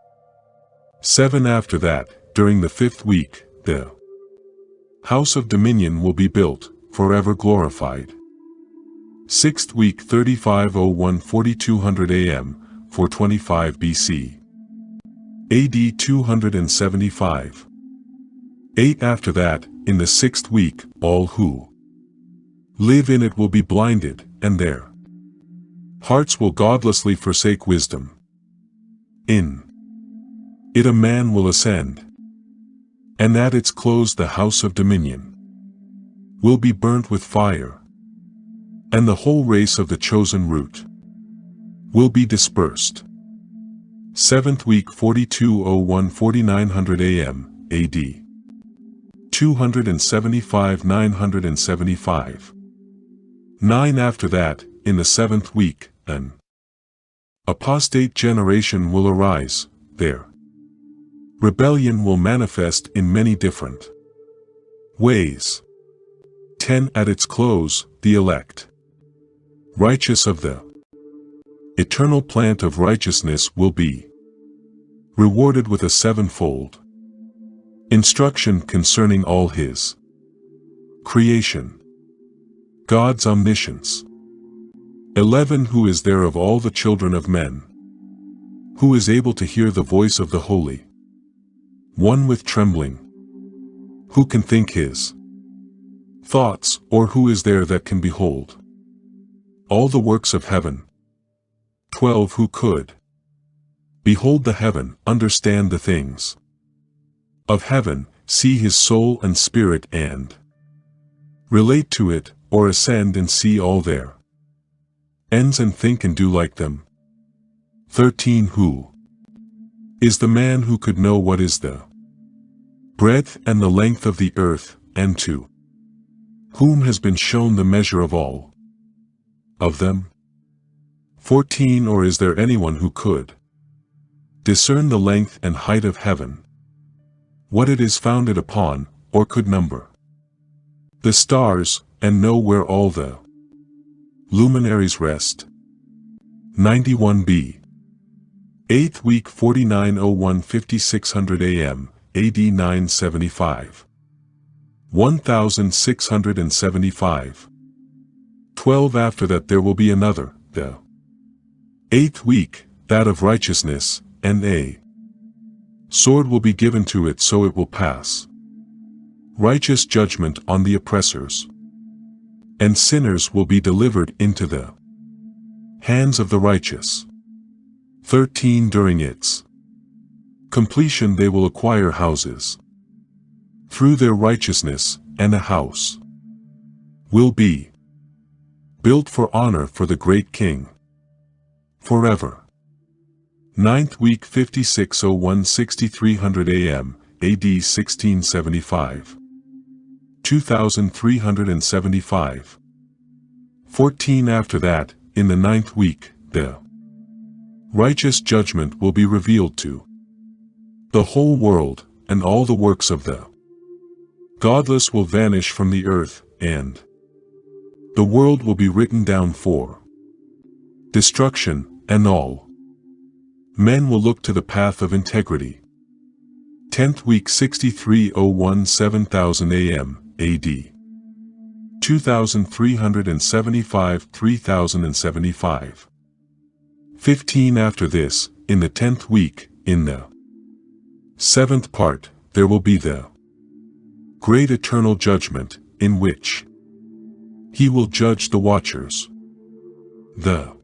7 after that, during the 5th week, the house of dominion will be built, forever glorified. 6th week 3501-4200 AM, 425 BC. AD 275. 8 after that, in the 6th week, all who live in it will be blinded, and their hearts will godlessly forsake wisdom. In it a man will ascend, and at its close the house of dominion will be burnt with fire, and the whole race of the chosen root will be dispersed. 7th week 4201-4900 AM, AD 275-975. 9 after that, in the 7th week, an apostate generation will arise, their rebellion will manifest in many different ways. 10 at its close, the elect righteous of the eternal plant of righteousness will be rewarded with a sevenfold instruction concerning all his creation. God's omniscience. 11 Who is there of all the children of men, who is able to hear the voice of the Holy One with trembling? Who can think his thoughts, or who is there that can behold all the works of heaven? 12 Who could behold the heaven, understand the things of heaven, see his soul and spirit, and relate to it, or ascend and see all their ends and think and do like them? 13 Who is the man who could know what is the breadth and the length of the earth, and to whom has been shown the measure of all of them? 14 Or is there anyone who could discern the length and height of heaven, what it is founded upon, or could number the stars, and know where all the luminaries rest? 91b. 8th week 4901-5600 AM, AD 975. 1675. 12 After that there will be another, the 8th week, that of righteousness, and a sword will be given to it, so it will pass righteous judgment on the oppressors, and sinners will be delivered into the hands of the righteous. 13 During its completion they will acquire houses through their righteousness, and a house will be built for honor for the great king forever. 9th week 5601-6300 AM, AD 1675. 2375. 14 After that, in the 9th week, the righteous judgment will be revealed to the whole world, and all the works of the godless will vanish from the earth, and the world will be written down for destruction, and all men will look to the path of integrity. 10th week 6301-7000 AM, AD 2375-3075. 15 After this, in the 10th week, in the 7th part, there will be the great eternal judgment, in which he will judge the watchers. The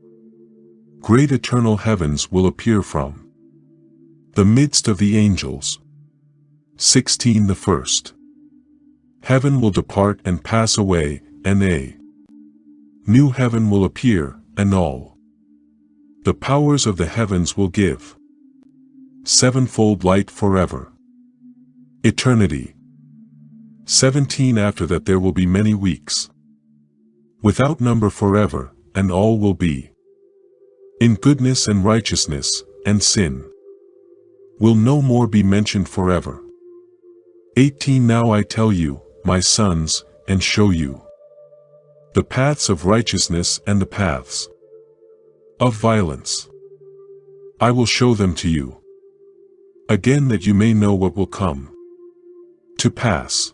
great eternal heavens will appear from the midst of the angels. 16 The first heaven will depart and pass away, and a new heaven will appear, and all The powers of the heavens will give sevenfold light forever. Eternity. 17 After that there will be many weeks, without number forever, and all will be in goodness and righteousness, and sin will no more be mentioned forever. 18 Now I tell you, my sons, and show you the paths of righteousness and the paths of violence. I will show them to you, again that you may know what will come to pass.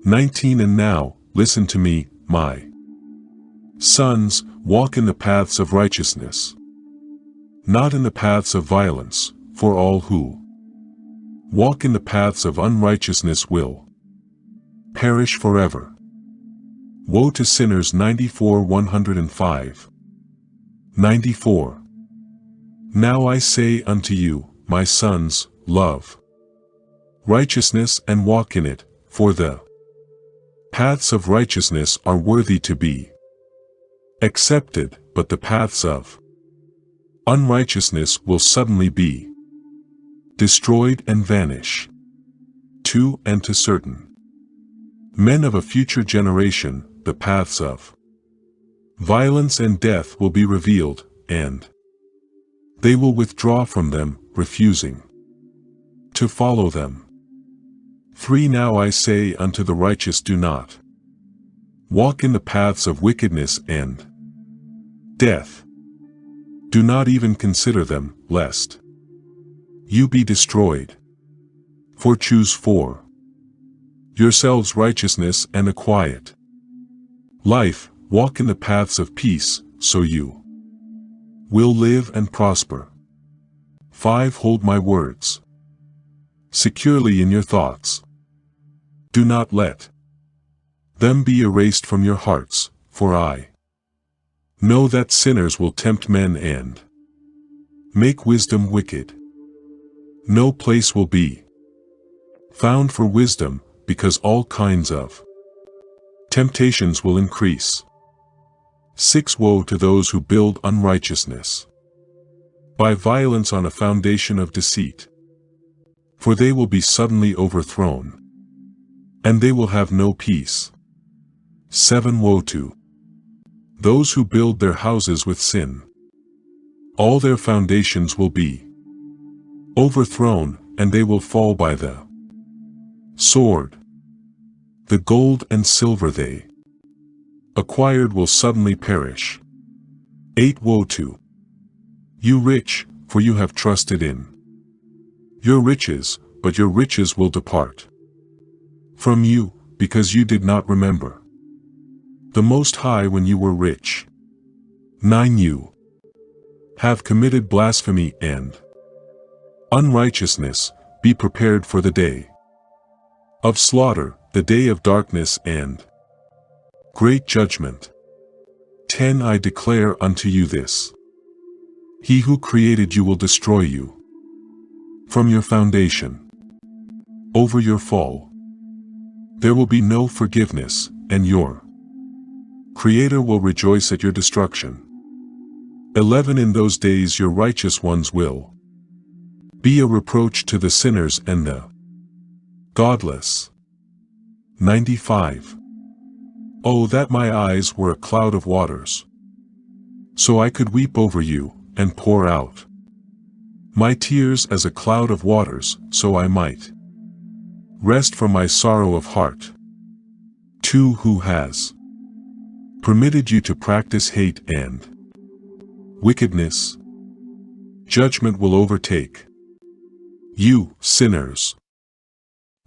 19 And now, listen to me, my sons, walk in the paths of righteousness, not in the paths of violence, for all who walk in the paths of unrighteousness will perish forever. Woe to sinners. 94 105. 94. Now I say unto you, my sons, love righteousness and walk in it, for the paths of righteousness are worthy to be accepted, but the paths of unrighteousness will suddenly be destroyed and vanish. 2 And to certain men of a future generation, the paths of violence and death will be revealed, and they will withdraw from them, refusing to follow them. 3 Now I say unto the righteous, do not walk in the paths of wickedness and death. Do not even consider them, lest you be destroyed. For choose for yourselves righteousness and a quiet life, walk in the paths of peace, so you will live and prosper. 5 Hold my words securely in your thoughts. Do not let them be erased from your hearts, for I know that sinners will tempt men and make wisdom wicked. No place will be found for wisdom, because all kinds of temptations will increase. 6 Woe to those who build unrighteousness by violence on a foundation of deceit, for they will be suddenly overthrown, and they will have no peace. 7 Woe to those who build their houses with sin. All their foundations will be overthrown, and they will fall by the sword. The gold and silver they acquired will suddenly perish. 8 Woe to you rich, for you have trusted in your riches, but your riches will depart from you, because you did not remember the Most High when you were rich. 9 You have committed blasphemy and unrighteousness. Be prepared for the day of slaughter, the day of darkness and great judgment. 10 I declare unto you this: he who created you will destroy you from your foundation. Over your fall there will be no forgiveness, and your Creator will rejoice at your destruction. 11 In those days your righteous ones will be a reproach to the sinners and the godless. 95. Oh, that my eyes were a cloud of waters, so I could weep over you, and pour out my tears as a cloud of waters, so I might rest from my sorrow of heart. 2 Who has permitted you to practice hate and wickedness? Judgment will overtake you, sinners.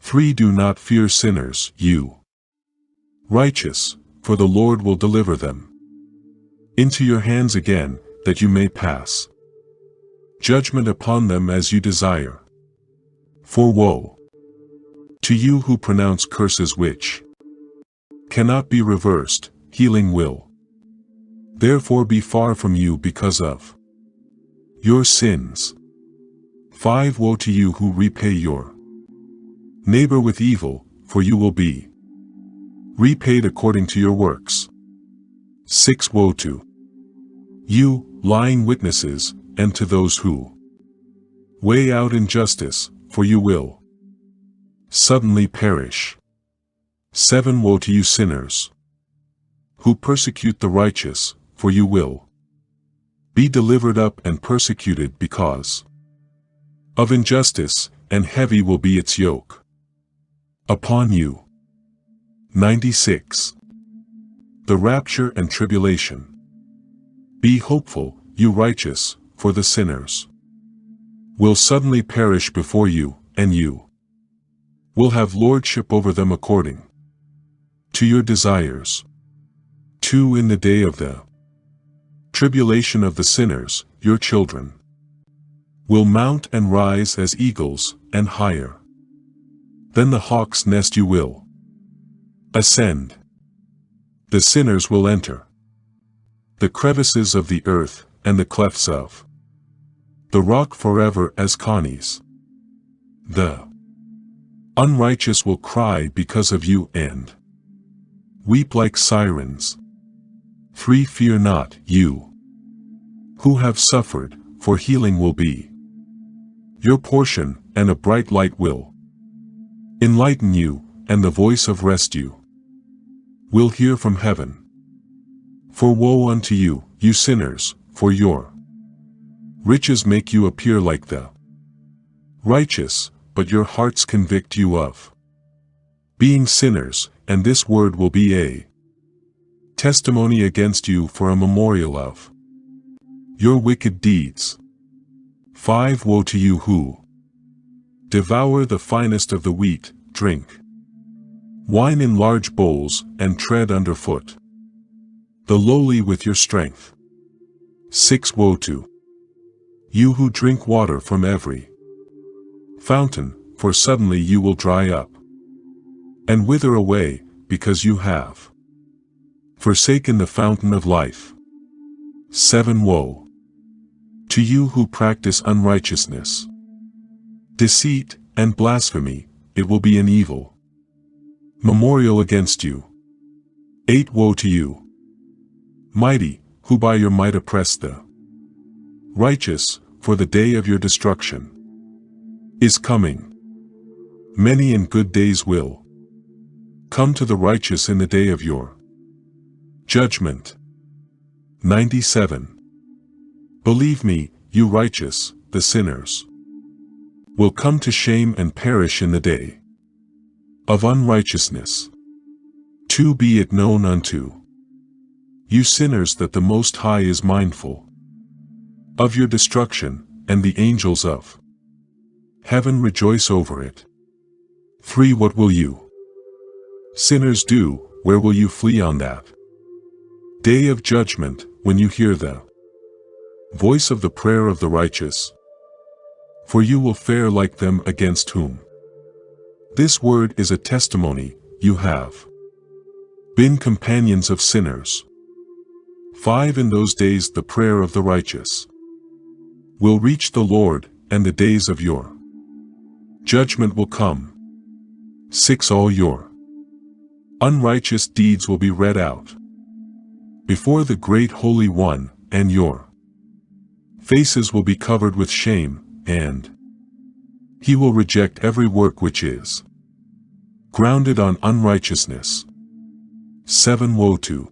3 Do not fear sinners, you righteous, for the Lord will deliver them into your hands again, that you may pass judgment upon them as you desire. 4 Woe to you who pronounce curses which cannot be reversed. Healing will therefore be far from you because of your sins. 5 Woe to you who repay your neighbor with evil, for you will be repaid according to your works. 6 Woe to You, lying witnesses, and to those who weigh out injustice, for you will suddenly perish. 7 Woe to you sinners, who persecute the righteous, for you will be delivered up and persecuted because of injustice, and heavy will be its yoke upon you. 96. The rapture and tribulation. Be hopeful, you righteous, for the sinners will suddenly perish before you, and you will have lordship over them according to your desires. 2 In the day of the tribulation of the sinners, your children will mount and rise as eagles, and higher than the hawk's nest you will ascend. The sinners will enter the crevices of the earth, and the clefts of the rock forever as conies. The unrighteous will cry because of you and weep like sirens. 3 Fear not, you who have suffered, for healing will be your portion, and a bright light will enlighten you, and the voice of rest you will hear from heaven. For woe unto you, you sinners, for your riches make you appear like the righteous, but your hearts convict you of being sinners, and this word will be a testimony against you for a memorial of your wicked deeds. 5 Woe to you who devour the finest of the wheat, drink wine in large bowls, and tread underfoot the lowly with your strength. 6 Woe to you who drink water from every fountain, for suddenly you will dry up and wither away, because you have forsaken the fountain of life. 7 Woe to you who practice unrighteousness, deceit, and blasphemy, it will be an evil memorial against you. 8 Woe to you, mighty, who by your might oppress the righteous, for the day of your destruction is coming. Many and good days will come to the righteous in the day of your judgment. 97. Believe me, you righteous, the sinners will come to shame and perish in the day of unrighteousness. 2 Be it known unto you sinners that the Most High is mindful of your destruction, and the angels of heaven rejoice over it. 3 What will you sinners do, where will you flee on that day of judgment, when you hear the voice of the prayer of the righteous? For you will fare like them against whom this word is a testimony, you have been companions of sinners. 5 In those days the prayer of the righteous will reach the Lord, and the days of your judgment will come. 6 All your unrighteous deeds will be read out before the great Holy One, and your faces will be covered with shame, and he will reject every work which is grounded on unrighteousness. 7 Woe to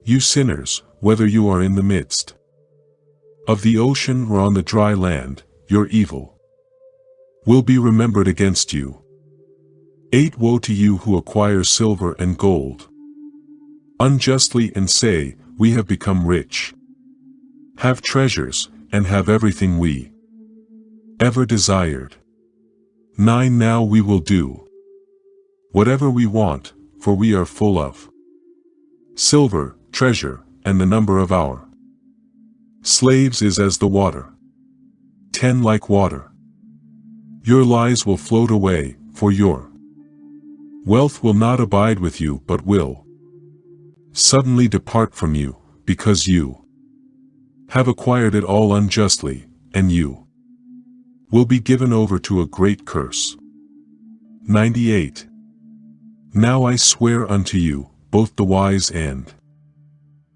you sinners, whether you are in the midst of the ocean or on the dry land, your evil will be remembered against you. 8 Woe to you who acquire silver and gold unjustly and say, we have become rich, have treasures, and have everything we ever desired. 9 Now we will do whatever we want, for we are full of silver, treasure, and the number of our slaves is as the water. 10 Like water your lies will float away, for your wealth will not abide with you but will suddenly depart from you, because you have acquired it all unjustly, and you will be given over to a great curse. 98 Now I swear unto you, both the wise and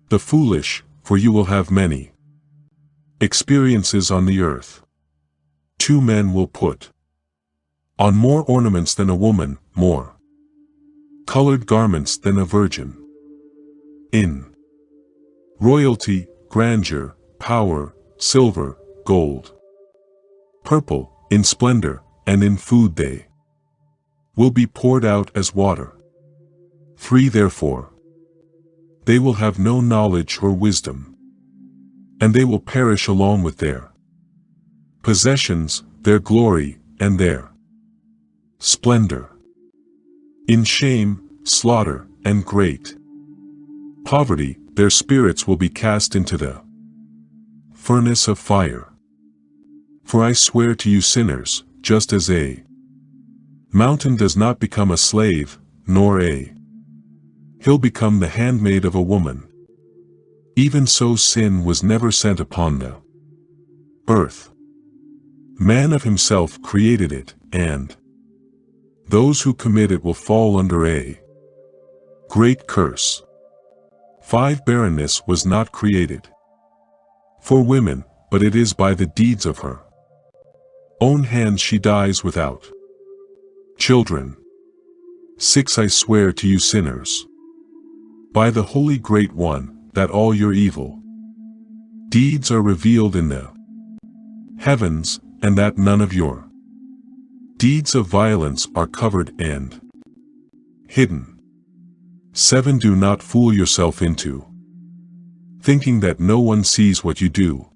the foolish, for you will have many experiences on the earth. 2 men will put on more ornaments than a woman, more colored garments than a virgin. In royalty, grandeur, power, silver, gold, purple, in splendor, and in food they will be poured out as water. 3 Therefore, they will have no knowledge or wisdom, and they will perish along with their possessions, their glory, and their splendor. In shame, slaughter, and great poverty, their spirits will be cast into the furnace of fire. For I swear to you sinners, just as a mountain does not become a slave, nor a hill become the handmaid of a woman, even so sin was never sent upon the earth. Man of himself created it, and those who commit it will fall under a great curse. 5 Barrenness was not created for women, but it is by the deeds of her own hands she dies without children. 6 I swear to you sinners, by the Holy Great One, that all your evil deeds are revealed in the heavens, and that none of your deeds of violence are covered and hidden. 7 Do not fool yourself into thinking that no one sees what you do.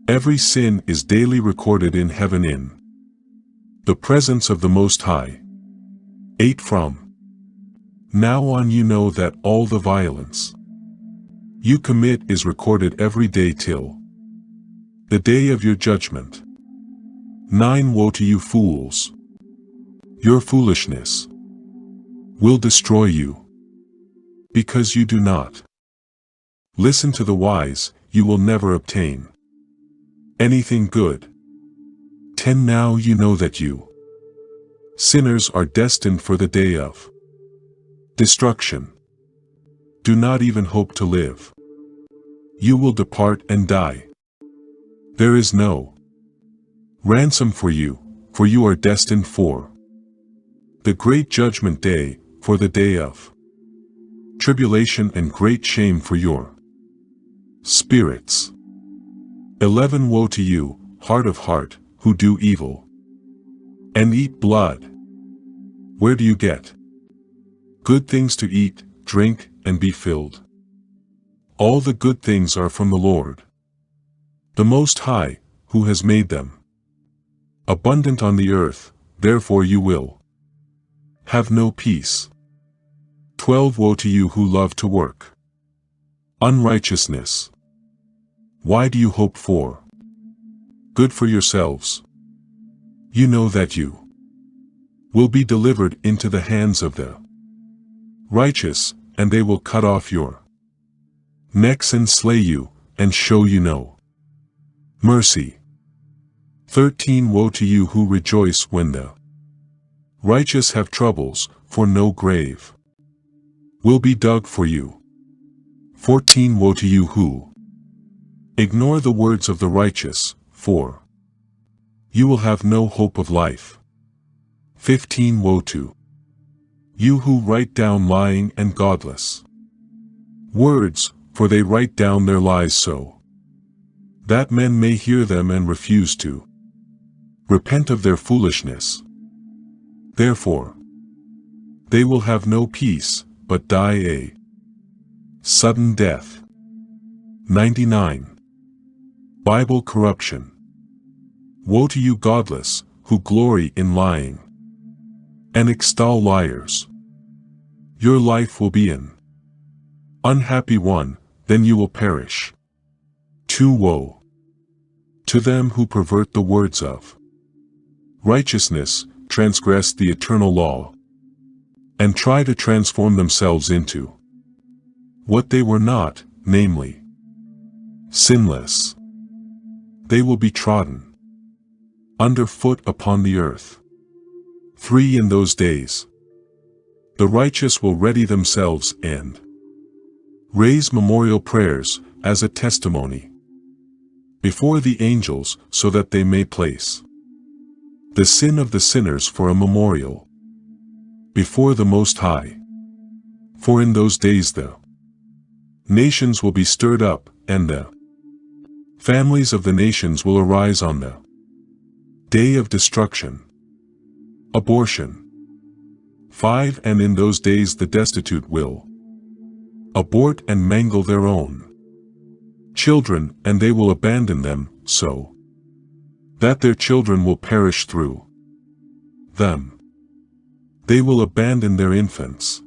Every sin is daily recorded in heaven in the presence of the Most High. 8 From now on you know that all the violence you commit is recorded every day till the day of your judgment. 9 Woe to you fools! Your foolishness will destroy you. Because you do not listen to the wise, you will never obtain anything good. 10 Now you know that you sinners are destined for the day of destruction. Do not even hope to live. You will depart and die. There is no ransom for you are destined for the great judgment day, for the day of tribulation and great shame for your spirits. 11 Woe to you, heart of heart, who do evil and eat blood. Where do you get good things to eat, drink, and be filled? All the good things are from the Lord, the Most High, who has made them abundant on the earth, therefore you will have no peace. 12 Woe to you who love to work unrighteousness. Why do you hope for good for yourselves? You know that you will be delivered into the hands of the righteous, and they will cut off your necks and slay you, and show you no mercy. 13 Woe to you who rejoice when the righteous have troubles, for no grave will be dug for you. 14 Woe to you who ignore the words of the righteous, for you will have no hope of life. 15 Woe to you who write down lying and godless words, for they write down their lies so that men may hear them and refuse to repent of their foolishness. Therefore, they will have no peace, but die a sudden death. 99 Bible corruption. Woe to you godless, who glory in lying and extol liars. Your life will be an unhappy one, then you will perish. 2 Woe to them who pervert the words of righteousness, transgress the eternal law, and try to transform themselves into what they were not, namely, sinless. They will be trodden underfoot upon the earth. 3 In those days, the righteous will ready themselves and raise memorial prayers, as a testimony before the angels, so that they may place the sin of the sinners for a memorial before the Most High. For in those days the nations will be stirred up, and the families of the nations will arise on the day of destruction. Abortion. 5. And in those days the destitute will abort and mangle their own children, and they will abandon them, so that their children will perish through them. They will abandon their infants,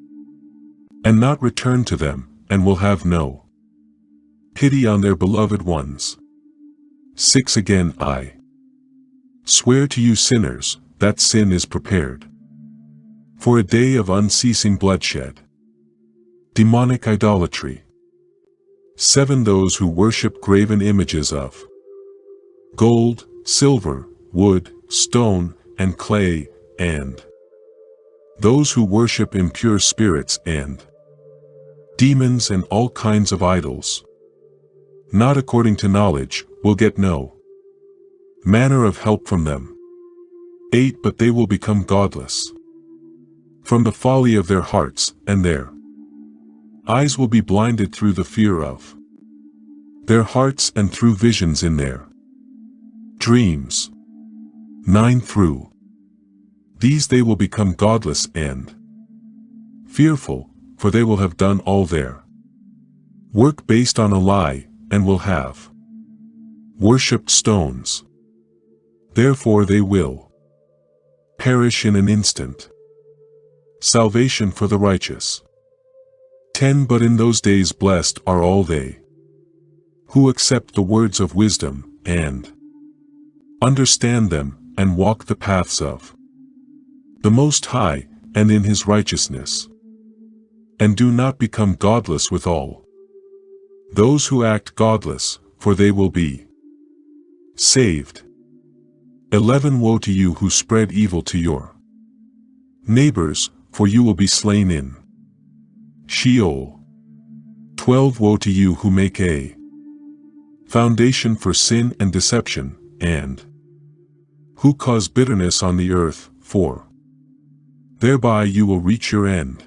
and not return to them, and will have no pity on their beloved ones. 6. Again I swear to you sinners, that sin is prepared for a day of unceasing bloodshed. Demonic idolatry. 7. Those who worship graven images of gold, silver, wood, stone, and clay, and those who worship impure spirits and demons and all kinds of idols, not according to knowledge, will get no manner of help from them. 8. But they will become godless from the folly of their hearts, and their eyes will be blinded through the fear of their hearts and through visions in their dreams. 9. Through these they will become godless and fearful, for they will have done all their work based on a lie, and will have worshipped stones. Therefore they will perish in an instant. Salvation for the righteous. 10. But in those days blessed are all they who accept the words of wisdom, and understand them, and walk the paths of the Most High, and in His righteousness, and do not become godless withal. Those who act godless, for they will be saved. 11. Woe to you who spread evil to your neighbors, for you will be slain in Sheol. 12. Woe to you who make a foundation for sin and deception, and who cause bitterness on the earth, for thereby you will reach your end.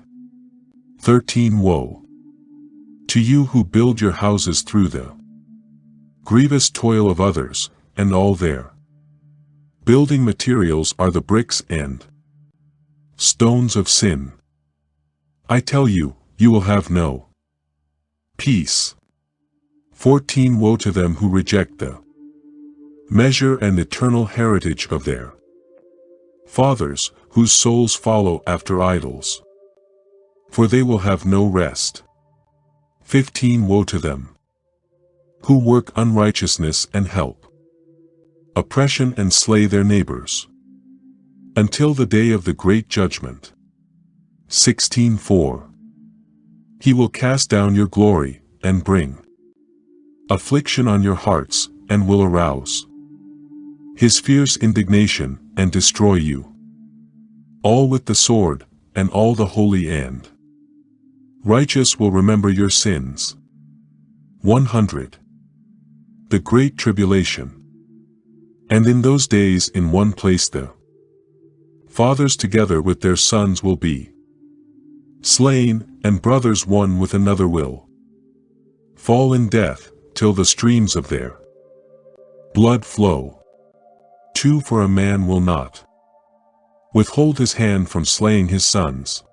13. Woe to you who build your houses through the grievous toil of others, and all their building materials are the bricks and stones of sin. I tell you, you will have no peace. 14. Woe to them who reject the measure and eternal heritage of their fathers, whose souls follow after idols, for they will have no rest. 15. Woe to them who work unrighteousness and help oppression and slay their neighbors, until the day of the great judgment. 16. For He will cast down your glory, and bring affliction on your hearts, and will arouse His fierce indignation, and destroy you all with the sword, and all the holy and righteous will remember your sins. 100. The Great Tribulation. And in those days in one place the fathers together with their sons will be slain, and brothers one with another will fall in death, till the streams of their blood flow. 2. For a man will not withhold his hand from slaying his sons,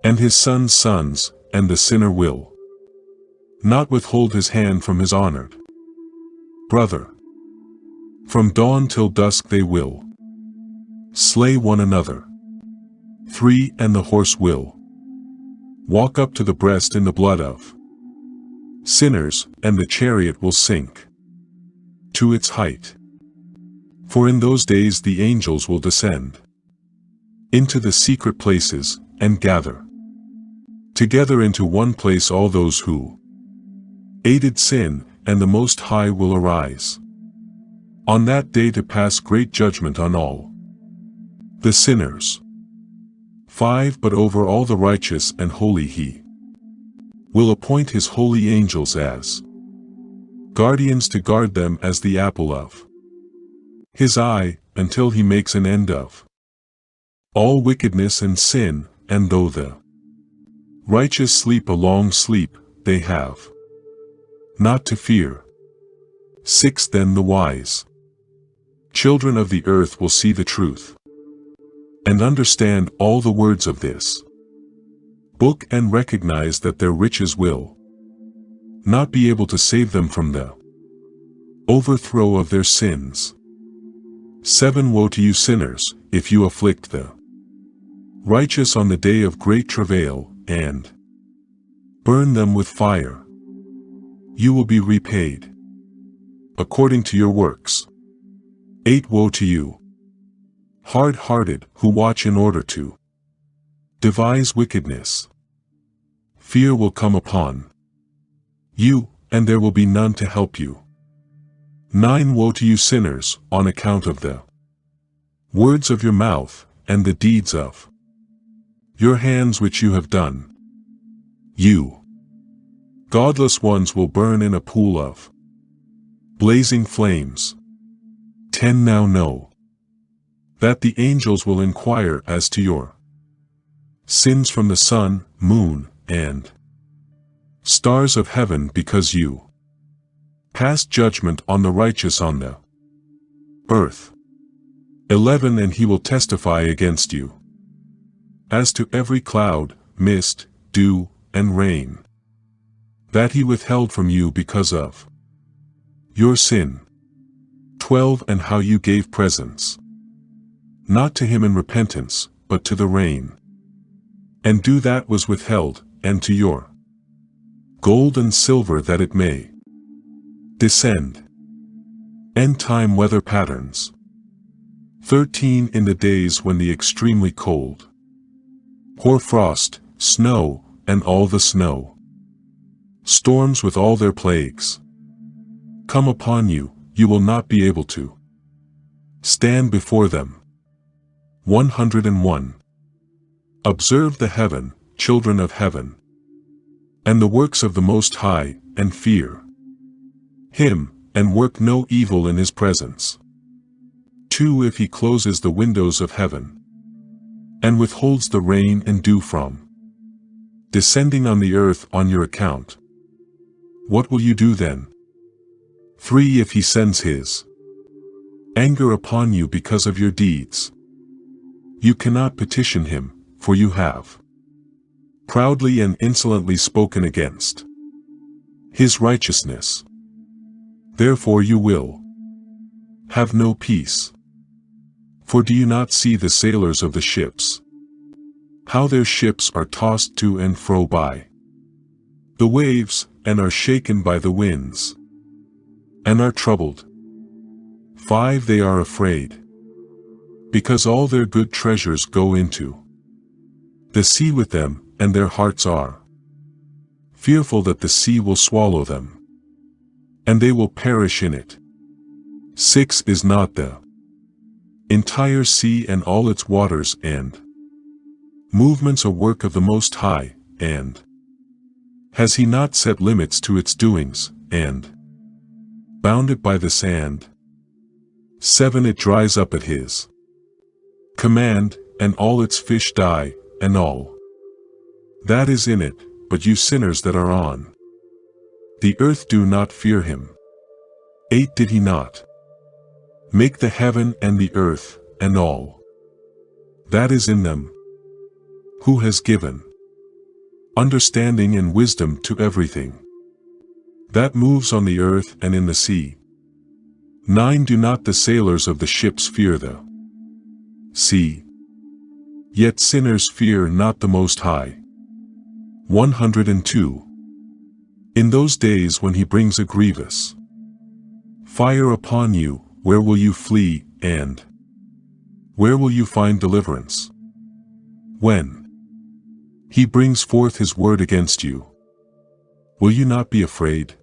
and his sons' sons, and the sinner will not withhold his hand from his honored brother. From dawn till dusk they will slay one another. 3. And the horse will walk up to the breast in the blood of sinners, and the chariot will sink to its height. For in those days the angels will descend into the secret places, and gather together into one place all those who aided sin, and the Most High will arise on that day to pass great judgment on all the sinners. 5. But over all the righteous and holy He will appoint His holy angels as guardians to guard them as the apple of his eye, until he makes an end of all wickedness and sin. And though the righteous sleep a long sleep, they have not to fear. 6 Then the wise children of the earth will see the truth, and understand all the words of this book, and recognize that their riches will not be able to save them from the overthrow of their sins. 7 Woe to you sinners, if you afflict the righteous on the day of great travail, and burn them with fire. You will be repaid according to your works. 8 Woe to you, hard-hearted, who watch in order to devise wickedness. Fear will come upon you, and there will be none to help you. 9 Woe to you sinners, on account of the words of your mouth, and the deeds of your hands which you have done. You godless ones will burn in a pool of blazing flames. 10 Now know that the angels will inquire as to your sins from the sun, moon, and stars of heaven, because you passed judgment on the righteous on the earth. 11 And he will testify against you as to every cloud, mist, dew, and rain that he withheld from you because of your sin. 12 And how you gave presents not to him in repentance, but to the rain, and dew that was withheld, and to your gold and silver that it may descend. End time weather patterns. 13 In the days when the extremely cold hoar frost, snow, and all the snow storms with all their plagues come upon you, you will not be able to stand before them. 101 Observe the heaven, children of heaven, and the works of the Most High, and fear him, and work no evil in his presence. 2 If he closes the windows of heaven, and withholds the rain and dew from descending on the earth on your account, what will you do then? 3 If he sends his anger upon you because of your deeds, you cannot petition him, for you have proudly and insolently spoken against his righteousness. Therefore you will have no peace. For do you not see the sailors of the ships, how their ships are tossed to and fro by the waves, and are shaken by the winds, and are troubled? 5 They are afraid, because all their good treasures go into the sea with them, and their hearts are fearful that the sea will swallow them, and they will perish in it. 6 Is not the entire sea and all its waters and movements a work of the Most High, and has he not set limits to its doings, and bound it by the sand? 7 It dries up at his command, and all its fish die, and all that is in it, but you sinners that are on the earth do not fear him. 8 Did he not make the heaven and the earth, and all that is in them? Who has given understanding and wisdom to everything that moves on the earth and in the sea? 9 Do not the sailors of the ships fear the sea? Yet sinners fear not the Most High. 102 In those days when he brings a grievous fire upon you, where will you flee, and where will you find deliverance? When he brings forth his word against you, will you not be afraid?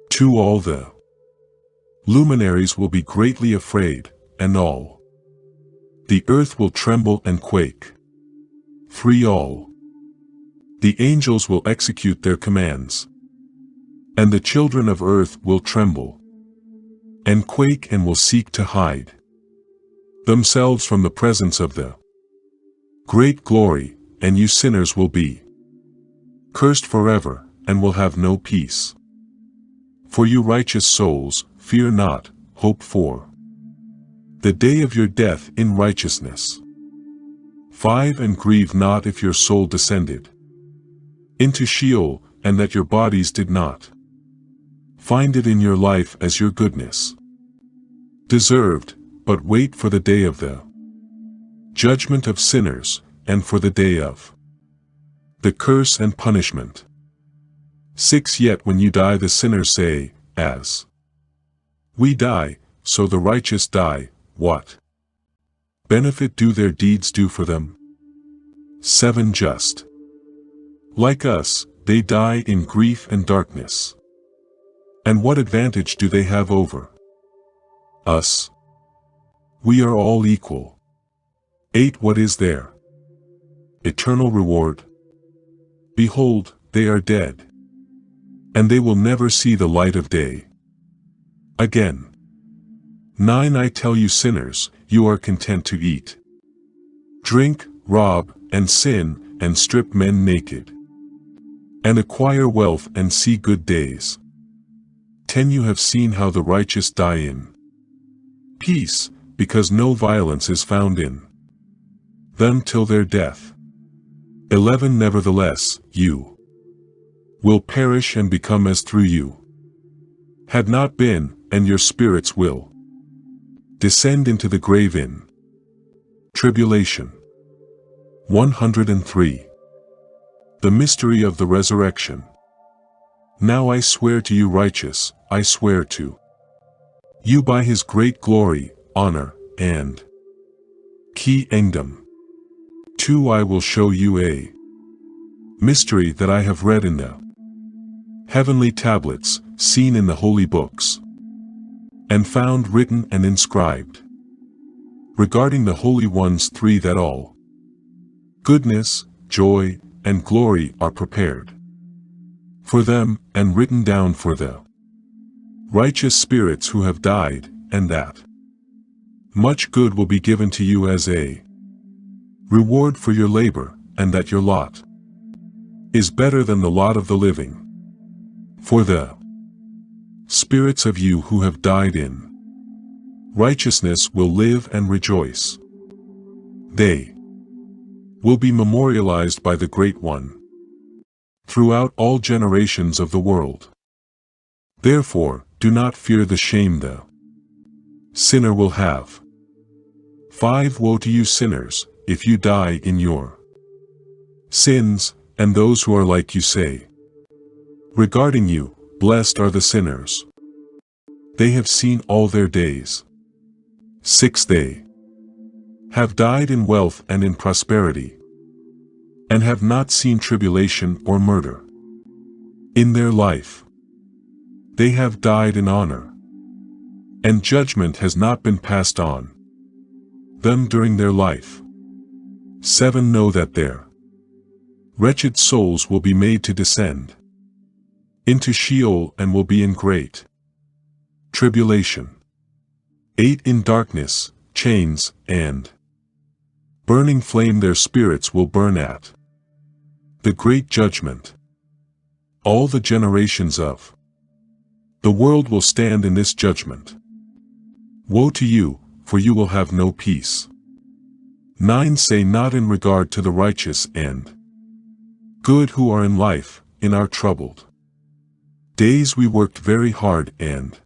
2 All the luminaries will be greatly afraid, and all the earth will tremble and quake. 3 All the angels will execute their commands, And the children of earth will tremble, and quake and will seek to hide themselves from the presence of the great glory, and you sinners will be cursed forever, and will have no peace. For you righteous souls, fear not, hope for the day of your death in righteousness. 5 And grieve not if your soul descended into Sheol, and that your bodies did not find it in your life as your goodness deserved, but wait for the day of the judgment of sinners, and for the day of the curse and punishment. 6 Yet when you die the sinners say, as we die, so the righteous die, what benefit do their deeds do for them? 7 Just like us, they die in grief and darkness. And what advantage do they have over us? We are all equal. 8 What is their eternal reward? Behold, they are dead, and they will never see the light of day again. 9 I tell you sinners, you are content to eat, drink, rob, and sin, and strip men naked, and acquire wealth and see good days. 10 You have seen how the righteous die in peace, because no violence is found in them till their death. 11 Nevertheless, you will perish and become as through you had not been, and your spirits will descend into the grave in tribulation. 103 The mystery of the resurrection. Now I swear to you righteous, I swear to you by his great glory, honor, and kingdom. 2 I will show you a mystery that I have read in the heavenly tablets, seen in the holy books, and found written and inscribed regarding the holy ones 3 That all goodness, joy, and glory are prepared for them, and written down for the righteous spirits who have died, and that much good will be given to you as a reward for your labor, and that your lot is better than the lot of the living. For the spirits of you who have died in righteousness will live and rejoice. They will be memorialized by the Great One throughout all generations of the world. Therefore, do not fear the shame the sinner will have. 5 Woe to you sinners, if you die in your sins, and those who are like you say regarding you, blessed are the sinners. They have seen all their days. 6 They have died in wealth and in prosperity, and have not seen tribulation or murder in their life. They have died in honor, and judgment has not been passed on them during their life. 7 Know that their wretched souls will be made to descend into Sheol and will be in great tribulation. 8 In darkness, chains, and burning flame their spirits will burn at the great judgment. All the generations of the world will stand in this judgment. Woe to you, for you will have no peace. 9 Say not in regard to the righteous and good who are in life, in our troubled days we worked very hard and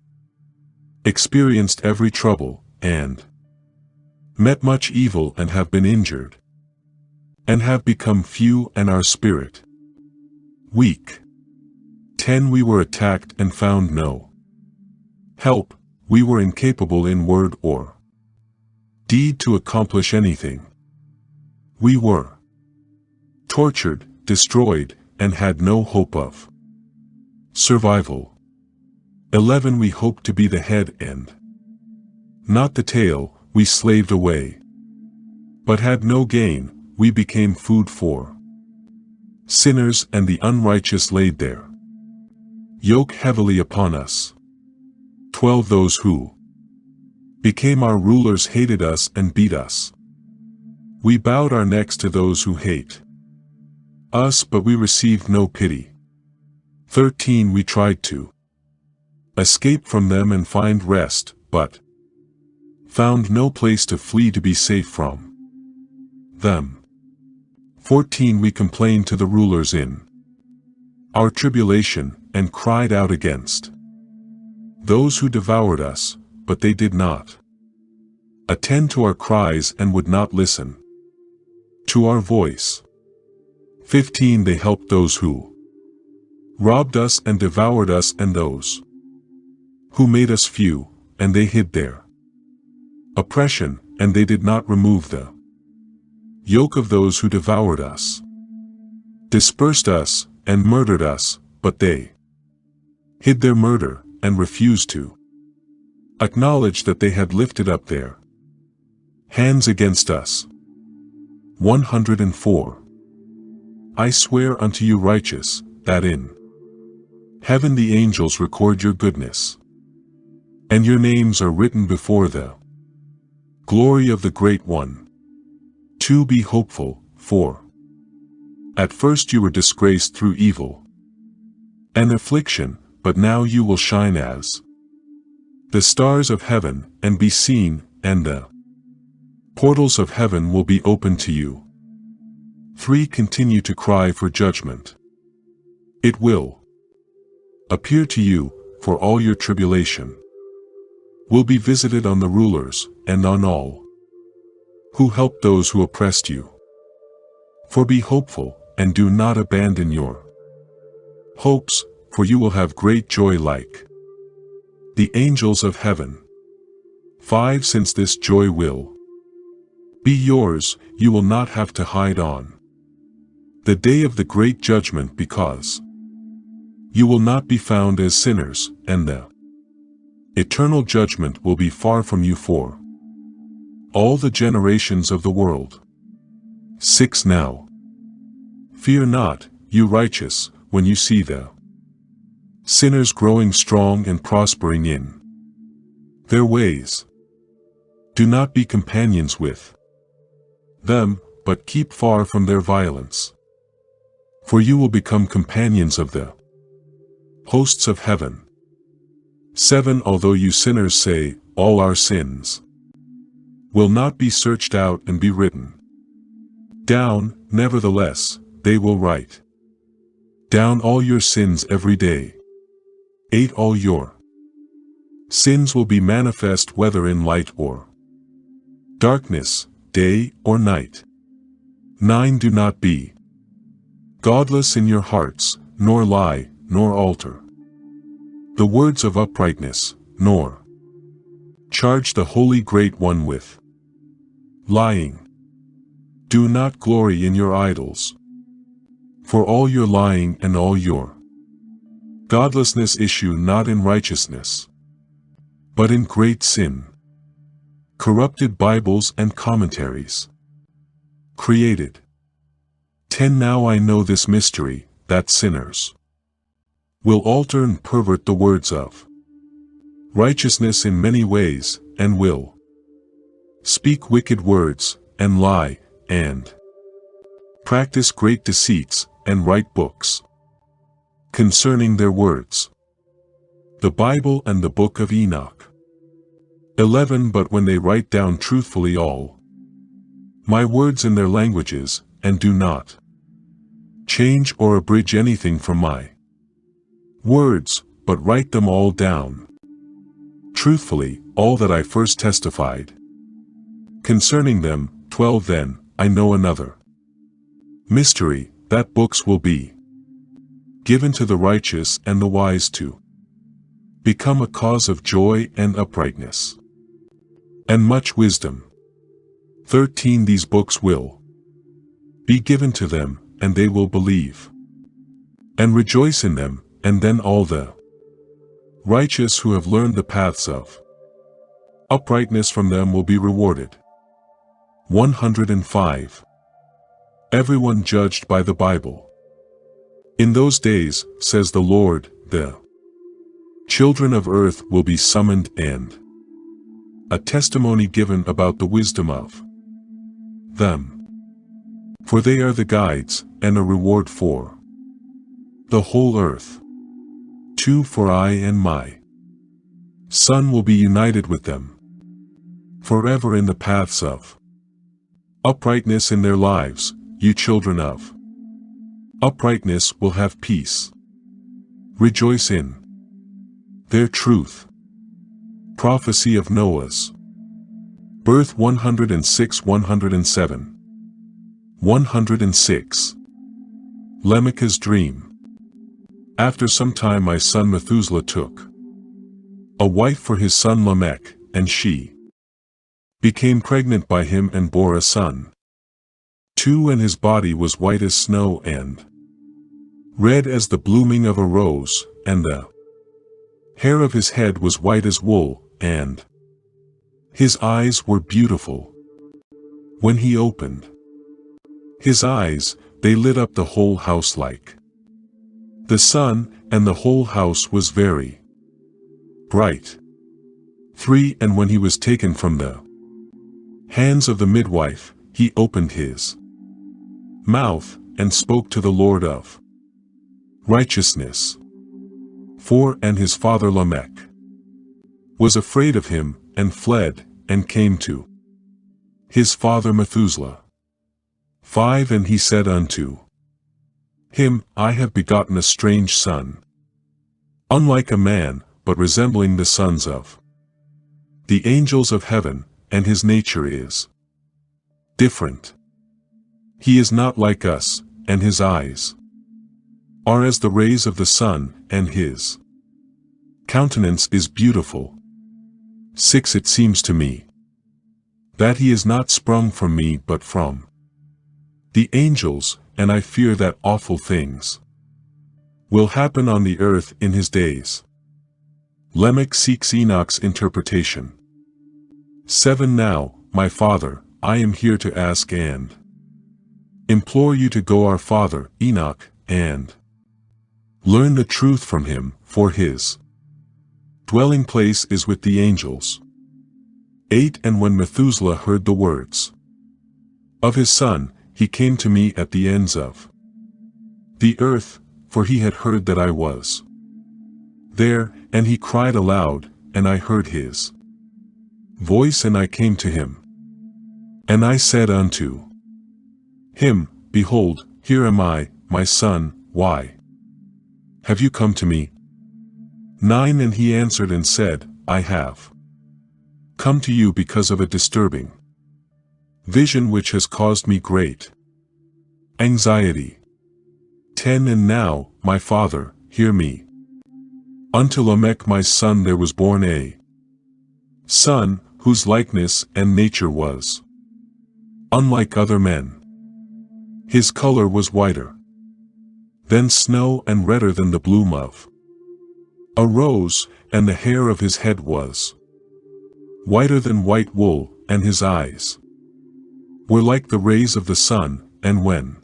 experienced every trouble, and met much evil and have been injured, and have become few and our spirit weak. 10 We were attacked and found no help, we were incapable in word or deed to accomplish anything. We were tortured, destroyed, and had no hope of survival. 11 We hoped to be the head and not the tail, we slaved away, but had no gain, we became food for sinners and the unrighteous laid their yoke heavily upon us. 12 Those who became our rulers hated us and beat us. We bowed our necks to those who hate us, but we received no pity. 13 We tried to escape from them and find rest, but found no place to flee to be safe from them. 14 We complained to the rulers in our tribulation, and cried out against those who devoured us, but they did not attend to our cries and would not listen to our voice. 15 They helped those who robbed us and devoured us, and those who made us few, and they hid their oppression, and they did not remove the yoke of those who devoured us. Dispersed us, and murdered us, but they hid their murder, and refused to acknowledge that they had lifted up their hands against us. 104 I swear unto you, righteous, that in heaven the angels record your goodness, and your names are written before the glory of the Great One. 2 Be hopeful, for at first you were disgraced through evil and affliction, but now you will shine as the stars of heaven, and be seen, and the portals of heaven will be opened to you. 3 Continue to cry for judgment. It will appear to you, for all your tribulation will be visited on the rulers, and on all who help those who oppressed you. For be hopeful, and do not abandon your hopes, for you will have great joy like the angels of heaven. 5 Since this joy will be yours, you will not have to hide on the day of the great judgment, because you will not be found as sinners, and the eternal judgment will be far from you for all the generations of the world. 6 Now fear not, you righteous, when you see the sinners growing strong and prospering in their ways. Do not be companions with them, but keep far from their violence. For you will become companions of the hosts of heaven. 7 Although you sinners say, all our sins will not be searched out and be written down, nevertheless, they will write down all your sins every day. 8 All your sins will be manifest, whether in light or darkness, day or night. 9 Do not be godless in your hearts, nor lie, nor alter the words of uprightness, nor charge the Holy Great One with lying. Do not glory in your idols. For all your lying and all your godlessness issue not in righteousness, but in great sin. Corrupted Bibles and commentaries created. 10 Now I know this mystery, that sinners will alter and pervert the words of righteousness in many ways, and will speak wicked words, and lie, and practice great deceits, and write books concerning their words. The Bible and the Book of Enoch. 11 But when they write down truthfully all my words in their languages, and do not change or abridge anything from my words, but write them all down truthfully, all that I first testified concerning them. 12 Then I know another mystery, that books will be given to the righteous and the wise to become a cause of joy and uprightness and much wisdom. 13 These books will be given to them, and they will believe and rejoice in them, and then all the righteous who have learned the paths of uprightness from them will be rewarded. 105 Everyone judged by the Bible. In those days, says the Lord, the Children of earth will be summoned and a testimony given about the wisdom of them. For they are the guides, and a reward for the whole earth. 2 For I and my Son will be united with them forever in the paths of uprightness in their lives. You children of uprightness will have peace. Rejoice in their truth. Prophecy of Noah's birth. 106 107 106 Lamech's dream. After some time my son Methuselah took a wife for his son Lamech, and she became pregnant by him and bore a son. 2 And his body was white as snow and red as the blooming of a rose, and the hair of his head was white as wool, and his eyes were beautiful. When he opened his eyes, they lit up the whole house like the sun, and the whole house was very bright. 3 And when he was taken from the hands of the midwife, he opened his mouth, and spoke to the Lord of righteousness. 4 And his father Lamech was afraid of him, and fled, and came to his father Methuselah. 5 And he said unto him, I have begotten a strange son, unlike a man, but resembling the sons of the angels of heaven, and his nature is different. He is not like us, and his eyes are as the rays of the sun, and his countenance is beautiful. 6 It seems to me that he is not sprung from me but from the angels, and I fear that awful things will happen on the earth in his days. Lamech seeks Enoch's interpretation. 7 Now, my father, I am here to ask and implore you to go our father, Enoch, and learn the truth from him, for his dwelling place is with the angels. 8 And when Methuselah heard the words of his son, he came to me at the ends of the earth, for he had heard that I was there, and he cried aloud, and I heard his voice, and I came to him. And I said unto him, Behold, here am I, my son, why have you come to me? 9 And he answered and said, I have come to you because of a disturbing vision which has caused me great anxiety. 10 And now, my father, hear me. Unto Lamech my son there was born a son, whose likeness and nature was unlike other men. His color was whiter than snow, and redder than the bloom of a rose, and the hair of his head was whiter than white wool, and his eyes were like the rays of the sun, and when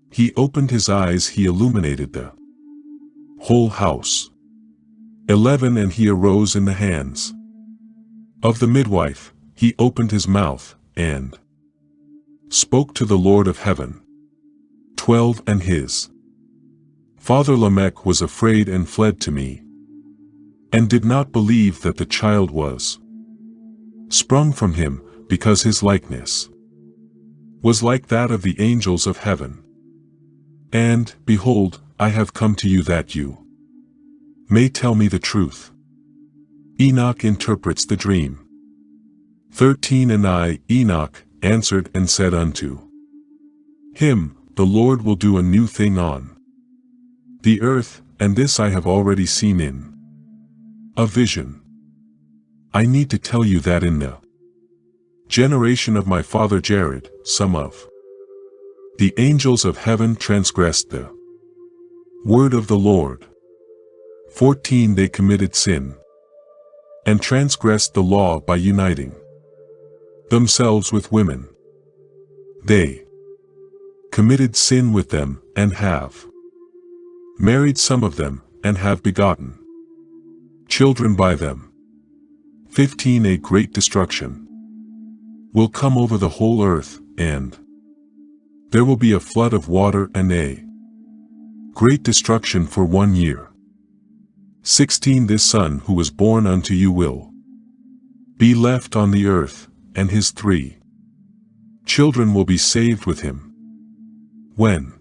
he opened his eyes he illuminated the whole house. 11 And he arose in the hands of the midwife, he opened his mouth, and spoke to the Lord of heaven. 12 And his father Lamech was afraid and fled to me, and did not believe that the child was sprung from him, because his likeness was like that of the angels of heaven. And, behold, I have come to you that you may tell me the truth. Enoch interprets the dream. 13 And I, Enoch, answered and said unto him, The Lord will do a new thing on the earth, and this I have already seen in a vision. I need to tell you that in the generation of my father Jared, some of the angels of heaven transgressed the word of the Lord. 14 They committed sin and transgressed the law by uniting themselves with women. They committed sin with them, and have married some of them, and have begotten children by them. 15 A great destruction will come over the whole earth, and there will be a flood of water and a great destruction for 1 year. 16 This son who was born unto you will be left on the earth, and his 3 children will be saved with him. When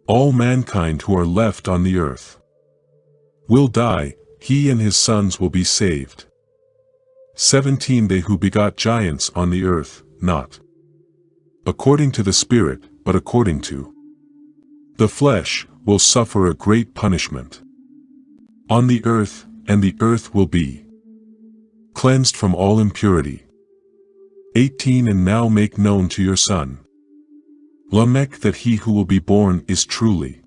all mankind who are left on the earth will die, he and his sons will be saved. 17 They who begot giants on the earth, not according to the Spirit, but according to the flesh, will suffer a great punishment on the earth, and the earth will be cleansed from all impurity. 18 And now make known to your son Lamech that he who will be born is truly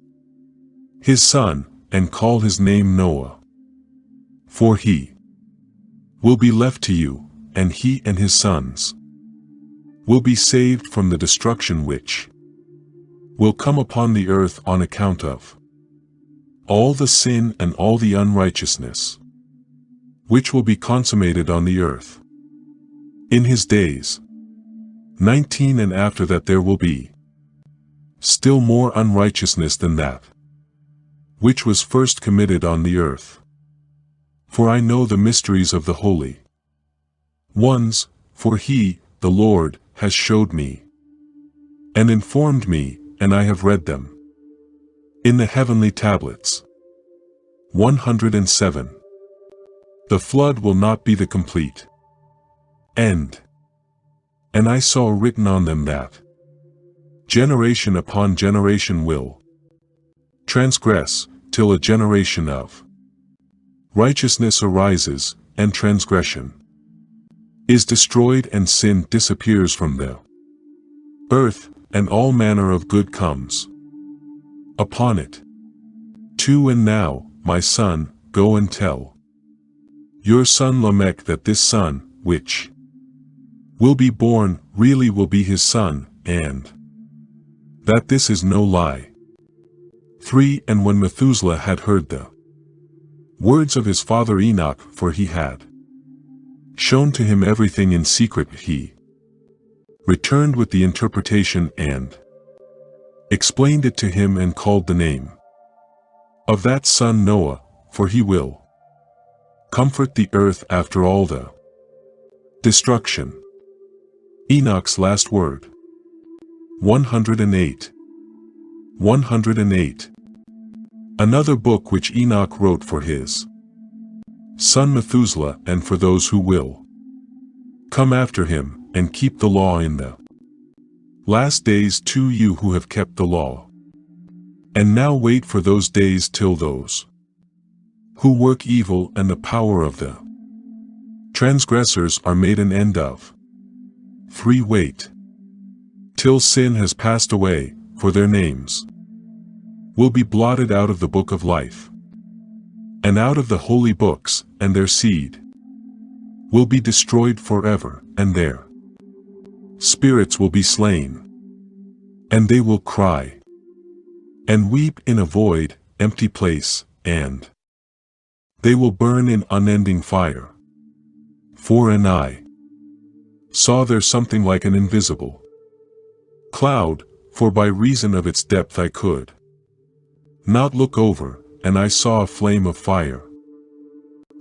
his son, and call his name Noah. For he will be left to you, and he and his sons will be saved from the destruction which will come upon the earth on account of all the sin and all the unrighteousness which will be consummated on the earth in his days. 19 And after that there will be still more unrighteousness than that which was first committed on the earth. For I know the mysteries of the holy ones, for he, the Lord, has showed me and informed me, and I have read them in the heavenly tablets. 107 The flood will not be the complete end. And I saw written on them that generation upon generation will transgress, till a generation of righteousness arises, and transgression is destroyed, and sin disappears from the earth, and all manner of good comes upon it. 2 And now, my son, go and tell your son Lamech that this son, which will be born, really will be his son, and that this is no lie. 3 And when Methuselah had heard the words of his father Enoch, for he had shown to him everything in secret, he returned with the interpretation and explained it to him, and called the name of that son Noah, for he will comfort the earth after all the destruction. Enoch's last word. 108 108 Another book which Enoch wrote for his son Methuselah, and for those who will come after him, and keep the law in the last days. To you who have kept the law, and now wait for those days, till those who work evil and the power of the transgressors are made an end of. 3 Wait till sin has passed away, for their names will be blotted out of the book of life, and out of the holy books, and their seed will be destroyed forever, and their spirits will be slain, and they will cry and weep in a void, empty place, and they will burn in unending fire. 4 And I saw there something like an invisible cloud, for by reason of its depth I could not look over, and I saw a flame of fire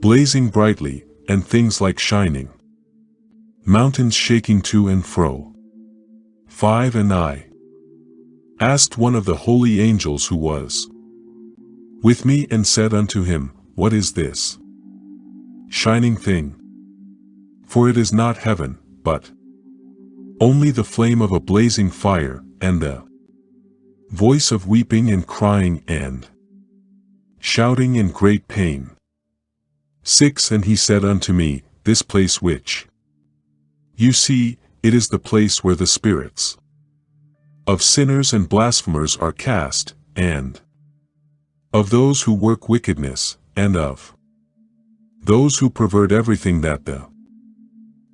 blazing brightly, and things like shining mountains shaking to and fro. 5 And I asked one of the holy angels who was with me, and said unto him, What is this shining thing? For it is not heaven, but only the flame of a blazing fire, and the voice of weeping and crying and shouting in great pain. 6 And he said unto me, This place which you see, it is the place where the spirits of sinners and blasphemers are cast, and of those who work wickedness, and of those who pervert everything that the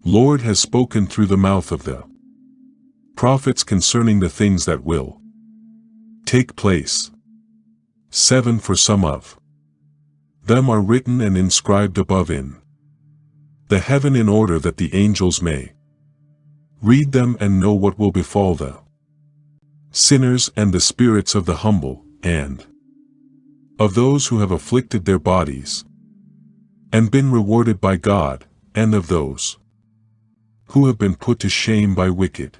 Lord has spoken through the mouth of the prophets concerning the things that will take place. 7 For some of them are written and inscribed above in the heaven in order that the angels may read them and know what will befall the sinners and the spirits of the humble, and of those who have afflicted their bodies, and been rewarded by God, and of those who have been put to shame by wicked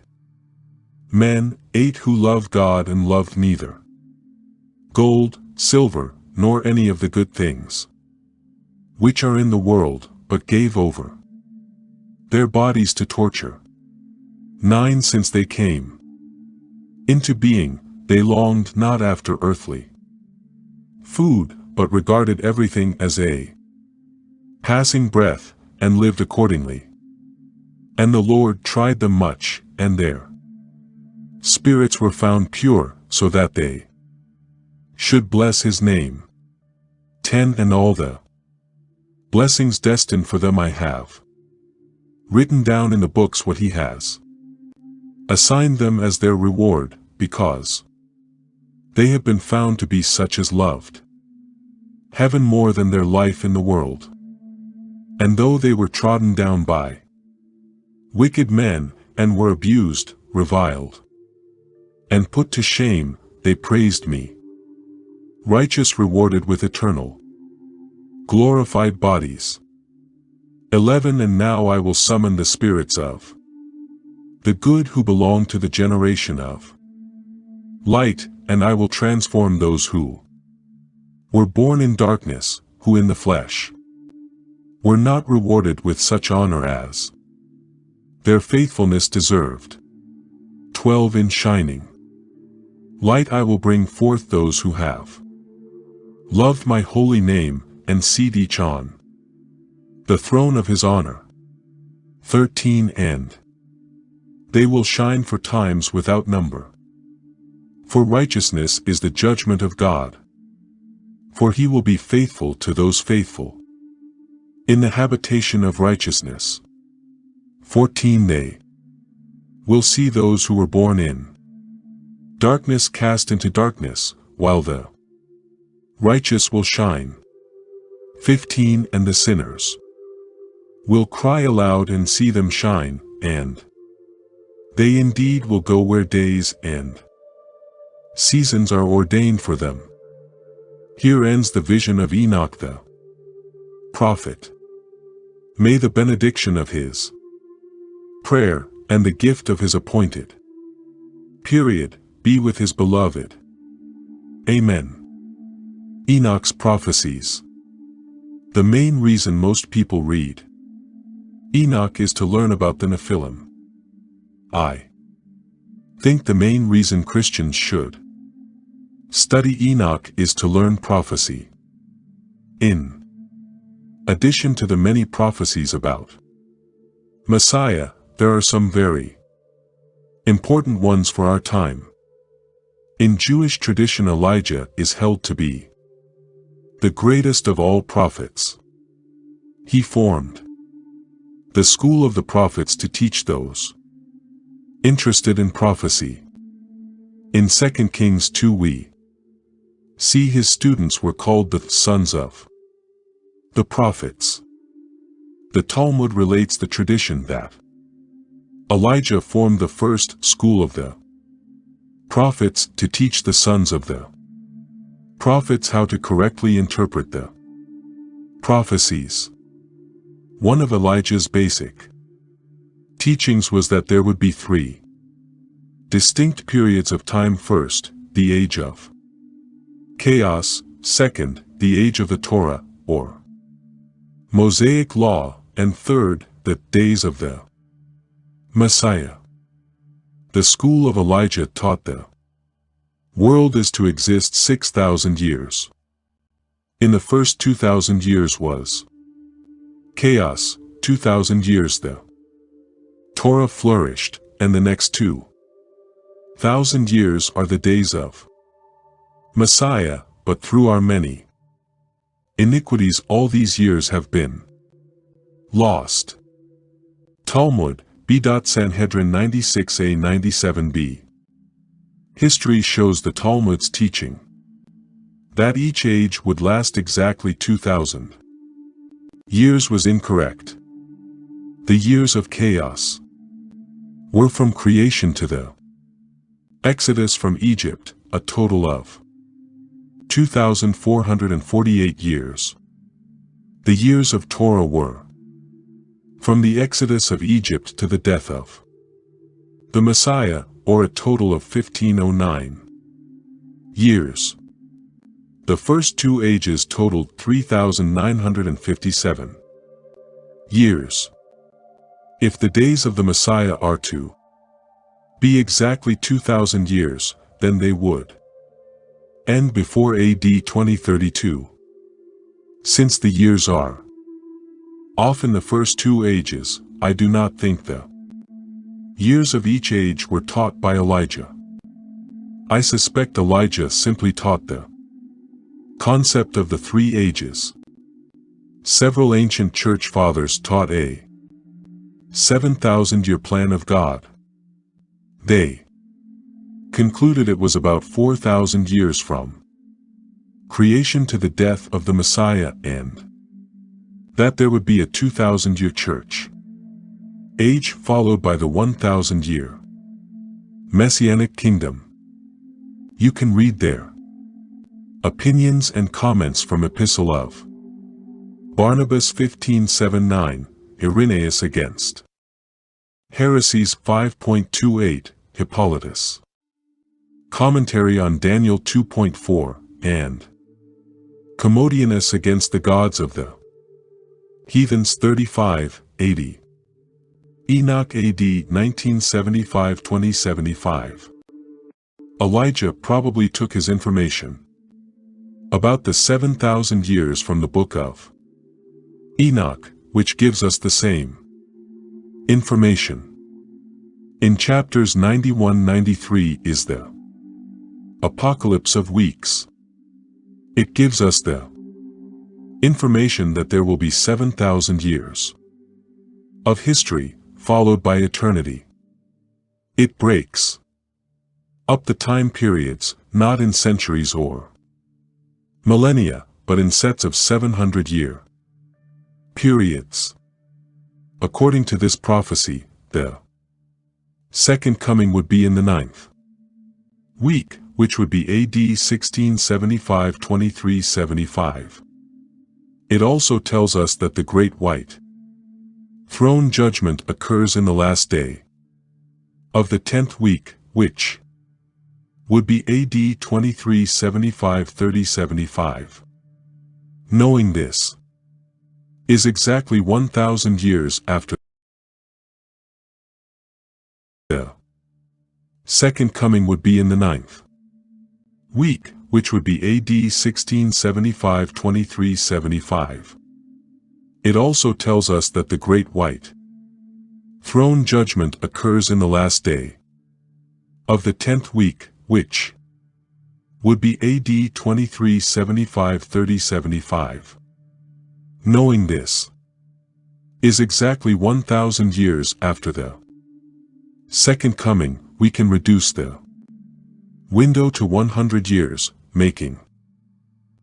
men, 8 who love God and loved neither gold, silver, nor any of the good things which are in the world, but gave over their bodies to torture. 9 Since they came into being, they longed not after earthly food, but regarded everything as a passing breath, and lived accordingly. And the Lord tried them much, and their spirits were found pure, so that they should bless his name. 10 And all the blessings destined for them I have written down in the books what he has assigned them as their reward, because they have been found to be such as loved heaven more than their life in the world. And though they were trodden down by wicked men, and were abused, reviled, and put to shame, they praised me. Righteous rewarded with eternal, glorified bodies. 11 And now I will summon the spirits of the good who belong to the generation of light, and I will transform those who were born in darkness, who in the flesh were not rewarded with such honor as their faithfulness deserved. 12 In shining light I will bring forth those who have loved my holy name, and seat each on the throne of his honor. 13 And they will shine for times without number. For righteousness is the judgment of God. For he will be faithful to those faithful in the habitation of righteousness. 14 They will see those who were born in darkness cast into darkness, while the righteous will shine. 15 And the sinners will cry aloud and see them shine, and they indeed will go where days and seasons are ordained for them. Here ends the vision of Enoch the prophet. May the benediction of his prayer, and the gift of his appointed period, be with his beloved. Amen. Enoch's prophecies. The main reason most people read Enoch is to learn about the Nephilim. I think the main reason Christians should study Enoch is to learn prophecy. In addition to the many prophecies about Messiah, there are some very important ones for our time. In Jewish tradition, Elijah is held to be the greatest of all prophets. He formed the school of the prophets to teach those interested in prophecy. In 2 Kings 2 we see his students were called the sons of the prophets. The Talmud relates the tradition that Elijah formed the first school of the prophets to teach the sons of the prophets how to correctly interpret the prophecies. One of Elijah's basic teachings was that there would be 3 distinct periods of time. First, the age of chaos; second, the age of the Torah, or Mosaic law; and third, the days of the Messiah. The school of Elijah taught the world is to exist 6,000 years. In the first 2,000 years was chaos, 2,000 years the Torah flourished, and the next 2,000 years are the days of Messiah, but through our many iniquities all these years have been lost. Talmud, B. Sanhedrin 96a 97b. History shows the Talmud's teaching That each age would last exactly 2,000 years was incorrect. The years of chaos were from creation to the Exodus from Egypt, a total of 2,448 years. The years of Torah were from the Exodus of Egypt to the death of the Messiah, or a total of 1509 years. The first two ages totaled 3,957 years. If the days of the Messiah are to be exactly 2,000 years, then they would end before AD 2032. Since the years are off in the first two ages, I do not think the years of each age were taught by Elijah. I suspect Elijah simply taught the concept of the three ages. Several ancient church fathers taught a 7,000-year plan of God. They concluded it was about 4,000 years from creation to the death of the Messiah, and that there would be a 2,000-year church age followed by the 1,000-year Messianic kingdom. You can read their opinions and comments from Epistle of Barnabas 15:7-9, Irenaeus against heresies 5.28, Hippolytus. Commentary on Daniel 2.4, and Commodianus against the gods of the heathens 35:80. Enoch AD 1975-2075. Elijah probably took his information about the 7,000 years from the book of Enoch, which gives us the same information. In chapters 91-93 is the Apocalypse of Weeks. It gives us the information that there will be 7,000 years of history, followed by eternity. It breaks up the time periods, not in centuries or millennia, but in sets of 700-year periods. According to this prophecy, the second coming would be in the 9th week, which would be AD 1675-2375. It also tells us that the Great White Throne judgment occurs in the last day of the 10th week, which would be AD 2375-3075. Knowing this is exactly 1,000 years after the second coming would be in the 9th week, which would be AD 1675-2375. It also tells us that the Great White Throne judgment occurs in the last day of the 10th week, which would be AD 2375-3075. Knowing this is exactly 1,000 years after the second coming, we can reduce the window to 100 years, making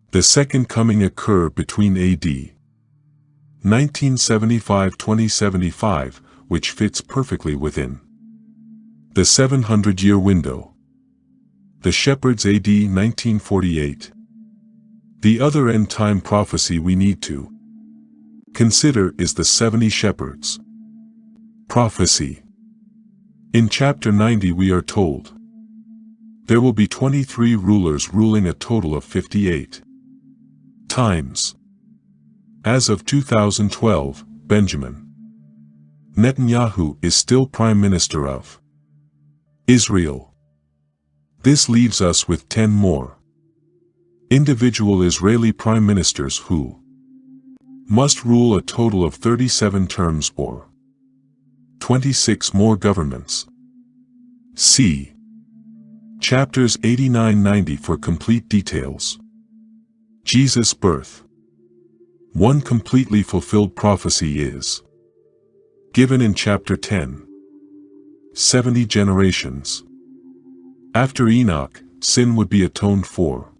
the second coming occur between AD 1975-2075, which fits perfectly within the 700-year window. The Shepherds AD 1948. The other end-time prophecy we need to consider is the 70 shepherds prophecy. In chapter 90 we are told there will be 23 rulers ruling a total of 58 times. As of 2012, Benjamin Netanyahu is still Prime Minister of Israel. This leaves us with 10 more individual Israeli prime ministers who must rule a total of 37 terms or 26 more governments. See chapters 89-90 for complete details. Jesus' birth. One completely fulfilled prophecy is given in chapter 10. 70 generations. After Enoch, sin would be atoned for.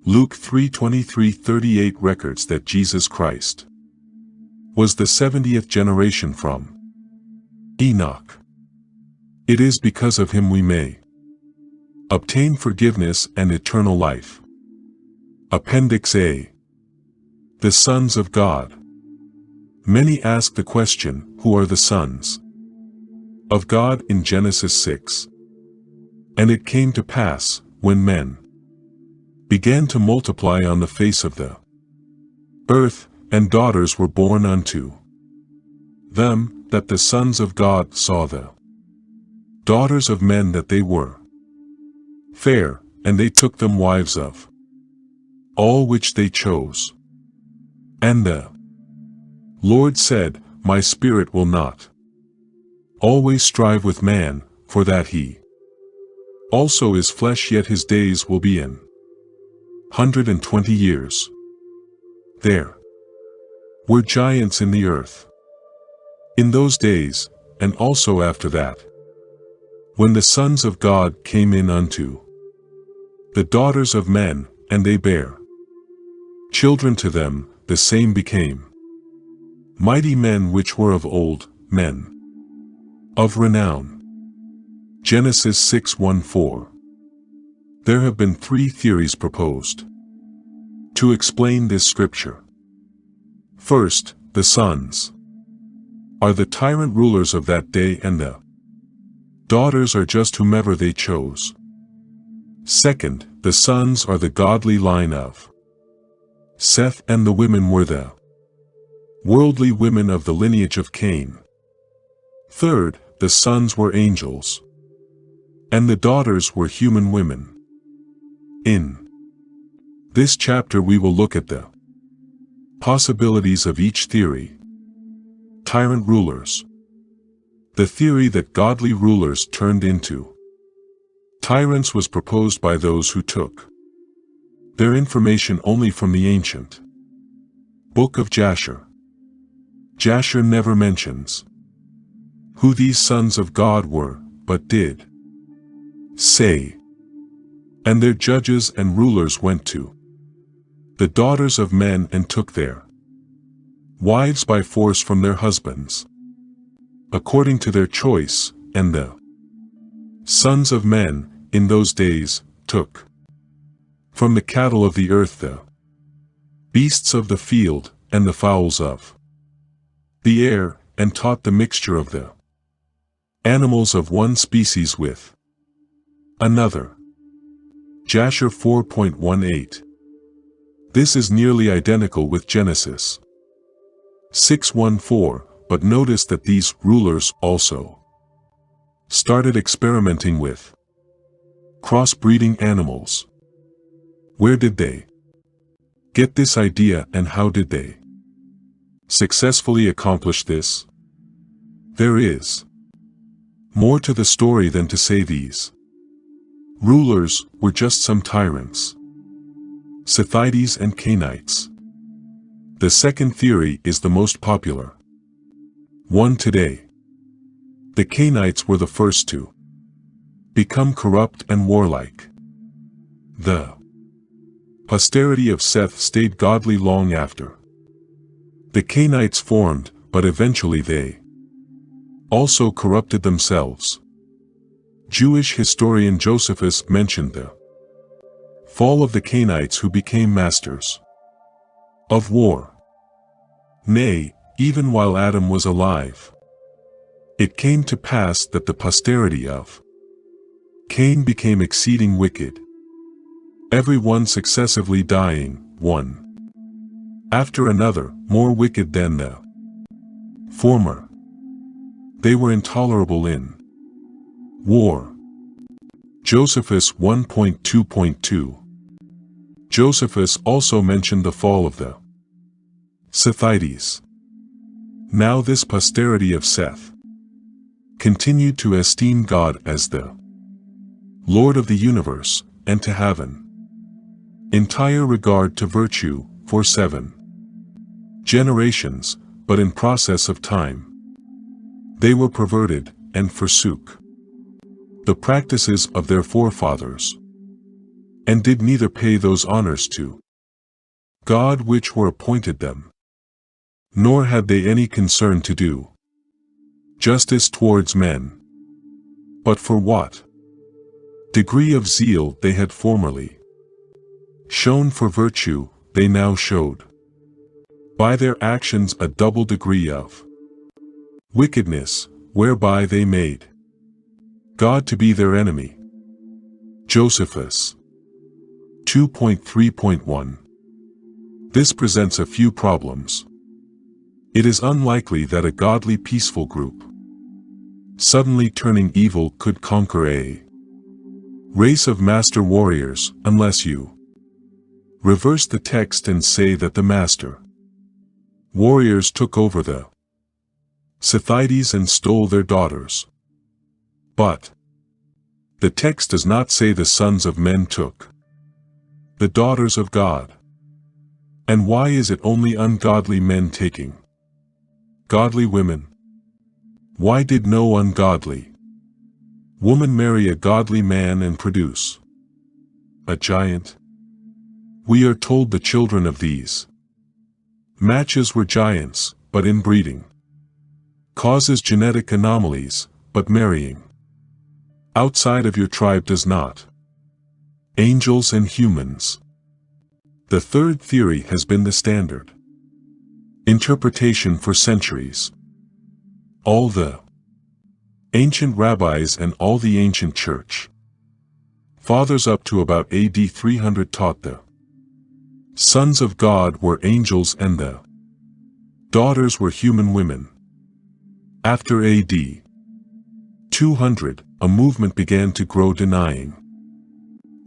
Luke 3:23-38 records that Jesus Christ was the 70th generation from Enoch. It is because of him we may obtain forgiveness and eternal life. Appendix A. The sons of God. Many ask the question, who are the sons of God in Genesis 6? And it came to pass, when men began to multiply on the face of the earth, and daughters were born unto them, that the sons of God saw the daughters of men that they were fair, and they took them wives of all which they chose. And the Lord said, My spirit will not always strive with man, for that he also is flesh, yet his days will be 120 years. There were giants in the earth in those days, and also after that, when the sons of God came in unto the daughters of men, and they bare children to them, the same became mighty men which were of old, men of renown. Genesis 6:1-4. There have been 3 theories proposed to explain this scripture. First, the sons are the tyrant rulers of that day, and the daughters are just whomever they chose. Second, the sons are the godly line of Seth, and the women were the worldly women of the lineage of Cain. Third, the sons were angels, and the daughters were human women. In this chapter we will look at the possibilities of each theory. Tyrant rulers. The theory that godly rulers turned into tyrants was proposed by those who took their information only from the ancient book of Jasher. Jasher never mentions who these sons of God were, but did say, and their judges and rulers went to the daughters of men and took their wives by force from their husbands, according to their choice, and the sons of men, in those days, took from the cattle of the earth the beasts of the field, and the fowls of the air, and taught the mixture of the animals of one species with another. Jasher 4.18. This is nearly identical with Genesis 6:1-4, but notice that these rulers also started experimenting with crossbreeding animals. Where did they get this idea, and how did they successfully accomplish this? There is more to the story than to say these rulers were just some tyrants, Sethites and Cainites. The second theory is the most popular one today. The Cainites were the first to become corrupt and warlike. The posterity of Seth stayed godly long after the Cainites formed, but eventually they also corrupted themselves. Jewish historian Josephus mentioned the fall of the Cainites, who became masters of war. Nay, even while Adam was alive, it came to pass that the posterity of Cain became exceeding wicked, every one successively dying, one after another, more wicked than the former. They were intolerable in war. Josephus 1.2.2. Josephus also mentioned the fall of the Sethites. Now this posterity of Seth continued to esteem God as the Lord of the universe, and to have an entire regard to virtue, for 7 generations, but in process of time they were perverted, and forsook the practices of their forefathers. and did neither pay those honors to God which were appointed them, nor had they any concern to do justice towards men. But for what degree of zeal they had formerly shown for virtue, they now showed by their actions a double degree of wickedness, whereby they made God to be their enemy. Josephus 2.3.1. This presents a few problems. It is unlikely that a godly peaceful group suddenly turning evil could conquer a race of master warriors, unless you reverse the text and say that the master warriors took over the Scythides and stole their daughters. But the text does not say the sons of men took the daughters of God. And why is it only ungodly men taking godly women? Why did no ungodly woman marry a godly man and produce a giant? We are told the children of these matches were giants, but inbreeding causes genetic anomalies, but marrying outside of your tribe does not. Angels and humans. The third theory has been the standard interpretation for centuries. All the ancient rabbis and all the ancient church fathers up to about AD 300 taught the sons of God were angels and the daughters were human women. After AD 200, a movement began to grow denying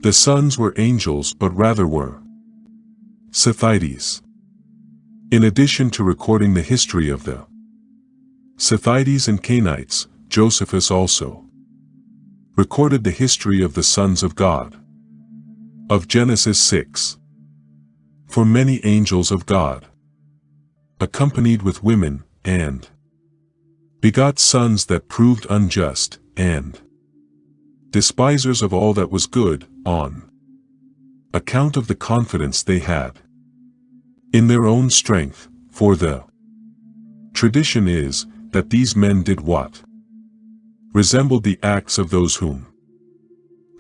the sons were angels but rather were Scythides. In addition to recording the history of the Scythides and Canaanites, Josephus also recorded the history of the sons of God of Genesis 6. For many angels of God accompanied with women, and begot sons that proved unjust, and despisers of all that was good, on account of the confidence they had in their own strength, for the tradition is, that these men did what resembled the acts of those whom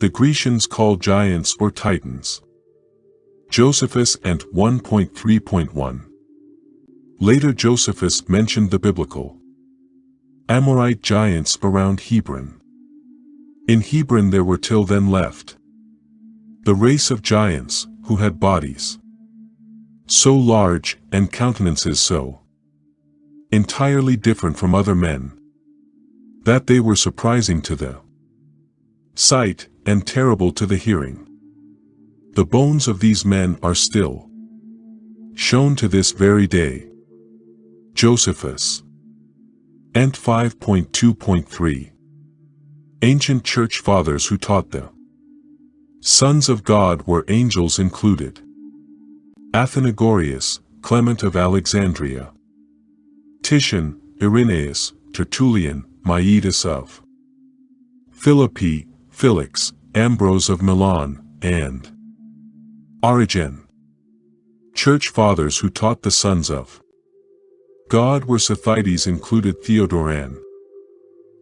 the Grecians called giants or titans. Josephus and 1.3.1. Later Josephus mentioned the biblical Amorite giants around Hebron. In Hebron there were till then left the race of giants, who had bodies so large, and countenances so entirely different from other men, that they were surprising to the sight, and terrible to the hearing. The bones of these men are still shown to this very day. Josephus. Ent 5.2.3. Ancient church fathers who taught the sons of God were angels included Athanagorius, Clement of Alexandria, Titian, Irenaeus, Tertullian, Maius of Philippi, Felix, Ambrose of Milan, and Origen. Church fathers who taught the sons of God were Scythides included Theodoran,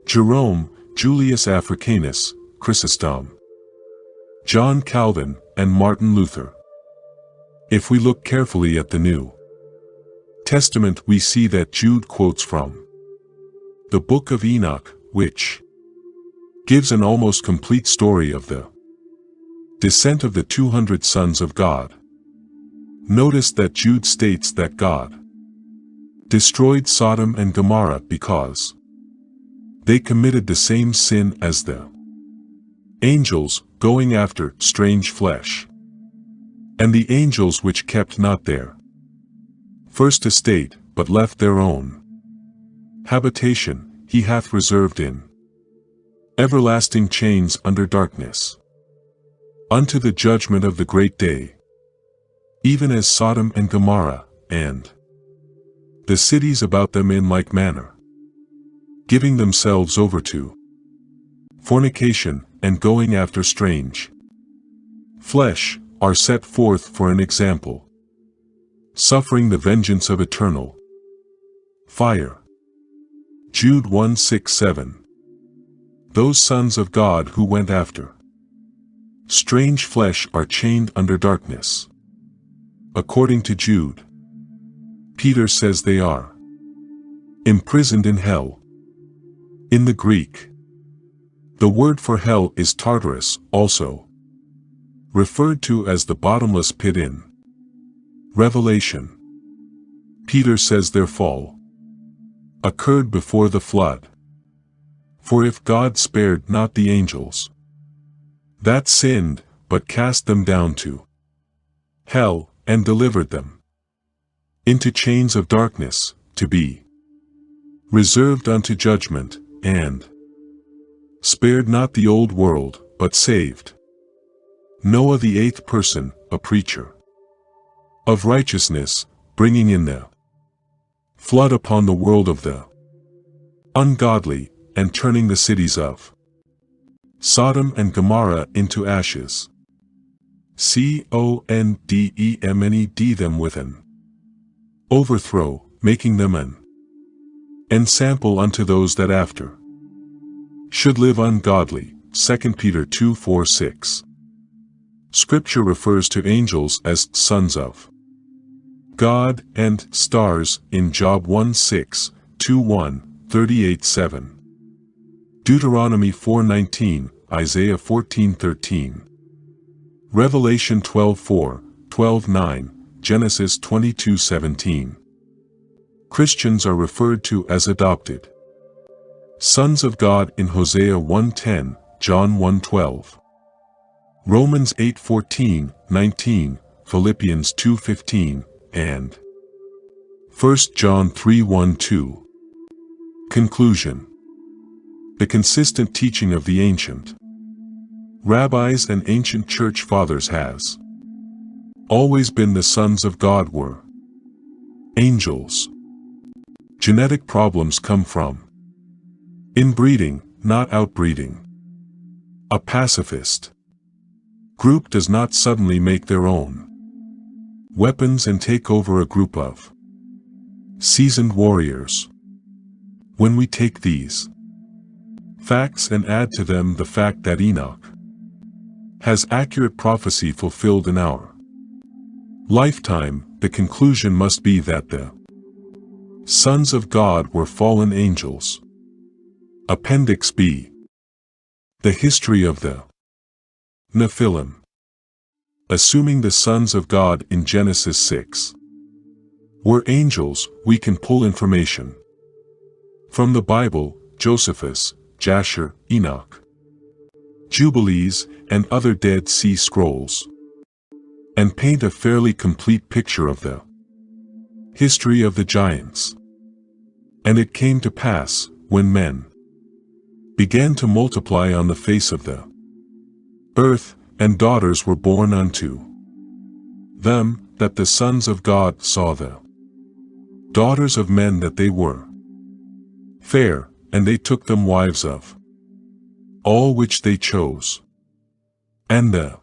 Jerome, Julius Africanus, Chrysostom, John Calvin, and Martin Luther. If we look carefully at the New Testament, we see that Jude quotes from the book of Enoch, which gives an almost complete story of the descent of the 200 sons of God. Notice that Jude states that God destroyed Sodom and Gomorrah because they committed the same sin as the angels, going after strange flesh, and the angels which kept not their first estate, but left their own habitation, he hath reserved in everlasting chains under darkness, unto the judgment of the great day, even as Sodom and Gomorrah, and the cities about them in like manner, giving themselves over to fornication, and going after strange flesh, are set forth for an example, suffering the vengeance of eternal fire. Jude 1:6-7. Those sons of God who went after strange flesh are chained under darkness. According to Jude, Peter says they are imprisoned in hell. In the Greek, the word for hell is Tartarus, also referred to as the bottomless pit in Revelation. Peter says their fall occurred before the flood. For if God spared not the angels that sinned, but cast them down to hell, and delivered them into chains of darkness, to be reserved unto judgment, and spared not the old world, but saved Noah the eighth person, a preacher of righteousness, bringing in the flood upon the world of the ungodly, and turning the cities of Sodom and Gomorrah into ashes. Condemned them with an overthrow, making them an ensample unto those that after should live ungodly. 2 Peter 2:4-6. Scripture refers to angels as sons of God and stars in Job 1:6, 2:1, 38:7. Deuteronomy 4:19, Isaiah 14:13. Revelation 12:4, 12:9, Genesis 22:17. Christians are referred to as adopted sons of God in Hosea 1:10, John 1:12. Romans 8:14, 19, Philippians 2:15, and 1 John 3:1-2. Conclusion. The consistent teaching of the ancient rabbis and ancient church fathers has always been the sons of God were angels. Genetic problems come from inbreeding, not outbreeding. A pacifist group does not suddenly make their own weapons and take over a group of seasoned warriors. When we take these facts and add to them the fact that Enoch has accurate prophecy fulfilled in our lifetime, the conclusion must be that the sons of God were fallen angels. Appendix B. The history of the Nephilim. Assuming the sons of God in Genesis 6 were angels, we can pull information from the Bible, Josephus, Jasher, Enoch, Jubilees, and other Dead Sea Scrolls, and paint a fairly complete picture of the history of the giants. And it came to pass, when men began to multiply on the face of the earth, and daughters were born unto them, that the sons of God saw the daughters of men that they were fair, and they took them wives of all which they chose. And the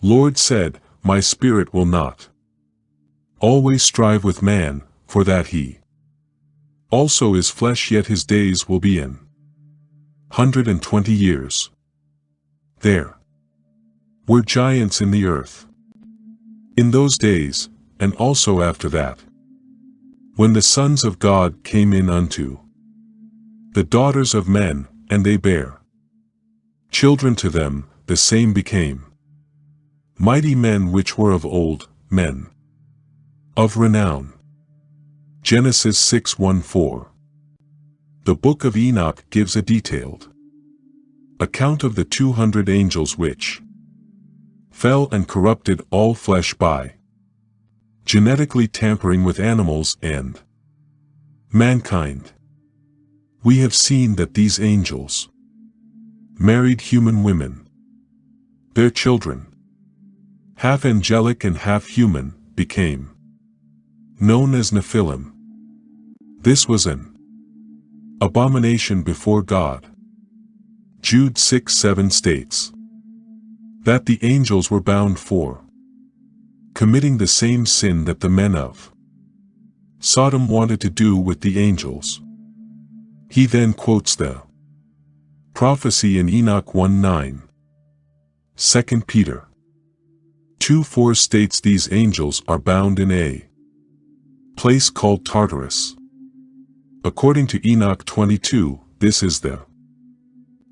Lord said, My spirit will not always strive with man, for that he also is flesh, yet his days will be 120 years. There were giants in the earth in those days, and also after that, when the sons of God came in unto the daughters of men, and they bare children to them, the same became mighty men which were of old, men of renown. Genesis 6:1-4. The book of Enoch gives a detailed account of the 200 angels which fell and corrupted all flesh by genetically tampering with animals and mankind. We have seen that these angels married human women. Their children, half angelic and half human, became known as Nephilim. This was an abomination before God. Jude 6:7 states, that the angels were bound for committing the same sin that the men of Sodom wanted to do with the angels. He then quotes the prophecy in Enoch 1:9. 2 Peter 2:4 states these angels are bound in a place called Tartarus. According to Enoch 22, this is the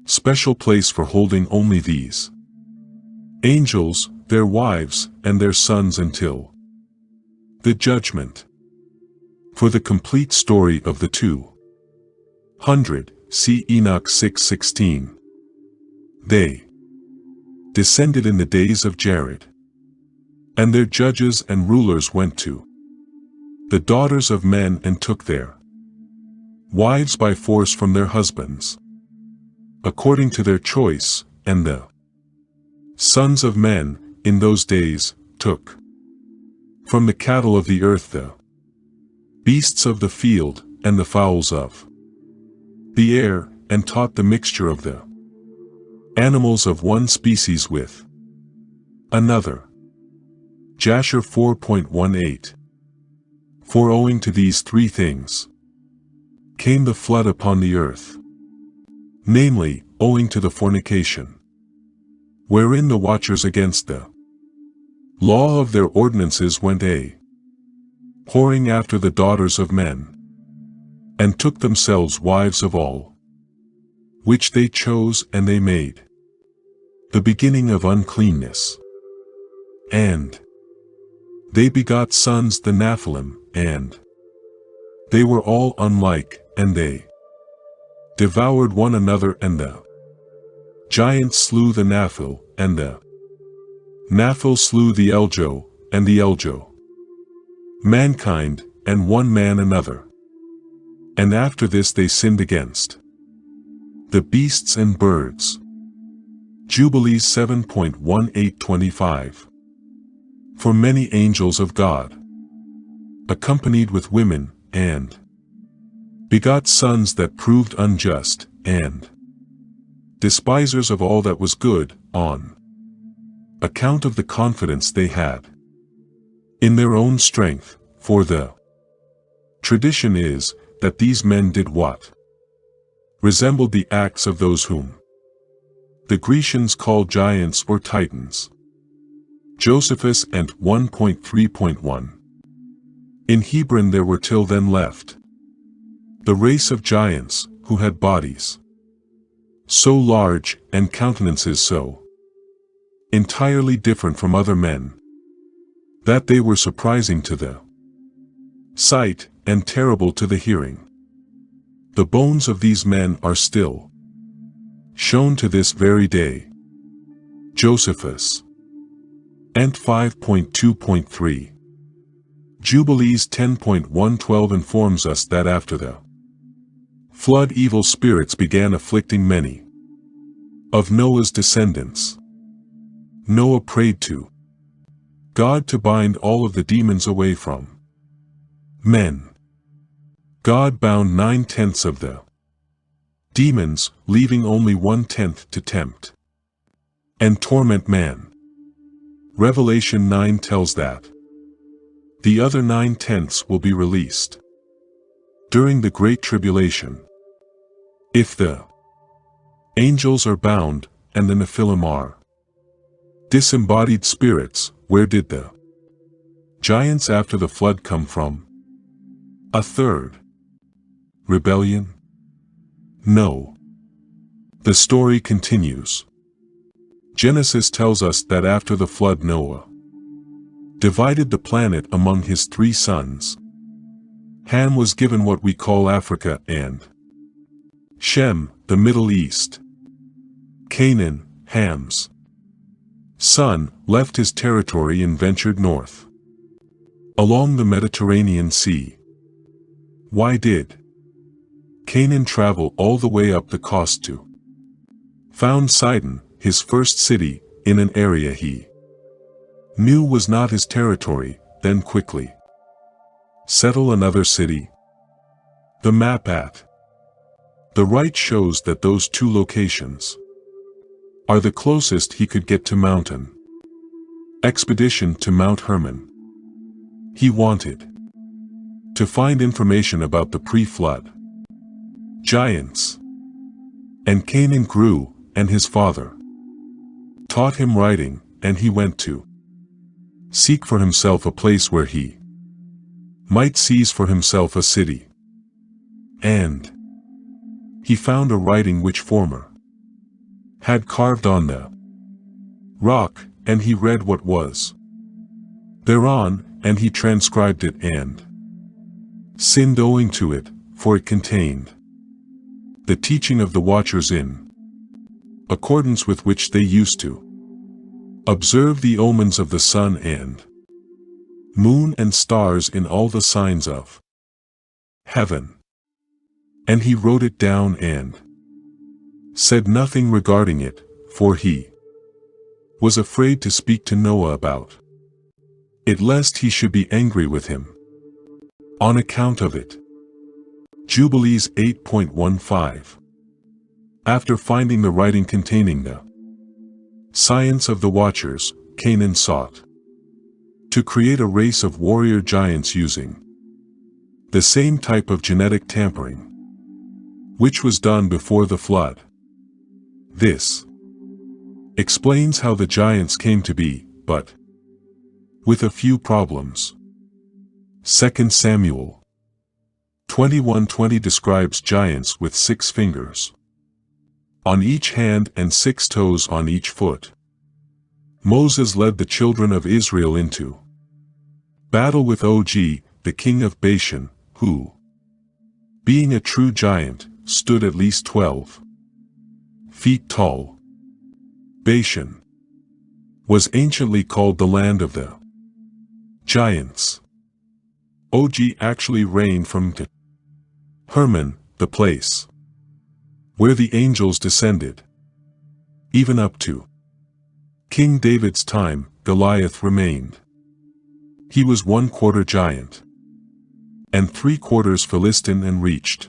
special place for holding only these angels, their wives, and their sons until the judgment. For the complete story of the 200, see Enoch 6:16. They descended in the days of Jared, and their judges and rulers went to the daughters of men and took their wives by force from their husbands, according to their choice, and the sons of men, in those days, took from the cattle of the earth the beasts of the field, and the fowls of the air, and taught the mixture of the animals of one species with another. Jasher 4.18. For owing to these three things came the flood upon the earth, namely, owing to the fornication, wherein the watchers against the law of their ordinances went a whoring after the daughters of men, and took themselves wives of all, which they chose, and they made the beginning of uncleanness. And they begot sons the Nephilim, and they were all unlike, and they devoured one another, and the giants slew the Nephil, and the Nephil slew the Eljo, and the Eljo mankind, and one man another. And after this they sinned against the beasts and birds. Jubilees 7.18-25. For many angels of God accompanied with women, and begot sons that proved unjust, and despisers of all that was good, on account of the confidence they had in their own strength, for the tradition is, that these men did what resembled the acts of those whom the Grecians call giants or titans. Josephus and 1.3.1. In Hebron there were till then left the race of giants, who had bodies so large, and countenances so entirely different from other men, that they were surprising to the sight, and terrible to the hearing. The bones of these men are still shown to this very day. Josephus. Ent 5.2.3. Jubilees 10.112 informs us that after the flood evil spirits began afflicting many of Noah's descendants. Noah prayed to God to bind all of the demons away from men. God bound 9/10 of the demons, leaving only 1/10 to tempt and torment man. Revelation 9 tells that the other 9/10 will be released during the Great Tribulation. If the angels are bound, and the Nephilim are disembodied spirits, where did the giants after the flood come from? A third rebellion? No. The story continues. Genesis tells us that after the flood Noah divided the planet among his 3 sons. Ham was given what we call Africa, and Shem, the Middle East. Canaan, Ham's son, left his territory and ventured north along the Mediterranean Sea. Why did Canaan travel all the way up the coast to found Sidon, his first city, in an area he knew was not his territory, then quickly settle another city? The map at the right shows that those 2 locations are the closest he could get to mountain. Expedition to Mount Hermon. He wanted to find information about the pre-flood giants. And Canaan grew, and his father taught him writing, and he went to seek for himself a place where he might seize for himself a city. And he found a writing which former had carved on the rock, and he read what was thereon, and he transcribed it and sinned owing to it, for it contained the teaching of the watchers in accordance with which they used to observe the omens of the sun and moon and stars in all the signs of heaven. And he wrote it down and said nothing regarding it, for he was afraid to speak to Noah about it, lest he should be angry with him on account of it. Jubilees 8.15. After finding the writing containing the science of the watchers, Canaan sought to create a race of warrior giants using the same type of genetic tampering which was done before the flood. This explains how the giants came to be, but with a few problems. 2 Samuel 21:20 describes giants with 6 fingers on each hand and 6 toes on each foot. Moses led the children of Israel into battle with Og, the king of Bashan, who, being a true giant, stood at least 12 feet tall. Bashan was anciently called the land of the giants. Og actually reigned from Hermon, the place where the angels descended. Even up to King David's time, Goliath remained. He was 1/4 giant and 3/4 Philistine and reached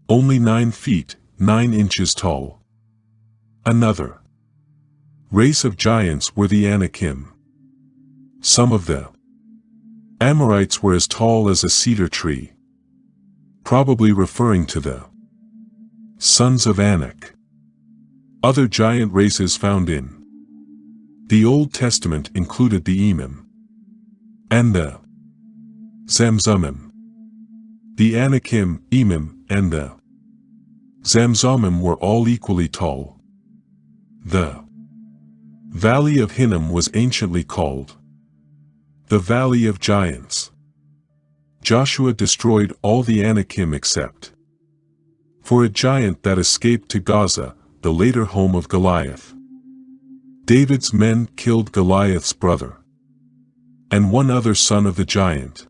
only 9 feet, 9 inches tall. Another race of giants were the Anakim. Some of the Amorites were as tall as a cedar tree, probably referring to the sons of Anak. Other giant races found in the Old Testament included the Emim and the Zamzummim. The Anakim, Emim, and the Zamzummim were all equally tall. The Valley of Hinnom was anciently called the Valley of Giants. Joshua destroyed all the Anakim except for a giant that escaped to Gaza, the later home of Goliath. David's men killed Goliath's brother and one other son of the giant.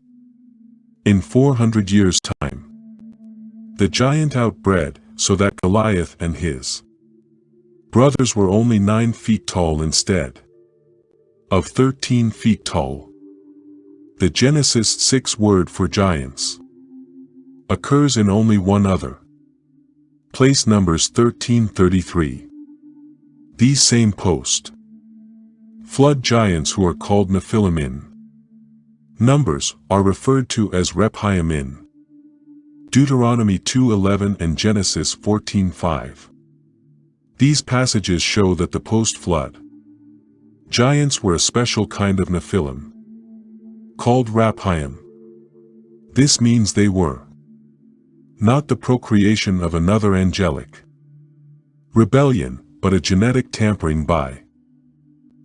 In 400 years' time, the giant outbred, so that Goliath and his brothers were only 9 feet tall instead of 13 feet tall. The Genesis 6 word for giants occurs in only one other place, Numbers 13:33. These same post-flood giants, who are called Nephilim in Numbers, are referred to as Rephaim in Deuteronomy 2:11 and Genesis 14:5. These passages show that the post-flood giants were a special kind of Nephilim, called Rephaim. This means they were not the procreation of another angelic rebellion, but a genetic tampering by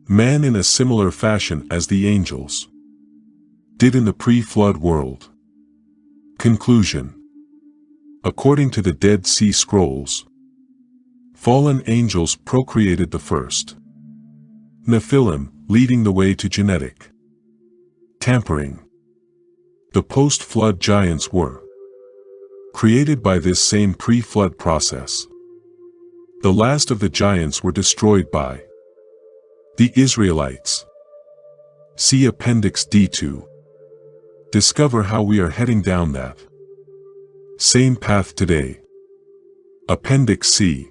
man in a similar fashion as the angels did in the pre-flood world. Conclusion. According to the Dead Sea Scrolls, fallen angels procreated the first Nephilim, leading the way to genetic tampering. The post-flood giants were created by this same pre-flood process. The last of the giants were destroyed by the Israelites. See Appendix D to discover how we are heading down that same path today. Appendix C.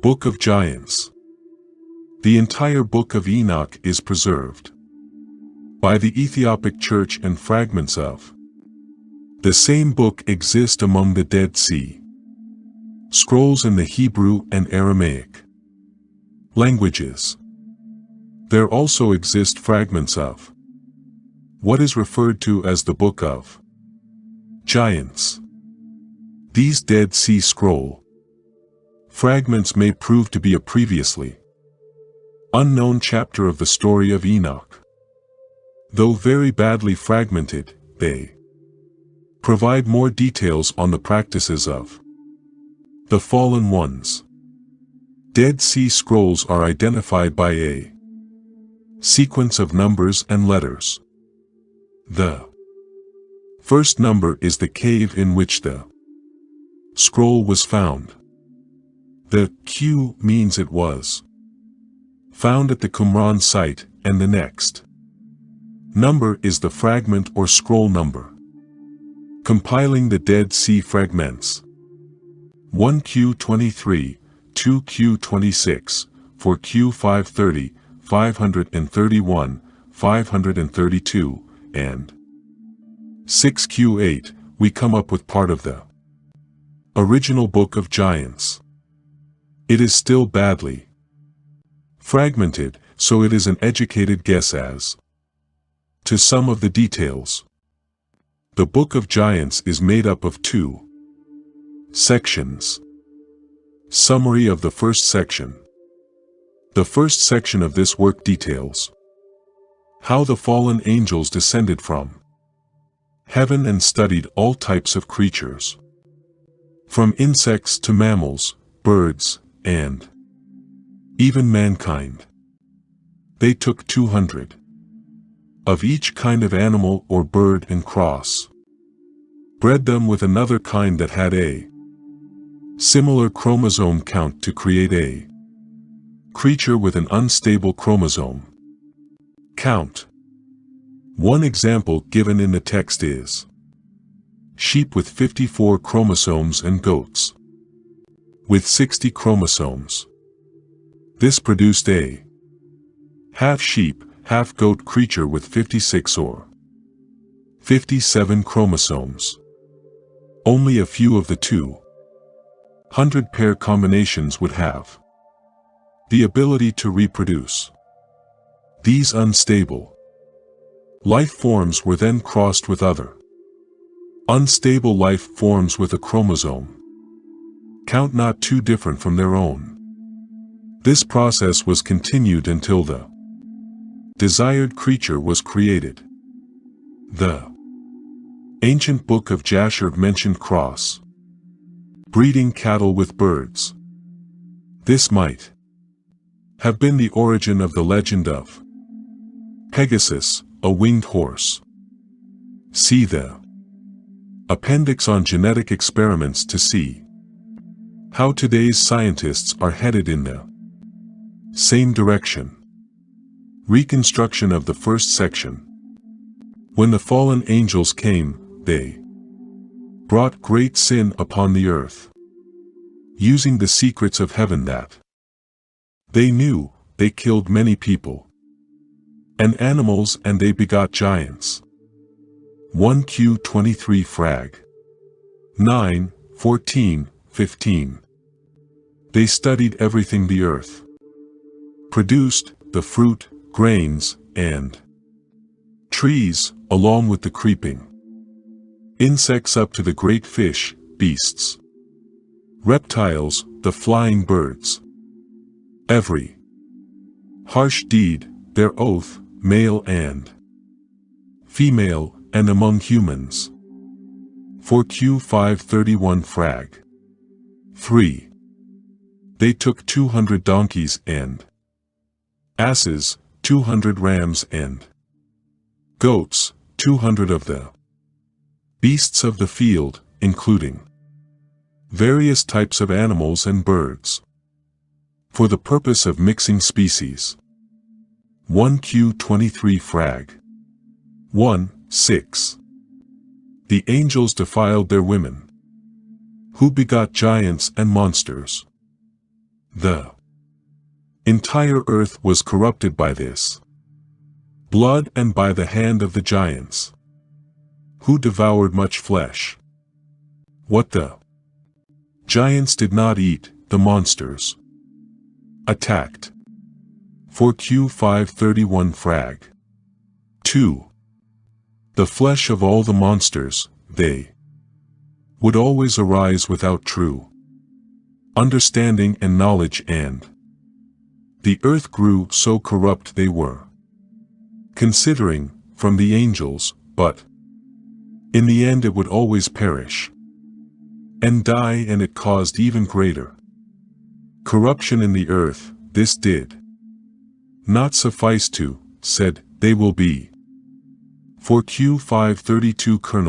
Book of Giants. The entire Book of Enoch is preserved by the Ethiopic Church, and fragments of the same book exist among the Dead Sea Scrolls in the Hebrew and Aramaic languages. There also exist fragments of what is referred to as the Book of Giants. These Dead Sea Scroll fragments may prove to be a previously unknown chapter of the story of Enoch. Though very badly fragmented, they provide more details on the practices of the fallen ones. Dead Sea Scrolls are identified by a sequence of numbers and letters. The first number is the cave in which the scroll was found. The Q means it was found at the Qumran site, and the next number is the fragment or scroll number compiling the Dead Sea fragments. 1Q23, 2Q26, 4Q530, 531, 532, and 6Q8, we come up with part of the original Book of Giants. It is still badly fragmented, so it is an educated guess as to some of the details. The Book of Giants is made up of 2 sections. Summary of the first section. The first section of this work details how the fallen angels descended from heaven and studied all types of creatures, from insects to mammals, birds, and even mankind. They took 200 of each kind of animal or bird and bred them with another kind that had a similar chromosome count to create a creature with an unstable chromosome count. One example given in the text is sheep with 54 chromosomes and goats with 60 chromosomes. This produced a half sheep, half goat creature with 56 or 57 chromosomes. Only a few of the 200 pair combinations would have the ability to reproduce. These unstable life forms were then crossed with other unstable life forms with a chromosome count not too different from their own. This process was continued until the desired creature was created. The ancient Book of Jasher mentioned breeding cattle with birds. This might have been the origin of the legend of Pegasus, a winged horse. See the appendix on genetic experiments to see how today's scientists are headed in the same direction. Reconstruction of the first section. When the fallen angels came, they brought great sin upon the earth. Using the secrets of heaven that they knew, they killed many people and animals, and they begot giants. 1Q23 frag. 9, 14, 15. They studied everything the earth produced, the fruit, grains, and trees, along with the creeping insects up to the great fish, beasts, reptiles, the flying birds. Every harsh deed, their oath, male and female, and among humans. 4Q531 frag. 3. They took 200 donkeys and asses, 200 rams and goats, 200 of the beasts of the field, including various types of animals and birds, for the purpose of mixing species. 1Q23 frag. 1, 6. The angels defiled their women, who begot giants and monsters. The entire earth was corrupted by this blood and by the hand of the giants, who devoured much flesh. What the giants did not eat, the monsters attacked. For Q531 frag. 2. The flesh of all the monsters, they would always arise without true understanding and knowledge, and the earth grew so corrupt they were considering from the angels, but in the end it would always perish and die, and it caused even greater corruption in the earth. This did not suffice to, said, they will be. For Q532 Colonel